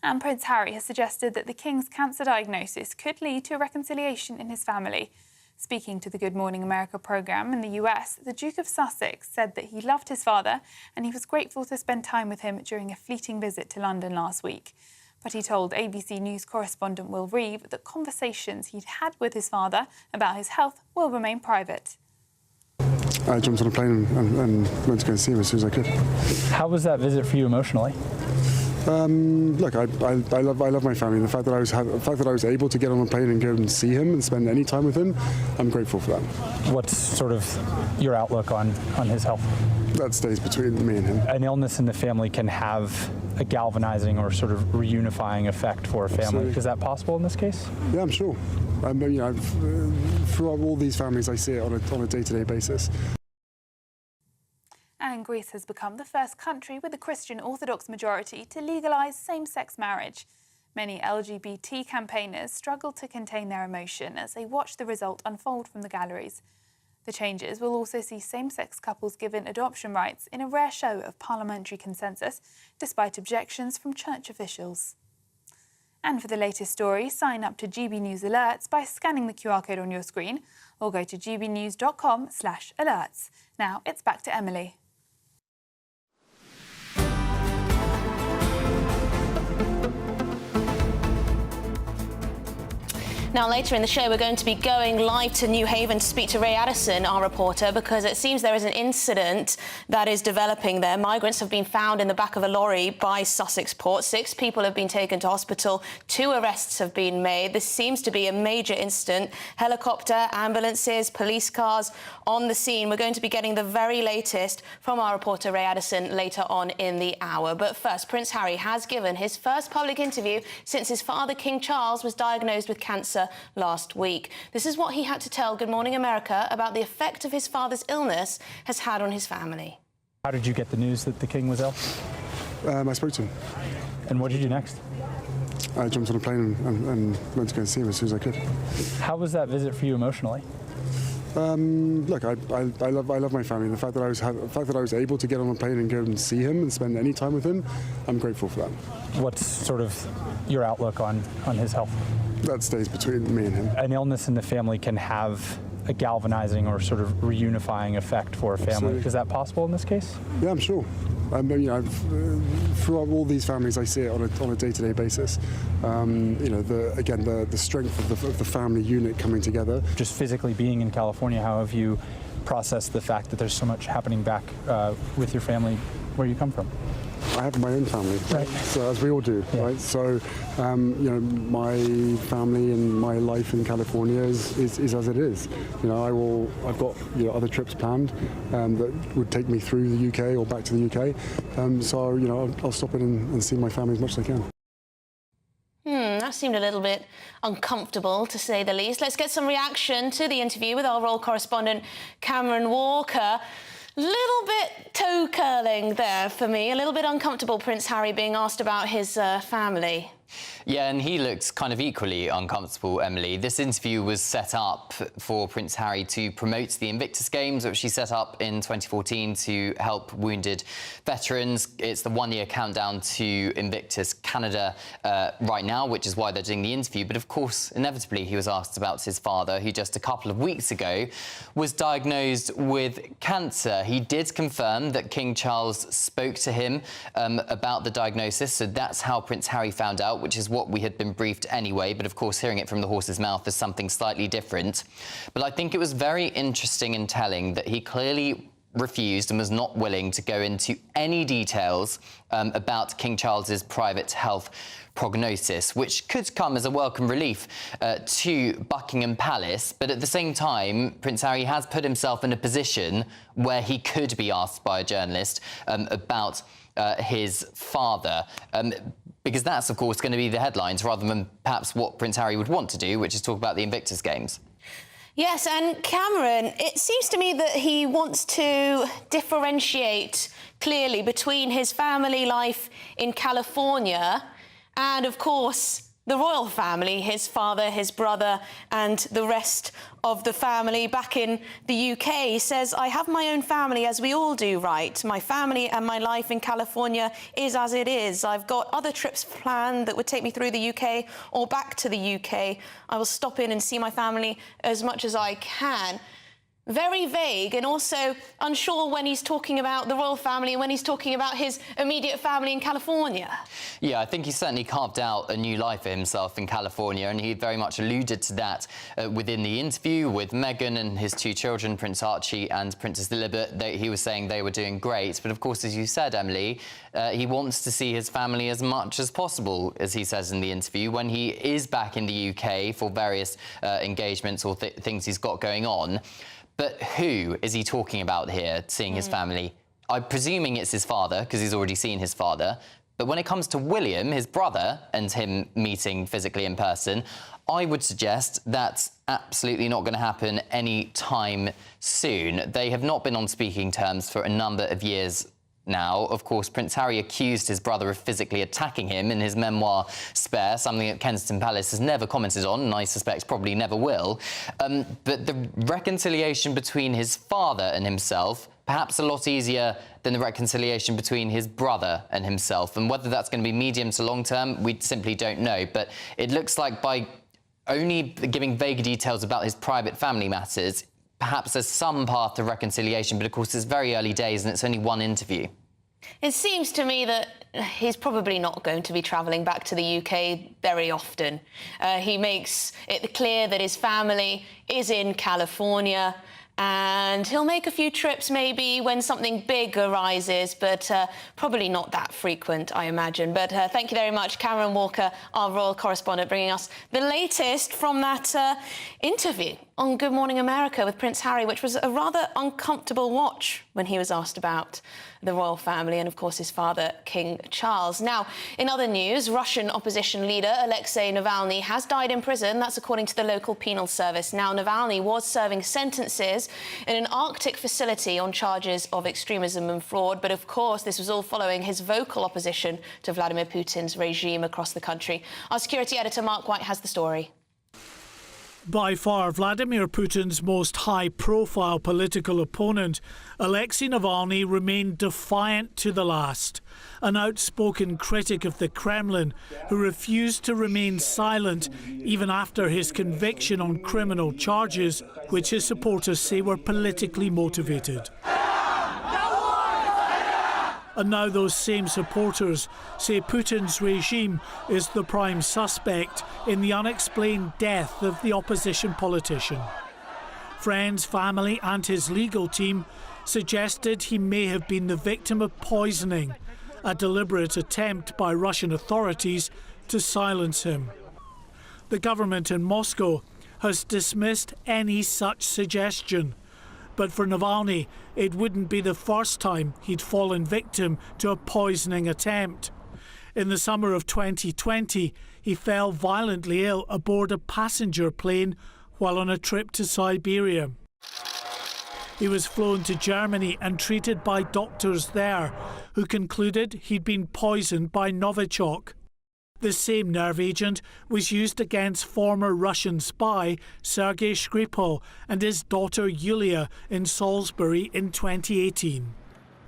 And Prince Harry has suggested that the King's cancer diagnosis could lead to a reconciliation in his family. Speaking to the Good Morning America programme in the US, the Duke of Sussex said that he loved his father and he was grateful to spend time with him during a fleeting visit to London last week. But he told ABC News correspondent Will Reeve that conversations he'd had with his father about his health will remain private. I jumped on a plane and went to go and see him as soon as I could. How was that visit for you emotionally? Look, I love my family. The fact that I was able to get on a plane and go and see him and spend any time with him, I'm grateful for that. What's sort of your outlook on his health? That stays between me and him. An illness in the family can have a galvanizing or sort of reunifying effect for a family. Absolutely. Is that possible in this case? Yeah, I'm sure. Throughout all these families, I see it on a day-to-day basis. And Greece has become the first country with a Christian Orthodox majority to legalise same-sex marriage. Many LGBT campaigners struggle to contain their emotion as they watch the result unfold from the galleries. The changes will also see same-sex couples given adoption rights in a rare show of parliamentary consensus, despite objections from church officials. And for the latest story, sign up to GB News Alerts by scanning the QR code on your screen or go to gbnews.com/alerts. Now it's back to Emily. Now, later in the show, we're going to be going live to New Haven to speak to Ray Addison, our reporter, because it seems there is an incident that is developing there. Migrants have been found in the back of a lorry by Sussex Port. 6 people have been taken to hospital. 2 arrests have been made. This seems to be a major incident. Helicopter, ambulances, police cars on the scene. We're going to be getting the very latest from our reporter Ray Addison later on in the hour. But first, Prince Harry has given his first public interview since his father, King Charles, was diagnosed with cancer last week. This is what he had to tell Good Morning America about the effect of his father's illness has had on his family. How did you get the news that the King was ill? I spoke to him. And what did you do next? I jumped on a plane and went to go and see him as soon as I could. How was that visit for you emotionally? Look, I love my family. The fact that I was able to get on a plane and go and see him and spend any time with him, I'm grateful for that. What's sort of your outlook on his health? That stays between me and him. An illness in the family can have a galvanizing or sort of reunifying effect for a family. Absolutely. Is that possible in this case? Yeah, I'm sure. Throughout all these families, I see it on a day-to-day basis. The strength of the family unit coming together. Just physically being in California, how have you processed the fact that there's so much happening back with your family where you come from? I have my own family, right. So as we all do, yeah. Right? So, my family and my life in California is as it is. I've got other trips planned that would take me through the UK or back to the UK. I'll stop in and see my family as much as I can. That seemed a little bit uncomfortable, to say the least. Let's get some reaction to the interview with our royal correspondent, Cameron Walker. Little bit toe-curling there for me, a little bit uncomfortable, Prince Harry being asked about his family. Yeah, and he looks kind of equally uncomfortable, Emily. This interview was set up for Prince Harry to promote the Invictus Games, which he set up in 2014 to help wounded veterans. It's the one-year countdown to Invictus Canada right now, which is why they're doing the interview. But of course, inevitably, he was asked about his father, who just a couple of weeks ago was diagnosed with cancer. He did confirm that King Charles spoke to him about the diagnosis, so that's how Prince Harry found out, which is what we had been briefed anyway, but of course hearing it from the horse's mouth is something slightly different. But I think it was very interesting and telling that he clearly refused and was not willing to go into any details about King Charles's private health prognosis, which could come as a welcome relief to Buckingham Palace. But at the same time, Prince Harry has put himself in a position where he could be asked by a journalist about his father. Because that's, of course, going to be the headlines rather than perhaps what Prince Harry would want to do, which is talk about the Invictus Games. Yes, and Cameron, it seems to me that he wants to differentiate clearly between his family life in California and, of course, the royal family, his father, his brother and the rest of the family. Back in the UK, he says, I have my own family, as we all do, right? My family and my life in California is as it is. I've got other trips planned that would take me through the UK or back to the UK. I will stop in and see my family as much as I can. Very vague and also unsure when he's talking about the royal family and when he's talking about his immediate family in California. Yeah, I think he certainly carved out a new life for himself in California, and he very much alluded to that within the interview with Meghan and his 2 children, Prince Archie and Princess Elizabeth. He was saying they were doing great. But of course, as you said, Emily, he wants to see his family as much as possible, as he says in the interview, when he is back in the UK for various engagements or things he's got going on. But who is he talking about here, seeing his family? I'm presuming it's his father, because he's already seen his father. But when it comes to William, his brother, and him meeting physically in person, I would suggest that's absolutely not going to happen any time soon. They have not been on speaking terms for a number of years now. Of course, Prince Harry accused his brother of physically attacking him in his memoir Spare, something that Kensington Palace has never commented on, and I suspect probably never will. But the reconciliation between his father and himself, perhaps a lot easier than the reconciliation between his brother and himself. And whether that's going to be medium to long term, we simply don't know. But it looks like by only giving vague details about his private family matters, perhaps there's some path to reconciliation, but of course it's very early days and it's only one interview. It seems to me that he's probably not going to be travelling back to the UK very often. He makes it clear that his family is in California, and he'll make a few trips maybe when something big arises, but probably not that frequent, I imagine. But thank you very much, Cameron Walker, our royal correspondent, bringing us the latest from that interview on Good Morning America with Prince Harry, which was a rather uncomfortable watch when he was asked about the royal family and, of course, his father, King Charles. Now, in other news, Russian opposition leader Alexei Navalny has died in prison. That's according to the local penal service. Now, Navalny was serving sentences in an Arctic facility on charges of extremism and fraud. But, of course, this was all following his vocal opposition to Vladimir Putin's regime across the country. Our security editor, Mark White, has the story. By far Vladimir Putin's most high-profile political opponent, Alexei Navalny remained defiant to the last. An outspoken critic of the Kremlin who refused to remain silent even after his conviction on criminal charges, which his supporters say were politically motivated. And now those same supporters say Putin's regime is the prime suspect in the unexplained death of the opposition politician. Friends, family and his legal team suggested he may have been the victim of poisoning, a deliberate attempt by Russian authorities to silence him. The government in Moscow has dismissed any such suggestion. But for Navalny, it wouldn't be the first time he'd fallen victim to a poisoning attempt. In the summer of 2020, he fell violently ill aboard a passenger plane while on a trip to Siberia. He was flown to Germany and treated by doctors there, who concluded he'd been poisoned by Novichok. The same nerve agent was used against former Russian spy Sergei Skripal and his daughter Yulia in Salisbury in 2018.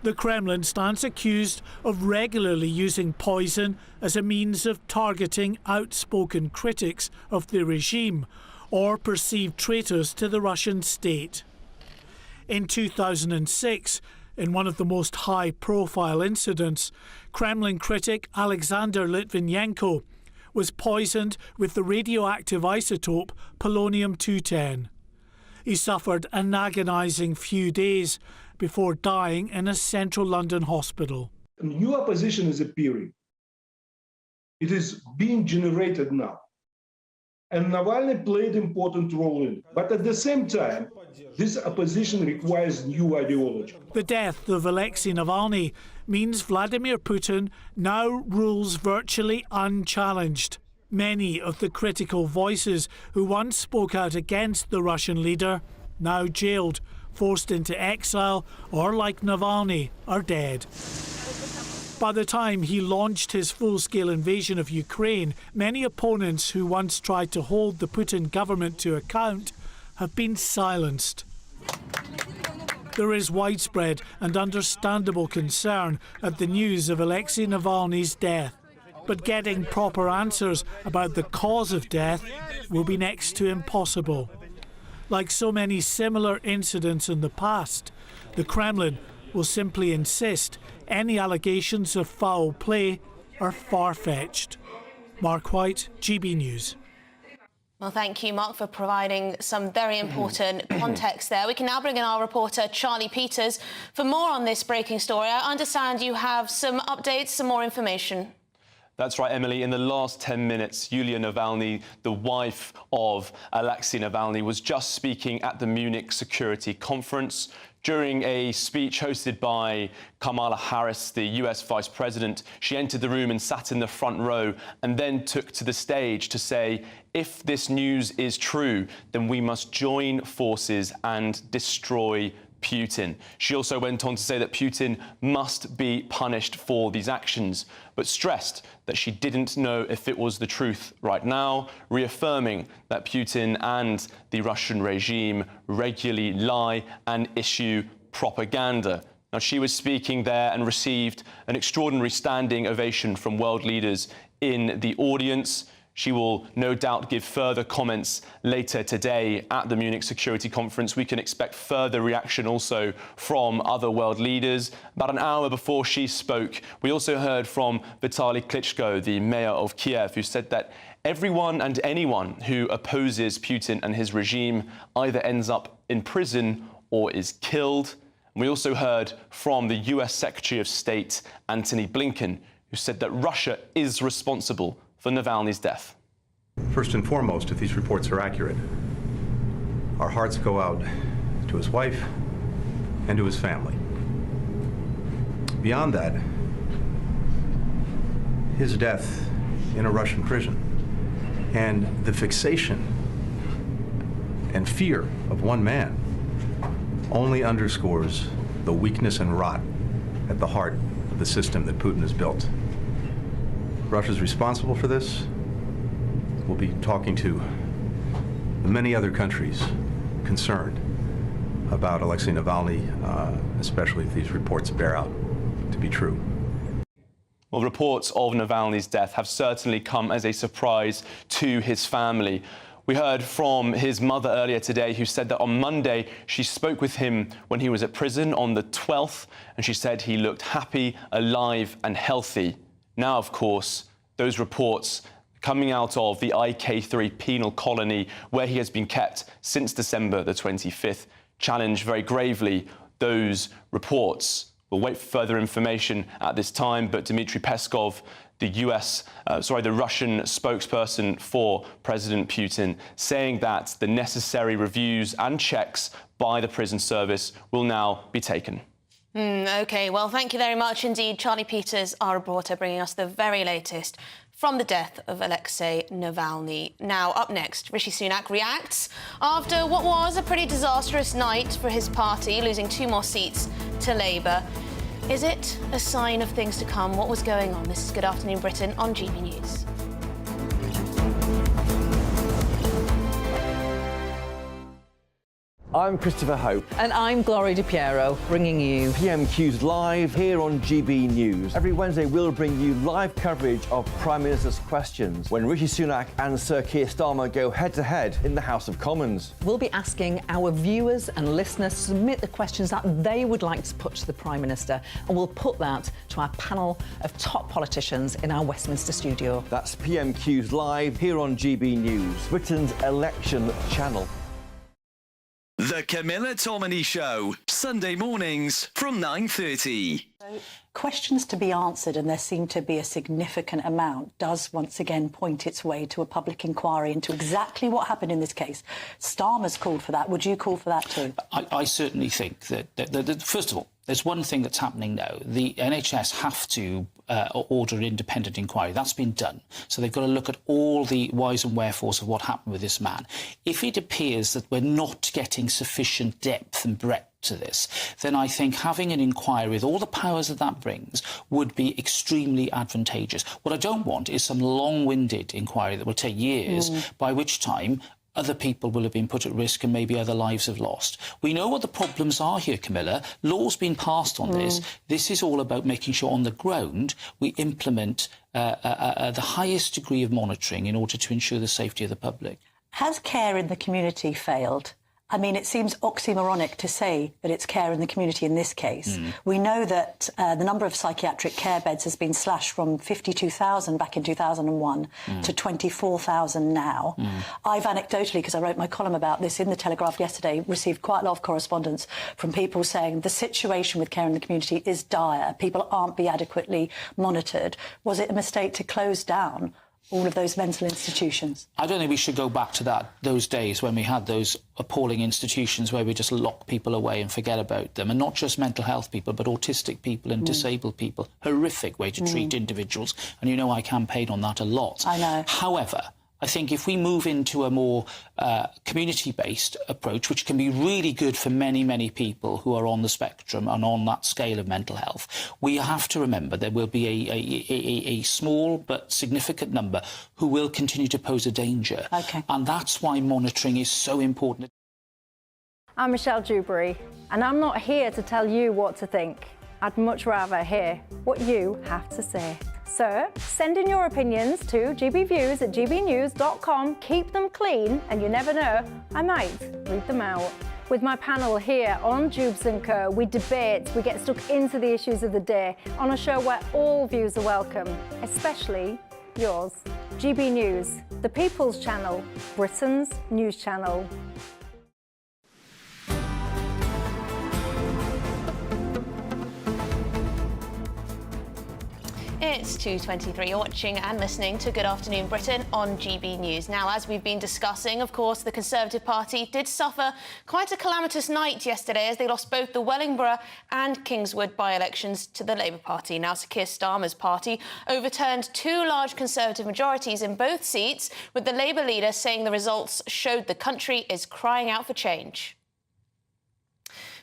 The Kremlin stands accused of regularly using poison as a means of targeting outspoken critics of the regime or perceived traitors to the Russian state. In 2006, in one of the most high-profile incidents, Kremlin critic Alexander Litvinenko was poisoned with the radioactive isotope polonium-210. He suffered an agonising few days before dying in a central London hospital. A new opposition is appearing. It is being generated now. And Navalny played an important role in it. But at the same time, this opposition requires new ideology. The death of Alexei Navalny means Vladimir Putin now rules virtually unchallenged. Many of the critical voices who once spoke out against the Russian leader, now jailed, forced into exile, or like Navalny, are dead. By the time he launched his full-scale invasion of Ukraine, many opponents who once tried to hold the Putin government to account have been silenced. There is widespread and understandable concern at the news of Alexei Navalny's death. But getting proper answers about the cause of death will be next to impossible. Like so many similar incidents in the past, the Kremlin will simply insist any allegations of foul play are far-fetched. Mark White, GB News. Well, thank you, Mark, for providing some very important context there. We can now bring in our reporter, Charlie Peters, for more on this breaking story. I understand you have some updates, some more information. That's right, Emily. In the last 10 minutes, Yulia Navalny, the wife of Alexei Navalny, was just speaking at the Munich Security Conference. During a speech hosted by Kamala Harris, the US Vice President, she entered the room and sat in the front row and then took to the stage to say, if this news is true, then we must join forces and destroy Putin. She also went on to say that Putin must be punished for these actions, but stressed that she didn't know if it was the truth right now, reaffirming that Putin and the Russian regime regularly lie and issue propaganda. Now, she was speaking there and received an extraordinary standing ovation from world leaders in the audience. She will no doubt give further comments later today at the Munich Security Conference. We can expect further reaction also from other world leaders. About an hour before she spoke, we also heard from Vitaly Klitschko, the mayor of Kiev, who said that everyone and anyone who opposes Putin and his regime either ends up in prison or is killed. We also heard from the US Secretary of State, Antony Blinken, who said that Russia is responsible for Navalny's death. First and foremost, if these reports are accurate, our hearts go out to his wife and to his family. Beyond that, his death in a Russian prison and the fixation and fear of one man only underscores the weakness and rot at the heart of the system that Putin has built. Russia's responsible for this. We'll be talking to the many other countries concerned about Alexei Navalny, especially if these reports bear out to be true. Well, reports of Navalny's death have certainly come as a surprise to his family. We heard from his mother earlier today, who said that on Monday she spoke with him when he was at prison on the 12th, and she said he looked happy, alive and healthy. Now, of course, those reports coming out of the IK3 penal colony where he has been kept since December the 25th challenge very gravely those reports. We'll wait for further information at this time, but Dmitry Peskov, the Russian spokesperson for President Putin, saying that the necessary reviews and checks by the prison service will now be taken. OK, well, thank you very much indeed. Charlie Peters, our reporter, bringing us the very latest from the death of Alexei Navalny. Now, up next, Rishi Sunak reacts after what was a pretty disastrous night for his party, losing 2 more seats to Labour. Is it a sign of things to come? What was going on? This is Good Afternoon Britain on GB News. I'm Christopher Hope. And I'm Gloria Di Piero, bringing you PMQ's Live here on GB News. Every Wednesday, we'll bring you live coverage of Prime Minister's questions when Rishi Sunak and Sir Keir Starmer go head-to-head in the House of Commons. We'll be asking our viewers and listeners to submit the questions that they would like to put to the Prime Minister, and we'll put that to our panel of top politicians in our Westminster studio. That's PMQ's Live here on GB News, Britain's election channel. The Camilla Tominey Show, Sunday mornings from 9:30. Questions to be answered, and there seemed to be a significant amount, does once again point its way to a public inquiry into exactly what happened in this case. Starmer's called for that. Would you call for that too? I certainly think that first of all, there's one thing that's happening now. The NHS have to order an independent inquiry. That's been done. So they've got to look at all the whys and wherefores of what happened with this man. If it appears that we're not getting sufficient depth and breadth to this, then I think having an inquiry with all the powers that brings would be extremely advantageous. What I don't want is some long-winded inquiry that will take years, by which time other people will have been put at risk and maybe other lives have lost. We know what the problems are here, Camilla. Law's been passed on this. This is all about making sure on the ground we implement the highest degree of monitoring in order to ensure the safety of the public. Has care in the community failed? I mean, it seems oxymoronic to say that it's care in the community in this case. We know that the number of psychiatric care beds has been slashed from 52,000 back in 2001 to 24,000 now. I've anecdotally, because I wrote my column about this in The Telegraph yesterday, received quite a lot of correspondence from people saying the situation with care in the community is dire. People aren't being adequately monitored. Was it a mistake to close down all of those mental institutions? I don't think we should go back to those days when we had those appalling institutions where we just lock people away and forget about them, and not just mental health people, but autistic people and disabled people. Horrific way to treat individuals, and you know I campaign on that a lot. I know. However, I think if we move into a more community-based approach, which can be really good for many, many people who are on the spectrum and on that scale of mental health, we have to remember there will be a small but significant number who will continue to pose a danger. Okay. And that's why monitoring is so important. I'm Michelle Dewberry, and I'm not here to tell you what to think. I'd much rather hear what you have to say. So send in your opinions to gbviews@gbnews.com. Keep them clean, and you never know, I might read them out. With my panel here on Jubes & Co, we debate, we get stuck into the issues of the day on a show where all views are welcome, especially yours. GB News, the People's Channel, Britain's news channel. It's 2:23. You're watching and listening to Good Afternoon Britain on GB News. Now, as we've been discussing, of course, the Conservative Party did suffer quite a calamitous night yesterday as they lost both the Wellingborough and Kingswood by-elections to the Labour Party. Now, Sir Keir Starmer's party overturned two large Conservative majorities in both seats, with the Labour leader saying the results showed the country is crying out for change.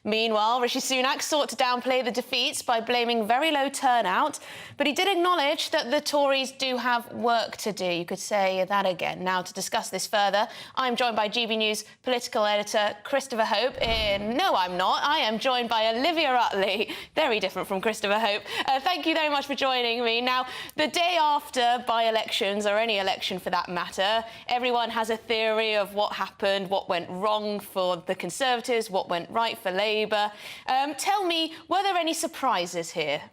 Meanwhile, Rishi Sunak sought to downplay the defeats by blaming very low turnout, but he did acknowledge that the Tories do have work to do. You could say that again. Now, to discuss this further, I'm joined by GB News political editor Christopher Hope. No, I'm not. I am joined by Olivia Rutley. Very different from Christopher Hope. Thank you very much for joining me. Now, the day after by-elections, or any election for that matter, everyone has a theory of what happened, what went wrong for the Conservatives, what went right for Labour. Tell me, were there any surprises here?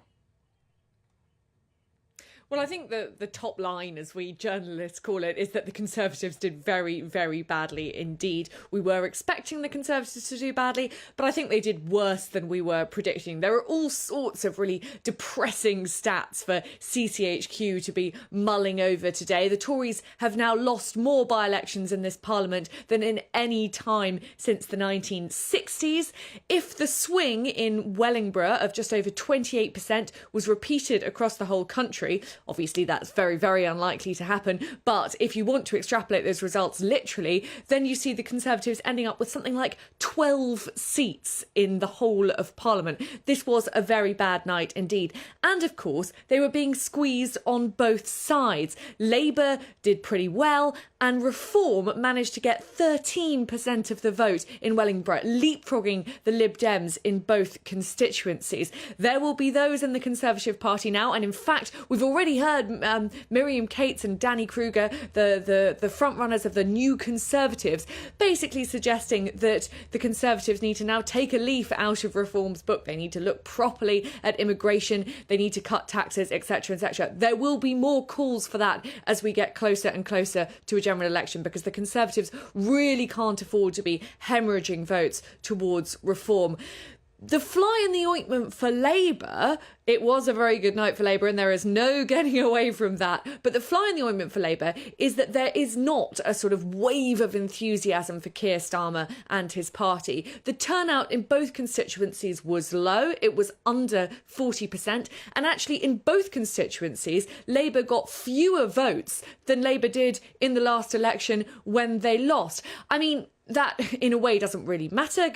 Well, I think the top line, as we journalists call it, is that the Conservatives did very, very badly indeed. We were expecting the Conservatives to do badly, but I think they did worse than we were predicting. There are all sorts of really depressing stats for CCHQ to be mulling over today. The Tories have now lost more by-elections in this Parliament than in any time since the 1960s. If the swing in Wellingborough of just over 28% was repeated across the whole country, obviously, that's very, very unlikely to happen. But if you want to extrapolate those results literally, then you see the Conservatives ending up with something like 12 seats in the whole of Parliament. This was a very bad night indeed. And of course, they were being squeezed on both sides. Labour did pretty well, and Reform managed to get 13% of the vote in Wellingborough, leapfrogging the Lib Dems in both constituencies. There will be those in the Conservative Party now, and in fact, we've already heard Miriam Cates and Danny Kruger, the front runners of the New Conservatives, basically suggesting that the Conservatives need to now take a leaf out of Reform's book. They need to look properly at immigration. They need to cut taxes, etc., etc. There will be more calls for that as we get closer and closer to a general election, because the Conservatives really can't afford to be hemorrhaging votes towards Reform. The fly in the ointment for Labour, it was a very good night for Labour and there is no getting away from that. But the fly in the ointment for Labour is that there is not a sort of wave of enthusiasm for Keir Starmer and his party. The turnout in both constituencies was low. It was under 40%. And actually in both constituencies, Labour got fewer votes than Labour did in the last election when they lost. I mean, that, in a way, doesn't really matter.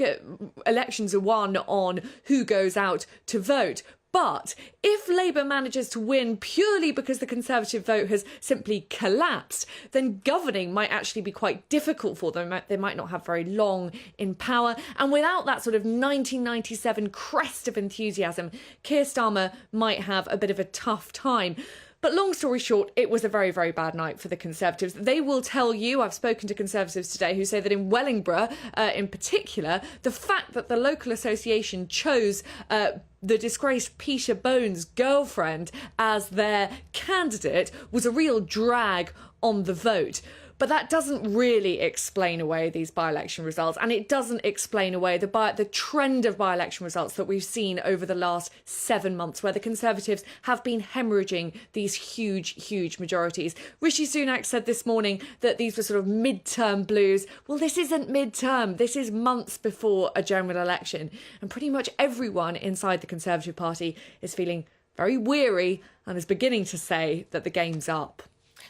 Elections are won on who goes out to vote. But if Labour manages to win purely because the Conservative vote has simply collapsed, then governing might actually be quite difficult for them. They might not have very long in power. And without that sort of 1997 crest of enthusiasm, Keir Starmer might have a bit of a tough time. But long story short, it was a very, very bad night for the Conservatives. They will tell you, I've spoken to Conservatives today who say that in Wellingborough, in particular, the fact that the local association chose the disgraced Peter Bone's girlfriend as their candidate was a real drag on the vote. But that doesn't really explain away these by-election results, and it doesn't explain away the trend of by-election results that we've seen over the last 7 months, where the Conservatives have been hemorrhaging these huge, huge majorities. Rishi Sunak said this morning that these were sort of mid-term blues. Well, this isn't mid-term. This is months before a general election. And pretty much everyone inside the Conservative Party is feeling very weary and is beginning to say that the game's up.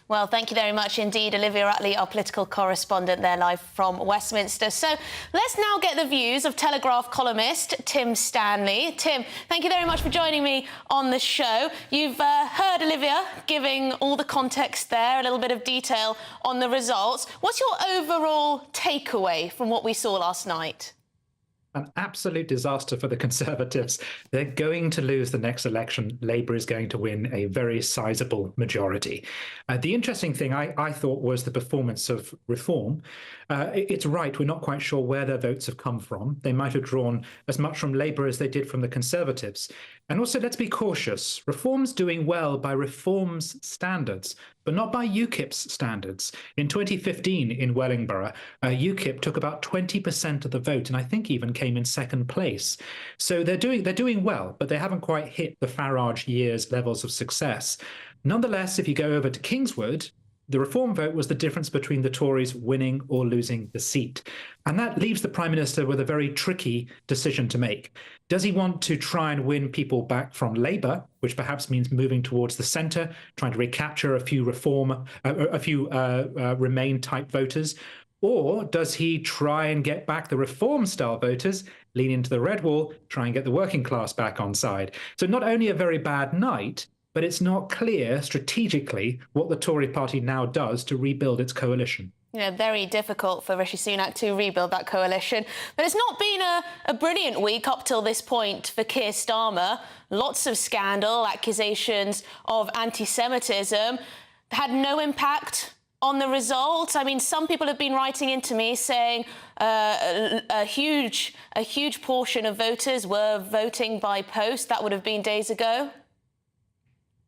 Well, thank you very much indeed, Olivia Rutley, our political correspondent there live from Westminster. So let's now get the views of Telegraph columnist Tim Stanley. Tim, thank you very much for joining me on the show. You've heard Olivia giving all the context there, a little bit of detail on the results. What's your overall takeaway from what we saw last night? an absolute disaster for the Conservatives. They're going to lose the next election. Labour is going to win a very sizable majority. The interesting thing I thought was the performance of Reform. It's right, we're not quite sure where their votes have come from. They might have drawn as much from Labour as they did from the Conservatives. And also, let's be cautious. Reform's doing well by Reform's standards, but not by UKIP's standards. In 2015 in Wellingborough, UKIP took about 20% of the vote, and I think even came in second place. So they're doing well, but they haven't quite hit the Farage years levels of success. Nonetheless, if you go over to Kingswood, the Reform vote was the difference between the Tories winning or losing the seat. And that leaves the Prime Minister with a very tricky decision to make. Does he want to try and win people back from Labour, which perhaps means moving towards the centre, trying to recapture a few Remain-type voters? Or does he try and get back the Reform-style voters, lean into the red wall, try and get the working class back on side? So not only a very bad night, but it's not clear strategically what the Tory party now does to rebuild its coalition. Yeah, very difficult for Rishi Sunak to rebuild that coalition. But it's not been a brilliant week up till this point for Keir Starmer. Lots of scandal, accusations of anti-Semitism. Had no impact on the result. I mean, some people have been writing into me saying a huge portion of voters were voting by post. That would have been days ago.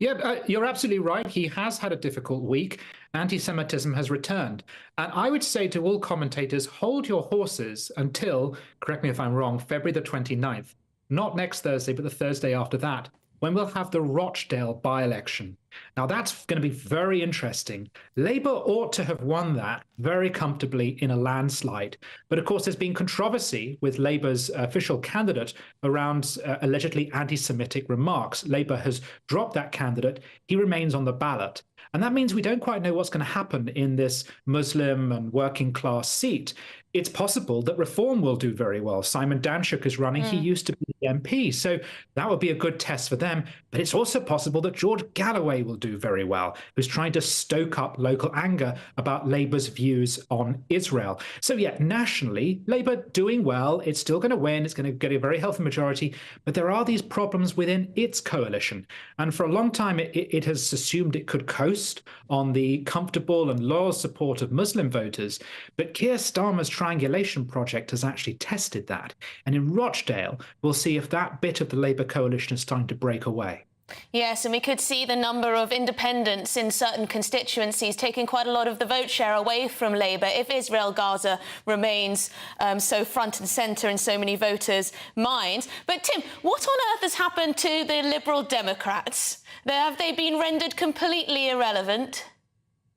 Yeah, you're absolutely right. He has had a difficult week. Anti-Semitism has returned. And I would say to all commentators, hold your horses until, correct me if I'm wrong, February the 29th. Not next Thursday, but the Thursday after that, when we'll have the Rochdale by-election. Now, that's going to be very interesting. Labour ought to have won that very comfortably in a landslide. But of course, there's been controversy with Labour's official candidate around allegedly anti-Semitic remarks. Labour has dropped that candidate. He remains on the ballot. And that means we don't quite know what's going to happen in this Muslim and working class seat. It's possible that Reform will do very well. Simon Danczuk is running. He used to be the MP, so that would be a good test for them. But it's also possible that George Galloway will do very well, who's trying to stoke up local anger about Labour's views on Israel. So yeah, nationally, Labour doing well. It's still going to win. It's going to get a very healthy majority. But there are these problems within its coalition. And for a long time, it has assumed it could coast on the comfortable and loyal support of Muslim voters. But Keir Starmer's triangulation project has actually tested that. And in Rochdale, we'll see if that bit of the Labour coalition is starting to break away. Yes, and we could see the number of independents in certain constituencies taking quite a lot of the vote share away from Labour if Israel-Gaza remains so front and centre in so many voters' minds. But Tim, what on earth has happened to the Liberal Democrats? Have they been rendered completely irrelevant?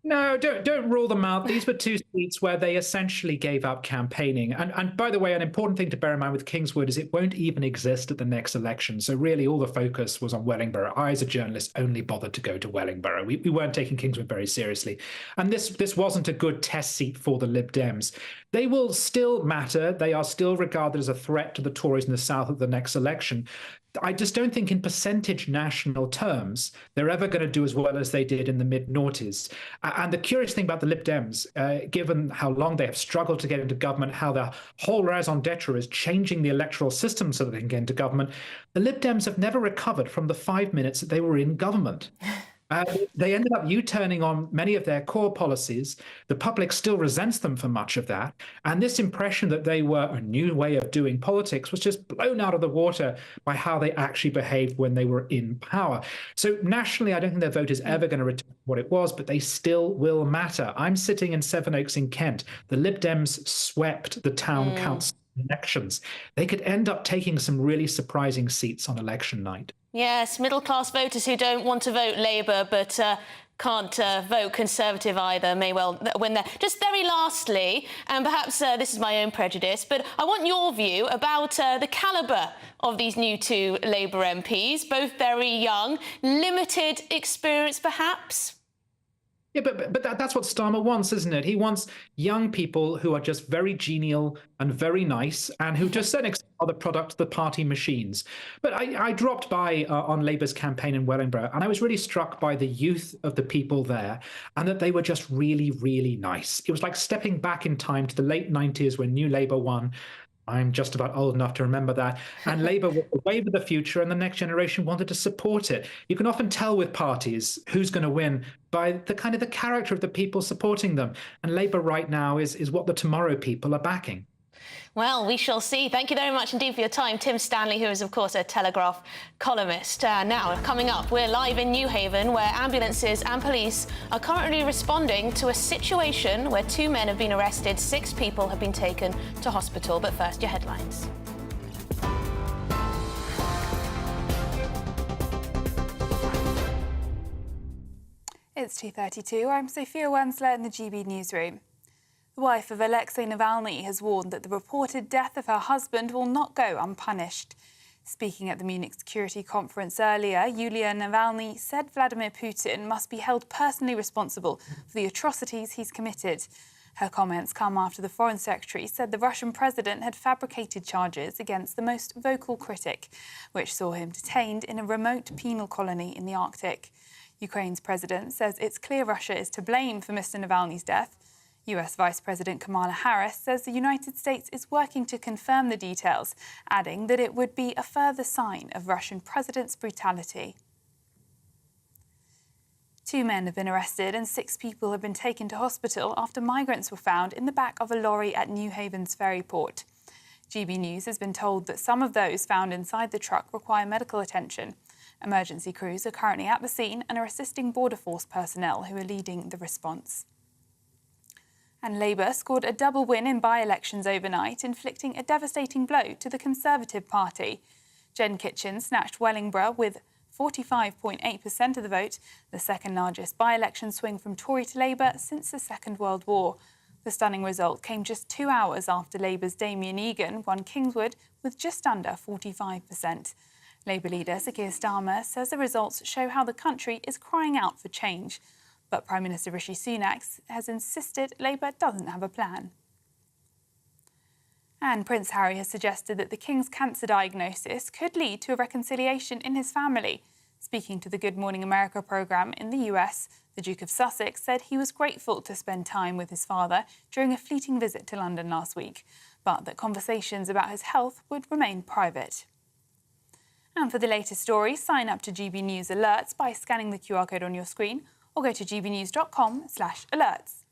No, don't rule them out. These were two seats where they essentially gave up campaigning. And by the way, an important thing to bear in mind with Kingswood is it won't even exist at the next election. So really all the focus was on Wellingborough. I, as a journalist, only bothered to go to Wellingborough. We weren't taking Kingswood very seriously. And this wasn't a good test seat for the Lib Dems. They will still matter. They are still regarded as a threat to the Tories in the South at the next election. I just don't think in percentage national terms they're ever going to do as well as they did in the mid-noughties. And the curious thing about the Lib Dems, given how long they have struggled to get into government, how their whole raison d'etre is changing the electoral system so that they can get into government, the Lib Dems have never recovered from the 5 minutes that they were in government. They ended up U-turning on many of their core policies. The public still resents them for much of that. And this impression that they were a new way of doing politics was just blown out of the water by how they actually behaved when they were in power. So nationally, I don't think their vote is ever going to return to what it was, but they still will matter. I'm sitting in Sevenoaks in Kent. The Lib Dems swept the town council elections. They could end up taking some really surprising seats on election night. Yes, middle-class voters who don't want to vote Labour but can't vote Conservative either may well win there. Just very lastly, and perhaps this is my own prejudice, but I want your view about the calibre of these new two Labour MPs, both very young, limited experience perhaps. Yeah, but that's what Starmer wants, isn't it? He wants young people who are just very genial and very nice and who just are the product of the party machines. But I dropped by on Labour's campaign in Wellingborough and I was really struck by the youth of the people there and that they were just really, really nice. It was like stepping back in time to the late 90s when New Labour won. I'm just about old enough to remember that. And Labour was the wave of the future, and the next generation wanted to support it. You can often tell with parties who's going to win by the character of the people supporting them. And Labour right now is what the tomorrow people are backing. Well, we shall see. Thank you very much indeed for your time, Tim Stanley, who is, of course, a Telegraph columnist. Now, coming up, we're live in New Haven, where ambulances and police are currently responding to a situation where 2 men have been arrested, 6 people have been taken to hospital. But first, your headlines. It's 2:32. I'm Sophia Wensler in the GB newsroom. The wife of Alexei Navalny has warned that the reported death of her husband will not go unpunished. Speaking at the Munich Security Conference earlier, Yulia Navalny said Vladimir Putin must be held personally responsible for the atrocities he's committed. Her comments come after the Foreign Secretary said the Russian president had fabricated charges against the most vocal critic, which saw him detained in a remote penal colony in the Arctic. Ukraine's president says it's clear Russia is to blame for Mr. Navalny's death. US Vice President Kamala Harris says the United States is working to confirm the details, adding that it would be a further sign of Russian president's brutality. 2 men have been arrested and 6 people have been taken to hospital after migrants were found in the back of a lorry at New Haven's ferry port. GB News has been told that some of those found inside the truck require medical attention. Emergency crews are currently at the scene and are assisting Border Force personnel who are leading the response. And Labour scored a double win in by-elections overnight, inflicting a devastating blow to the Conservative Party. Jen Kitchen snatched Wellingborough with 45.8% of the vote, the second largest by-election swing from Tory to Labour since the Second World War. The stunning result came just 2 hours after Labour's Damien Egan won Kingswood with just under 45%. Labour leader Sir Keir Starmer says the results show how the country is crying out for change. But Prime Minister Rishi Sunak has insisted Labour doesn't have a plan. And Prince Harry has suggested that the King's cancer diagnosis could lead to a reconciliation in his family. Speaking to the Good Morning America programme in the US, the Duke of Sussex said he was grateful to spend time with his father during a fleeting visit to London last week, but that conversations about his health would remain private. And for the latest stories, sign up to GB News Alerts by scanning the QR code on your screen, or go to gbnews.com/alerts.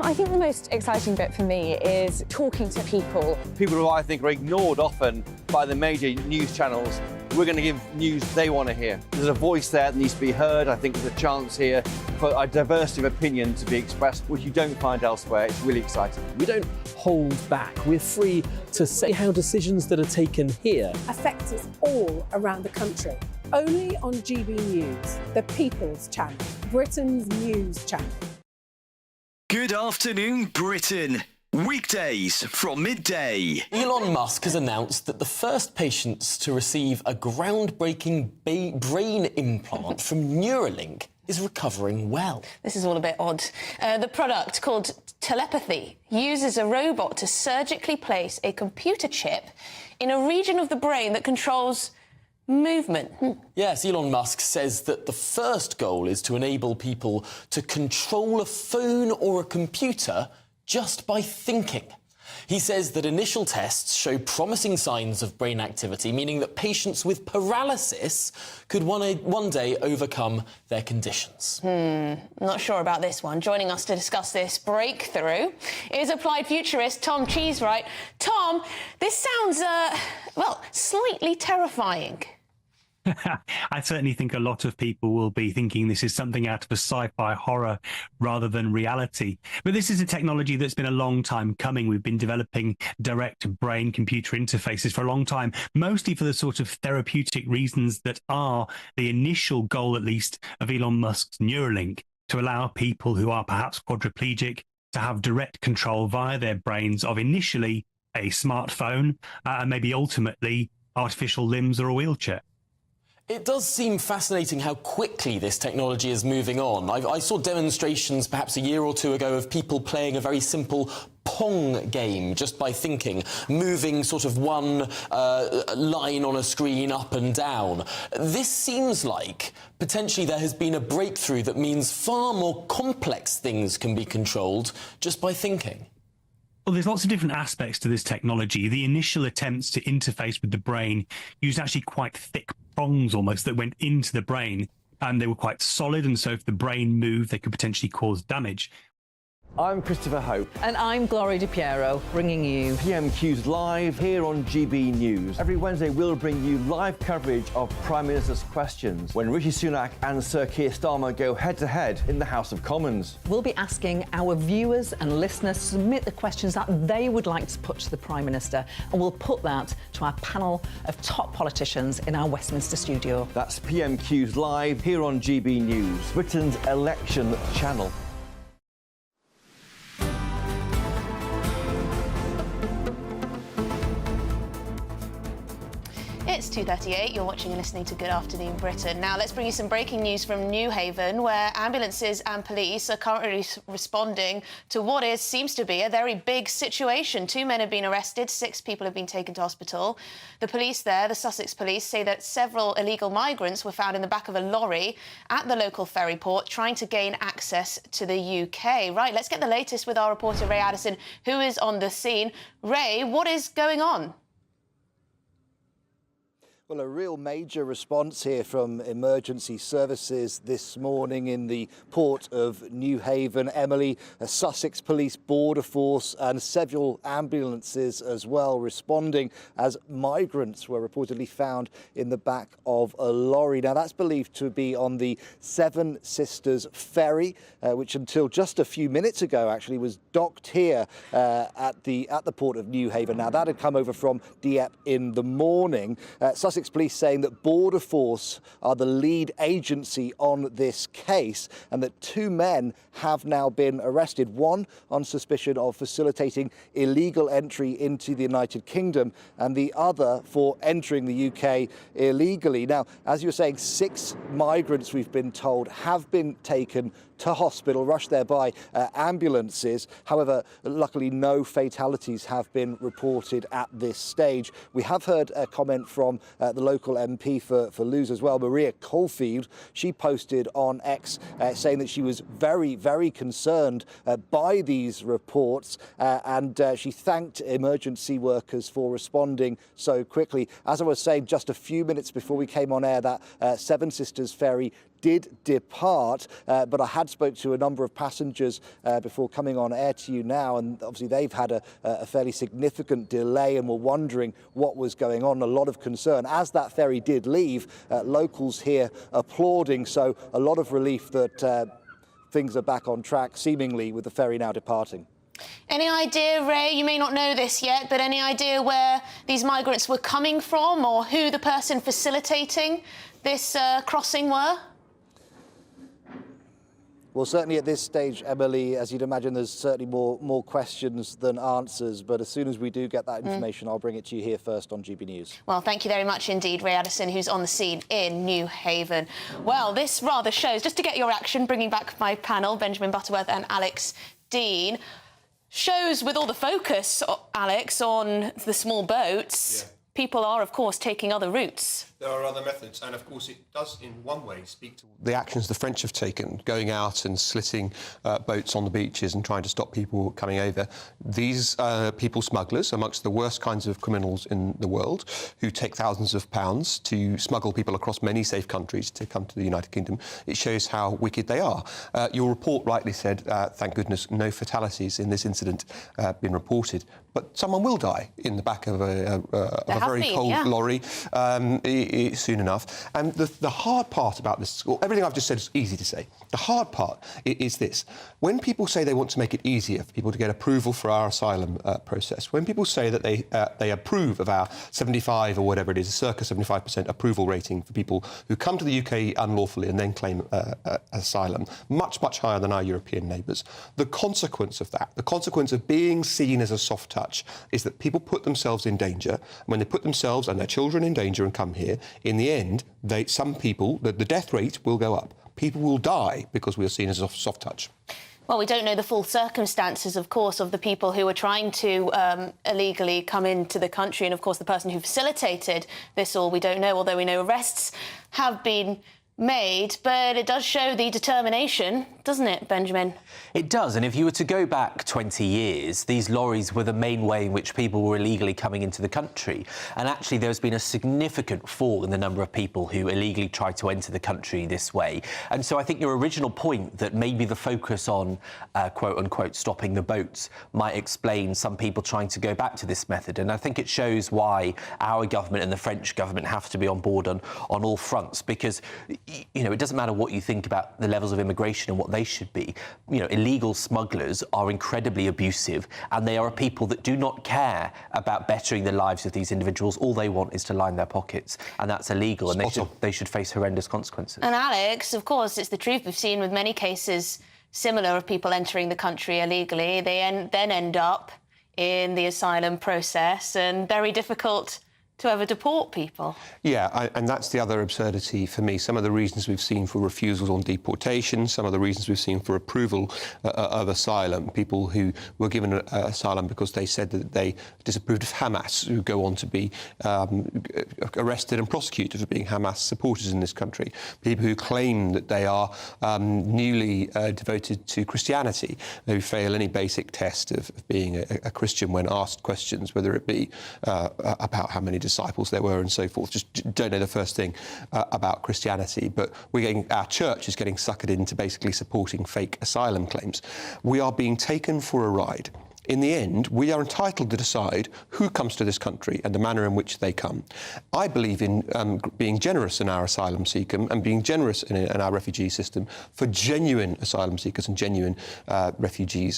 I think the most exciting bit for me is talking to people. People who I think are ignored often by the major news channels. We're going to give news they want to hear. There's a voice there that needs to be heard. I think there's a chance here for a diversity of opinion to be expressed, which you don't find elsewhere. It's really exciting. We don't hold back. We're free to say how decisions that are taken here affect us all around the country. Only on GB News, the People's Channel, Britain's news channel. Good afternoon, Britain. Weekdays from midday. Elon Musk has announced that the first patients to receive a groundbreaking brain implant from Neuralink is recovering well. This is all a bit odd. The product, called Telepathy, uses a robot to surgically place a computer chip in a region of the brain that controls movement. Yes, Elon Musk says that the first goal is to enable people to control a phone or a computer just by thinking. He says that initial tests show promising signs of brain activity, meaning that patients with paralysis could one day overcome their conditions. Not sure about this one. Joining us to discuss this breakthrough is applied futurist Tom Cheesewright. Tom, this sounds, slightly terrifying. I certainly think a lot of people will be thinking this is something out of a sci-fi horror rather than reality. But this is a technology that's been a long time coming. We've been developing direct brain-computer interfaces for a long time, mostly for the sort of therapeutic reasons that are the initial goal, at least, of Elon Musk's Neuralink, to allow people who are perhaps quadriplegic to have direct control via their brains of initially a smartphone and maybe ultimately artificial limbs or a wheelchair. It does seem fascinating how quickly this technology is moving on. I saw demonstrations perhaps a year or two ago of people playing a very simple Pong game just by thinking, moving sort of one line on a screen up and down. This seems like potentially there has been a breakthrough that means far more complex things can be controlled just by thinking. Well, there's lots of different aspects to this technology. The initial attempts to interface with the brain used actually quite thick prongs almost that went into the brain, and they were quite solid, and so if the brain moved, they could potentially cause damage. I'm Christopher Hope. And I'm Gloria Di Piero, bringing you PMQ's Live here on GB News. Every Wednesday, we'll bring you live coverage of Prime Minister's questions when Rishi Sunak and Sir Keir Starmer go head-to-head in the House of Commons. We'll be asking our viewers and listeners to submit the questions that they would like to put to the Prime Minister, and we'll put that to our panel of top politicians in our Westminster studio. That's PMQ's Live here on GB News, Britain's election channel. It's 2:38. You're watching and listening to Good Afternoon Britain. Now, let's bring you some breaking news from New Haven, where ambulances and police are currently responding to what seems to be a very big situation. 2 men have been arrested, 6 people have been taken to hospital. The police there, the Sussex police, say that several illegal migrants were found in the back of a lorry at the local ferry port trying to gain access to the UK. Right, let's get the latest with our reporter Ray Addison, who is on the scene. Ray, what is going on? Well, a real major response here from emergency services this morning in the port of New Haven. Emily, a Sussex Police border force and several ambulances as well responding as migrants were reportedly found in the back of a lorry. Now, that's believed to be on the Seven Sisters ferry, which until just a few minutes ago actually was docked here at the port of New Haven. Now, that had come over from Dieppe in the morning. Sussex Police saying that Border Force are the lead agency on this case and that 2 men have now been arrested, one on suspicion of facilitating illegal entry into the United Kingdom and the other for entering the UK illegally. Now, as you were saying, 6 migrants, we've been told, have been taken to hospital, rushed there by ambulances. However, luckily no fatalities have been reported at this stage. We have heard a comment from the local MP for Lewes as well, Maria Caulfield. She posted on X saying that she was very, very concerned by these reports and she thanked emergency workers for responding so quickly. As I was saying just a few minutes before we came on air, that Seven Sisters ferry did depart, but I had spoke to a number of passengers before coming on air to you now, and obviously they've had a fairly significant delay and were wondering what was going on. A lot of concern as that ferry did leave. Locals here applauding, so a lot of relief that things are back on track, seemingly with the ferry now departing. Any idea, Ray, you may not know this yet, but any idea where these migrants were coming from or who the person facilitating this crossing were? Well, certainly at this stage, Emily, as you'd imagine, there's certainly more questions than answers. But as soon as we do get that information, I'll bring it to you here first on GB News. Well, thank you very much indeed, Ray Addison, who's on the scene in New Haven. Well, this rather shows, just to get your reaction, bringing back my panel, Benjamin Butterworth and Alex Dean, shows with all the focus, Alex, on the small boats, people are, of course, taking other routes. There are other methods, and of course it does in one way speak to the actions the French have taken, going out and slitting boats on the beaches and trying to stop people coming over. These people smugglers, amongst the worst kinds of criminals in the world, who take thousands of pounds to smuggle people across many safe countries to come to the United Kingdom. It shows how wicked they are. Your report rightly said, thank goodness, no fatalities in this incident been reported, but someone will die in the back of a very cold lorry soon enough. And the hard part about this, well, everything I've just said is easy to say. The hard part is this. When people say they want to make it easier for people to get approval for our asylum process, when people say that they approve of our 75 or whatever it is, circa 75% approval rating for people who come to the UK unlawfully and then claim asylum, much, much higher than our European neighbours, the consequence of that, the consequence of being seen as a soft touch, is that people put themselves in danger. And when they put put themselves and their children in danger and come here, in the end, some people, the death rate will go up. People will die because we are seen as a soft touch. Well, we don't know the full circumstances, of course, of the people who were trying to illegally come into the country. And, of course, the person who facilitated this all, we don't know, although we know arrests have been made. But it does show the determination, doesn't it, Benjamin? It does. And if you were to go back 20 years, these lorries were the main way in which people were illegally coming into the country. And actually, there's been a significant fall in the number of people who illegally tried to enter the country this way. And so I think your original point that maybe the focus on, quote unquote, stopping the boats might explain some people trying to go back to this method. And I think it shows why our government and the French government have to be on board on all fronts, because you know, it doesn't matter what you think about the levels of immigration and what they should be. You know, illegal smugglers are incredibly abusive, and they are a people that do not care about bettering the lives of these individuals. All they want is to line their pockets, and that's illegal, and they should face horrendous consequences. And Alex, of course, it's the truth. We've seen with many cases similar of people entering the country illegally. They then end up in the asylum process, and very difficult to ever deport people. Yeah, and that's the other absurdity for me. Some of the reasons we've seen for refusals on deportation, some of the reasons we've seen for approval of asylum, people who were given asylum because they said that they disapproved of Hamas, who go on to be arrested and prosecuted for being Hamas supporters in this country, people who claim that they are newly devoted to Christianity, who fail any basic test of being a Christian when asked questions, whether it be about how many disciples there were and so forth, just don't know the first thing about Christianity. But our church is getting suckered into basically supporting fake asylum claims. We are being taken for a ride. In the end, we are entitled to decide who comes to this country and the manner in which they come. I believe in being generous in our asylum seeker and being generous in our refugee system for genuine asylum seekers and genuine refugees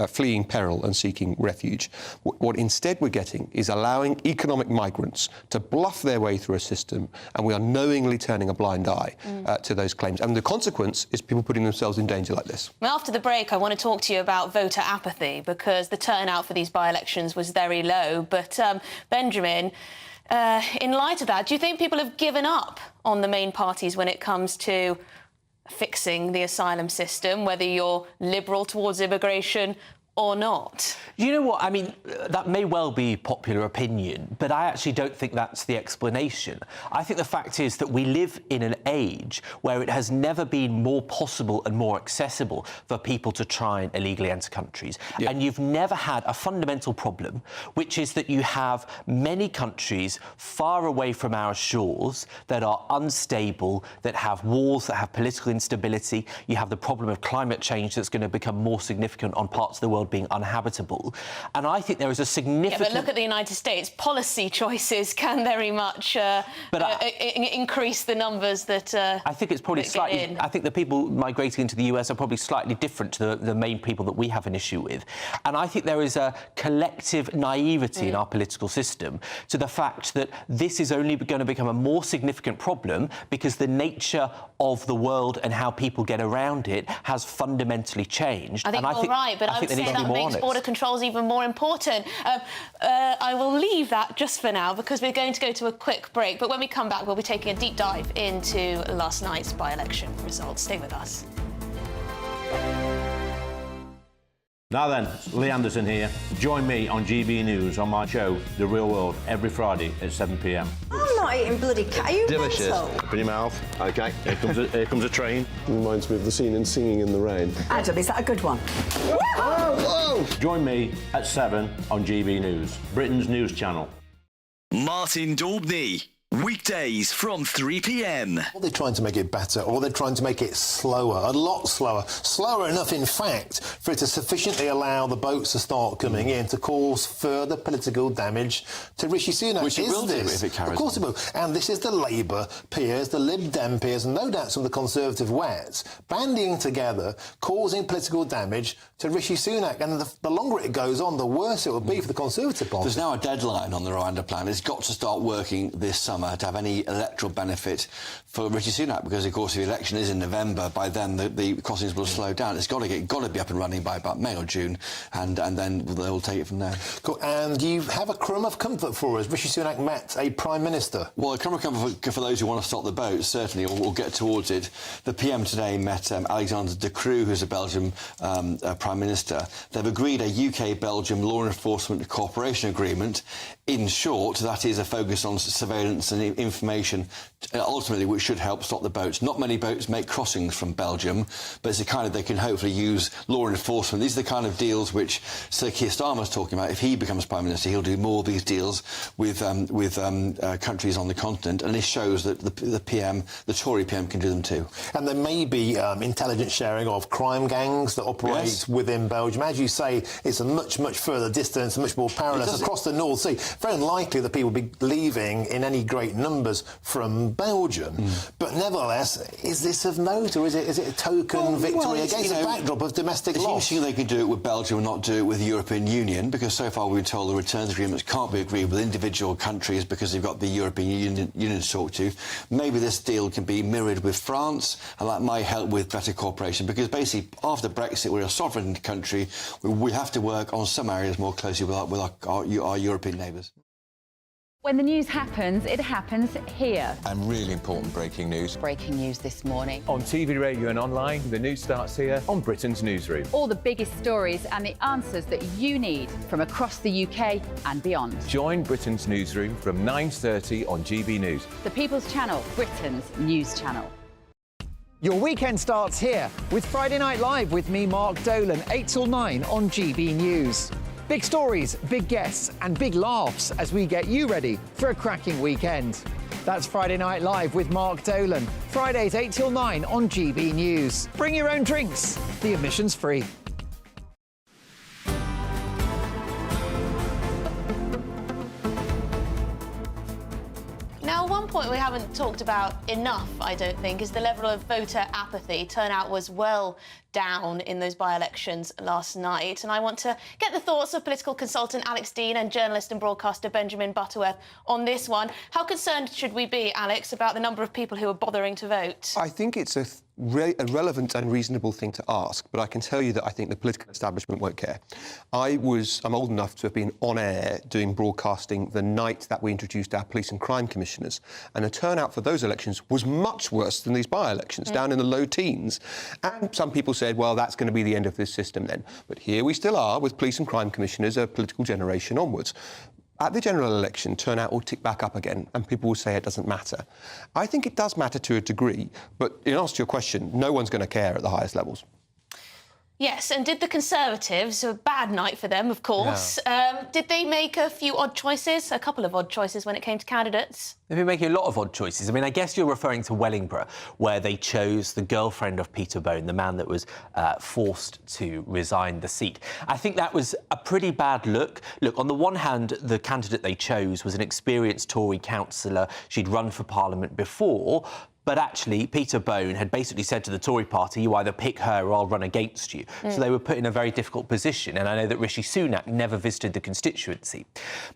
fleeing peril and seeking refuge. What instead we're getting is allowing economic migrants to bluff their way through a system, and we are knowingly turning a blind eye to those claims. And the consequence is people putting themselves in danger like this. Well, after the break, I want to talk to you about voter apathy, because the turnout for these by-elections was very low. But, Benjamin, in light of that, do you think people have given up on the main parties when it comes to fixing the asylum system, whether you're liberal towards immigration or not? You know what? I mean, that may well be popular opinion, but I actually don't think that's the explanation. I think the fact is that we live in an age where it has never been more possible and more accessible for people to try and illegally enter countries. Yep. And you've never had a fundamental problem, which is that you have many countries far away from our shores that are unstable, that have wars, that have political instability. You have the problem of climate change that's going to become more significant on parts of the world being uninhabitable. And I think there is a significant... Yeah, but look at the United States. Policy choices can very much increase the numbers that I think it's probably slightly... I think the people migrating into the US are probably slightly different to the main people that we have an issue with. And I think there is a collective naivety in our political system to the fact that this is only going to become a more significant problem because the nature of the world and how people get around it has fundamentally changed. I think you're right, but I would say that makes border controls even more important. I will leave that just for now because we're going to go to a quick break. But when we come back, we'll be taking a deep dive into last night's by-election results. Stay with us. Now then, Lee Anderson here. Join me on GB News on my show, The Real World, every Friday at 7 p.m. I'm not eating bloody cat. Are you delicious? mental? Open your mouth. OK, here comes a train. Reminds me of the scene in Singing in the Rain. Adam, is that a good one? Whoa! Join me at 7 on GB News, Britain's news channel. Martin Daubney. Weekdays from 3 p.m. Or they're trying to make it better, or they're trying to make it slower, a lot slower. Slower enough, in fact, for it to sufficiently allow the boats to start coming in to cause further political damage to Rishi Sunak. Which it will do if it carries on. Of course it will. And this is the Labour peers, the Lib Dem peers, and no doubt some of the Conservative wets, banding together, causing political damage to Rishi Sunak. And the longer it goes on, the worse it will be for the Conservative Party. There's now a deadline on the Rwanda plan. It's got to start working this summer. Starmer to have any electoral benefit for Rishi Sunak, because, of course, if the election is in November, by then the costings will slow down. It's got to be up and running by about May or June, and then they'll take it from there. Cool. And you have a crumb of comfort for us. Rishi Sunak met a Prime Minister. Well, a crumb of comfort for those who want to stop the boat, certainly, or we'll get towards it. The PM today met Alexander De Croo, who's a Belgian Prime Minister. They've agreed a UK-Belgium law enforcement cooperation agreement. In short, that is a focus on surveillance and information, ultimately, which should help stop the boats. Not many boats make crossings from Belgium, but it's the kind of they can hopefully use law enforcement. These are the kind of deals which Sir Keir Starmer's talking about. If he becomes Prime Minister, he'll do more of these deals with countries on the continent, and this shows that the PM, the Tory PM, can do them too. And there may be intelligence sharing of crime gangs that operate within Belgium. As you say, it's a much, much further distance, much more perilous across the North Sea. Very unlikely that people will be leaving in any great numbers from Belgium. But nevertheless, is this of note, or is it a token victory against a backdrop of domestic loss? It's interesting they can do it with Belgium and not do it with the European Union, because so far we've been told the returns agreements can't be agreed with individual countries because they've got the European Union to talk to. Maybe this deal can be mirrored with France, and that might help with better cooperation, because basically after Brexit we're a sovereign country. We have to work on some areas more closely with our European neighbours. When the news happens, it happens here. And really important breaking news. Breaking news this morning. On TV, radio and online, the news starts here on Britain's Newsroom. All the biggest stories and the answers that you need from across the UK and beyond. Join Britain's Newsroom from 9:30 on GB News. The People's Channel, Britain's news channel. Your weekend starts here with Friday Night Live with me, Mark Dolan, 8 till 9 on GB News. Big stories, big guests and big laughs as we get you ready for a cracking weekend. That's Friday Night Live with Mark Dolan. Fridays 8 till 9 on GB News. Bring your own drinks. The admission's free. Now, one point we haven't talked about enough, I don't think, is the level of voter apathy. Turnout was well down in those by-elections last night. And I want to get the thoughts of political consultant Alex Dean and journalist and broadcaster Benjamin Butterworth on this one. How concerned should we be, Alex, about the number of people who are bothering to vote? I think it's a relevant and reasonable thing to ask, but I can tell you that I think the political establishment won't care. I'm old enough to have been on air doing broadcasting the night that we introduced our police and crime commissioners, and the turnout for those elections was much worse than these by-elections, down in the low teens. And some people said, well, that's going to be the end of this system then. But here we still are with police and crime commissioners, a political generation onwards. At the general election, turnout will tick back up again, and people will say it doesn't matter. I think it does matter to a degree, but in answer to your question, no one's going to care at the highest levels. Yes, and did the Conservatives, a bad night for them, of course, did they make a few odd choices, a couple of odd choices when it came to candidates? They've been making a lot of odd choices. I mean, I guess you're referring to Wellingborough, where they chose the girlfriend of Peter Bone, the man that was forced to resign the seat. I think that was a pretty bad look. Look, on the one hand, the candidate they chose was an experienced Tory councillor. She'd run for Parliament before. But actually, Peter Bone had basically said to the Tory party, you either pick her or I'll run against you. So they were put in a very difficult position. And I know that Rishi Sunak never visited the constituency.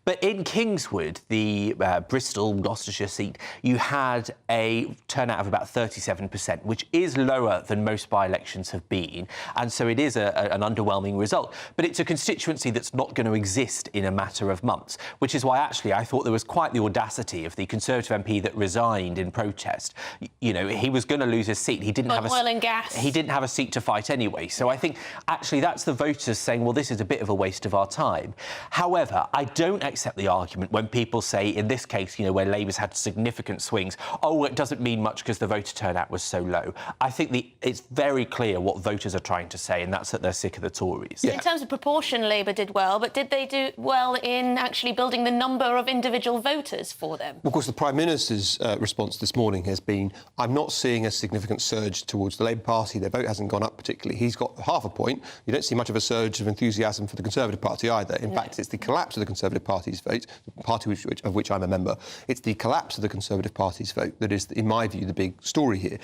But in Kingswood, the Bristol, Gloucestershire seat, you had a turnout of about 37%, which is lower than most by-elections have been. And so it is an underwhelming result. But it's a constituency that's not going to exist in a matter of months, which is why, actually, I thought there was quite the audacity of the Conservative MP that resigned in protest. You know, he was going to lose his seat. He didn't have oil and gas. He didn't have a seat to fight anyway. So I think, actually, that's the voters saying, well, this is a bit of a waste of our time. However, I don't accept the argument when people say, in this case, you know, where Labour's had significant swings, oh, well, it doesn't mean much because the voter turnout was so low. I think it's very clear what voters are trying to say, and that's that they're sick of the Tories. In terms of proportion, Labour did well, but did they do well in actually building the number of individual voters for them? Of course, the Prime Minister's response this morning has been, I'm not seeing a significant surge towards the Labour Party. Their vote hasn't gone up particularly. He's got half a point. You don't see much of a surge of enthusiasm for the Conservative Party either. In fact, it's the collapse of the Conservative Party's vote, the party of which I'm a member. It's the collapse of the Conservative Party's vote that is, in my view, the big story here.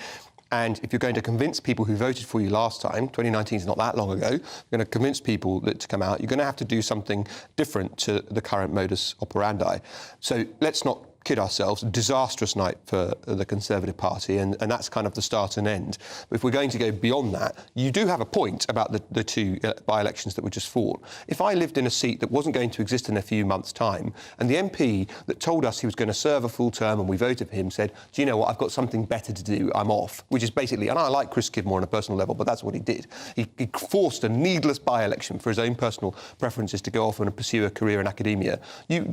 And if you're going to convince people who voted for you last time, 2019 is not that long ago, you're going to convince people to come out, you're going to have to do something different to the current modus operandi. So let's not kid ourselves, a disastrous night for the Conservative Party, and that's kind of the start and end. But if we're going to go beyond that, you do have a point about the two by-elections that were just fought. If I lived in a seat that wasn't going to exist in a few months' time, and the MP that told us he was going to serve a full term and we voted for him said, do you know what, I've got something better to do, I'm off, which is basically, and I like Chris Skidmore on a personal level, but that's what he did. He forced a needless by-election for his own personal preferences to go off and pursue a career in academia.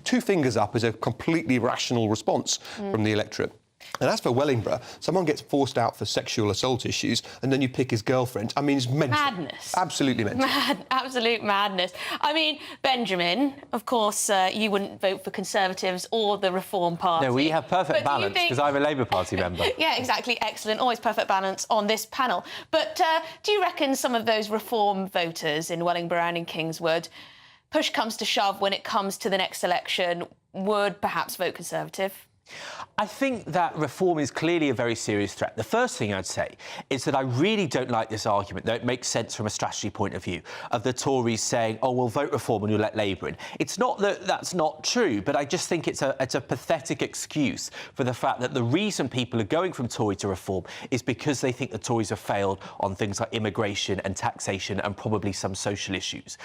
Two fingers up is a completely rational response from the electorate. And as for Wellingborough, someone gets forced out for sexual assault issues and then you pick his girlfriend. I mean, it's mental. Madness. Absolutely mental. Absolute madness. I mean, Benjamin, of course, you wouldn't vote for Conservatives or the Reform Party. No, we have perfect balance because I'm a Labour Party member. Yeah, exactly. Excellent. Always perfect balance on this panel. But do you reckon some of those Reform voters in Wellingborough and in Kingswood, push comes to shove when it comes to the next election, would perhaps vote Conservative? I think that Reform is clearly a very serious threat. The first thing I'd say is that I really don't like this argument, though it makes sense from a strategy point of view, of the Tories saying, oh, we'll vote Reform and you'll let Labour in. It's not that that's not true, but I just think it's a pathetic excuse for the fact that the reason people are going from Tory to Reform is because they think the Tories have failed on things like immigration and taxation and probably some social issues.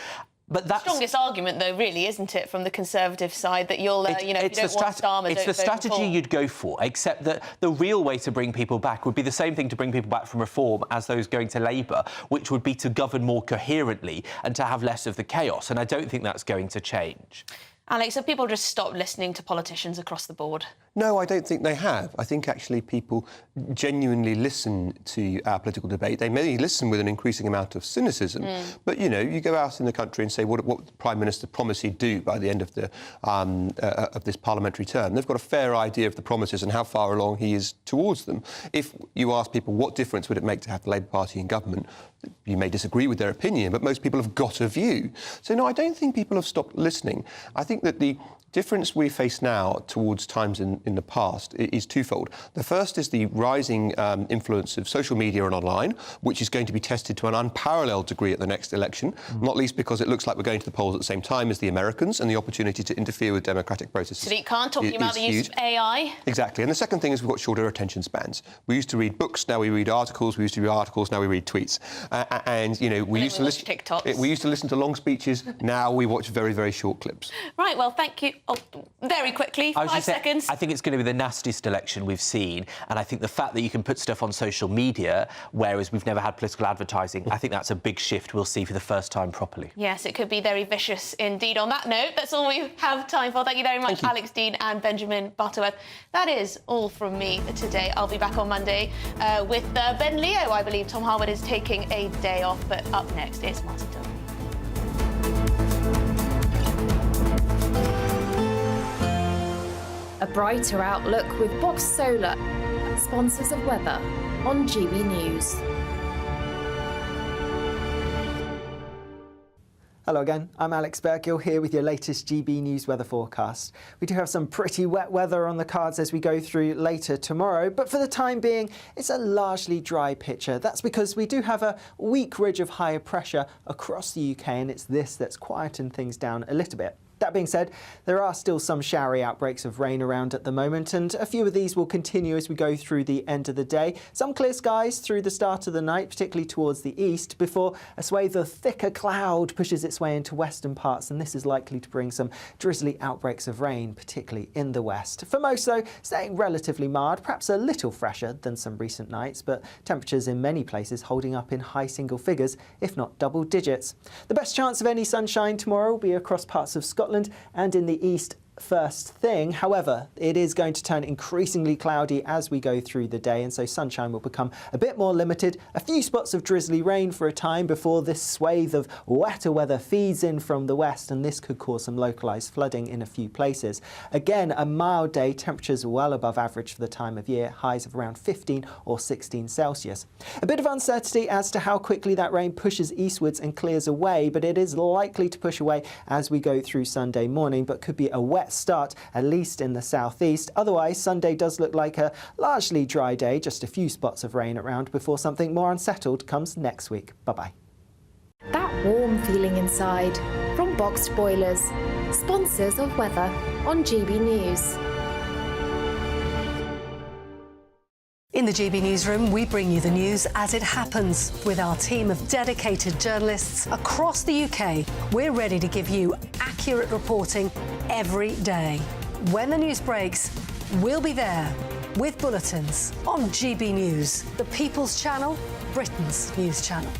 But that's the strongest argument, though, really, isn't it, from the Conservative side, that you'll, you know, if you don't want Starmer, it's the strategy you'd go for, except that the real way to bring people back would be the same thing to bring people back from Reform as those going to Labour, which would be to govern more coherently and to have less of the chaos. And I don't think that's going to change. Alex, have people just stopped listening to politicians across the board? No, I don't think they have. I think actually people genuinely listen to our political debate. They may listen with an increasing amount of cynicism, but, you know, you go out in the country and say what the Prime Minister promised he'd do by the end of this parliamentary term. They've got a fair idea of the promises and how far along he is towards them. If you ask people what difference would it make to have the Labour Party in government, you may disagree with their opinion, but most people have got a view. So, no, I don't think people have stopped listening. I think that the difference we face now towards times in the past is twofold. The first is the rising influence of social media and online, which is going to be tested to an unparalleled degree at the next election, not least because it looks like we're going to the polls at the same time as the Americans, and the opportunity to interfere with democratic processes. Sadiq Khan talking about the use of AI. Exactly. And the second thing is we've got shorter attention spans. We used to read books, now we read articles. We used to read articles, now we read tweets. And, you know, we used to listen to long speeches, now we watch very, very short clips. Right, well, thank you. Oh, very quickly, 5 seconds. I think it's going to be the nastiest election we've seen, and I think the fact that you can put stuff on social media, whereas we've never had political advertising, I think that's a big shift we'll see for the first time properly. Yes, it could be very vicious indeed. On that note, that's all we have time for. Thank you very much, Alex Dean and Benjamin Butterworth. That is all from me today. I'll be back on Monday with Ben Leo. I believe Tom Harwood is taking a day off, but up next, it's Martin Dillon. A brighter outlook with Box Solar, sponsors of weather on GB News. Hello again, I'm Alex Bergill here with your latest GB News weather forecast. We do have some pretty wet weather on the cards as we go through later tomorrow, but for the time being, it's a largely dry picture. That's because we do have a weak ridge of higher pressure across the UK, and it's this that's quietened things down a little bit. That being said, there are still some showery outbreaks of rain around at the moment, and a few of these will continue as we go through the end of the day. Some clear skies through the start of the night, particularly towards the east, before a swathe of thicker cloud pushes its way into western parts, and this is likely to bring some drizzly outbreaks of rain, particularly in the west. For most, though, staying relatively mild, perhaps a little fresher than some recent nights, but temperatures in many places holding up in high single figures, if not double digits. The best chance of any sunshine tomorrow will be across parts of Scotland and in the east first thing. However, it is going to turn increasingly cloudy as we go through the day, and so sunshine will become a bit more limited. A few spots of drizzly rain for a time before this swathe of wetter weather feeds in from the west, and this could cause some localised flooding in a few places. Again, a mild day, temperatures well above average for the time of year, highs of around 15 or 16 Celsius. A bit of uncertainty as to how quickly that rain pushes eastwards and clears away, but it is likely to push away as we go through Sunday morning, but could be a wet start, at least in the southeast. Otherwise, Sunday does look like a largely dry day, just a few spots of rain around before something more unsettled comes next week. Bye-bye. That warm feeling inside from Boxed Boilers, sponsors of weather on GB News. the GB Newsroom, we bring you the news as it happens. With our team of dedicated journalists across the UK, we're ready to give you accurate reporting every day. When the news breaks, we'll be there with bulletins on GB News, the People's Channel, Britain's news channel.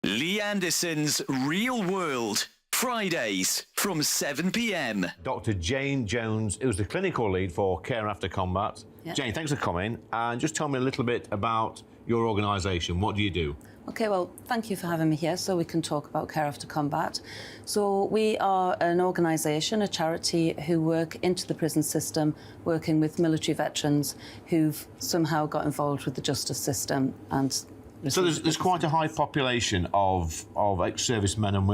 Lee Anderson's Real World, Fridays from 7 p.m. Dr. Jane Jones, who's the clinical lead for Care After Combat. Yep. Jane, thanks for coming. And just tell me a little bit about your organisation. What do you do? OK, well, thank you for having me here so we can talk about Care After Combat. So we are an organisation, a charity, who work into the prison system, working with military veterans who've somehow got involved with the justice system. And so there's quite a high population of ex-servicemen and women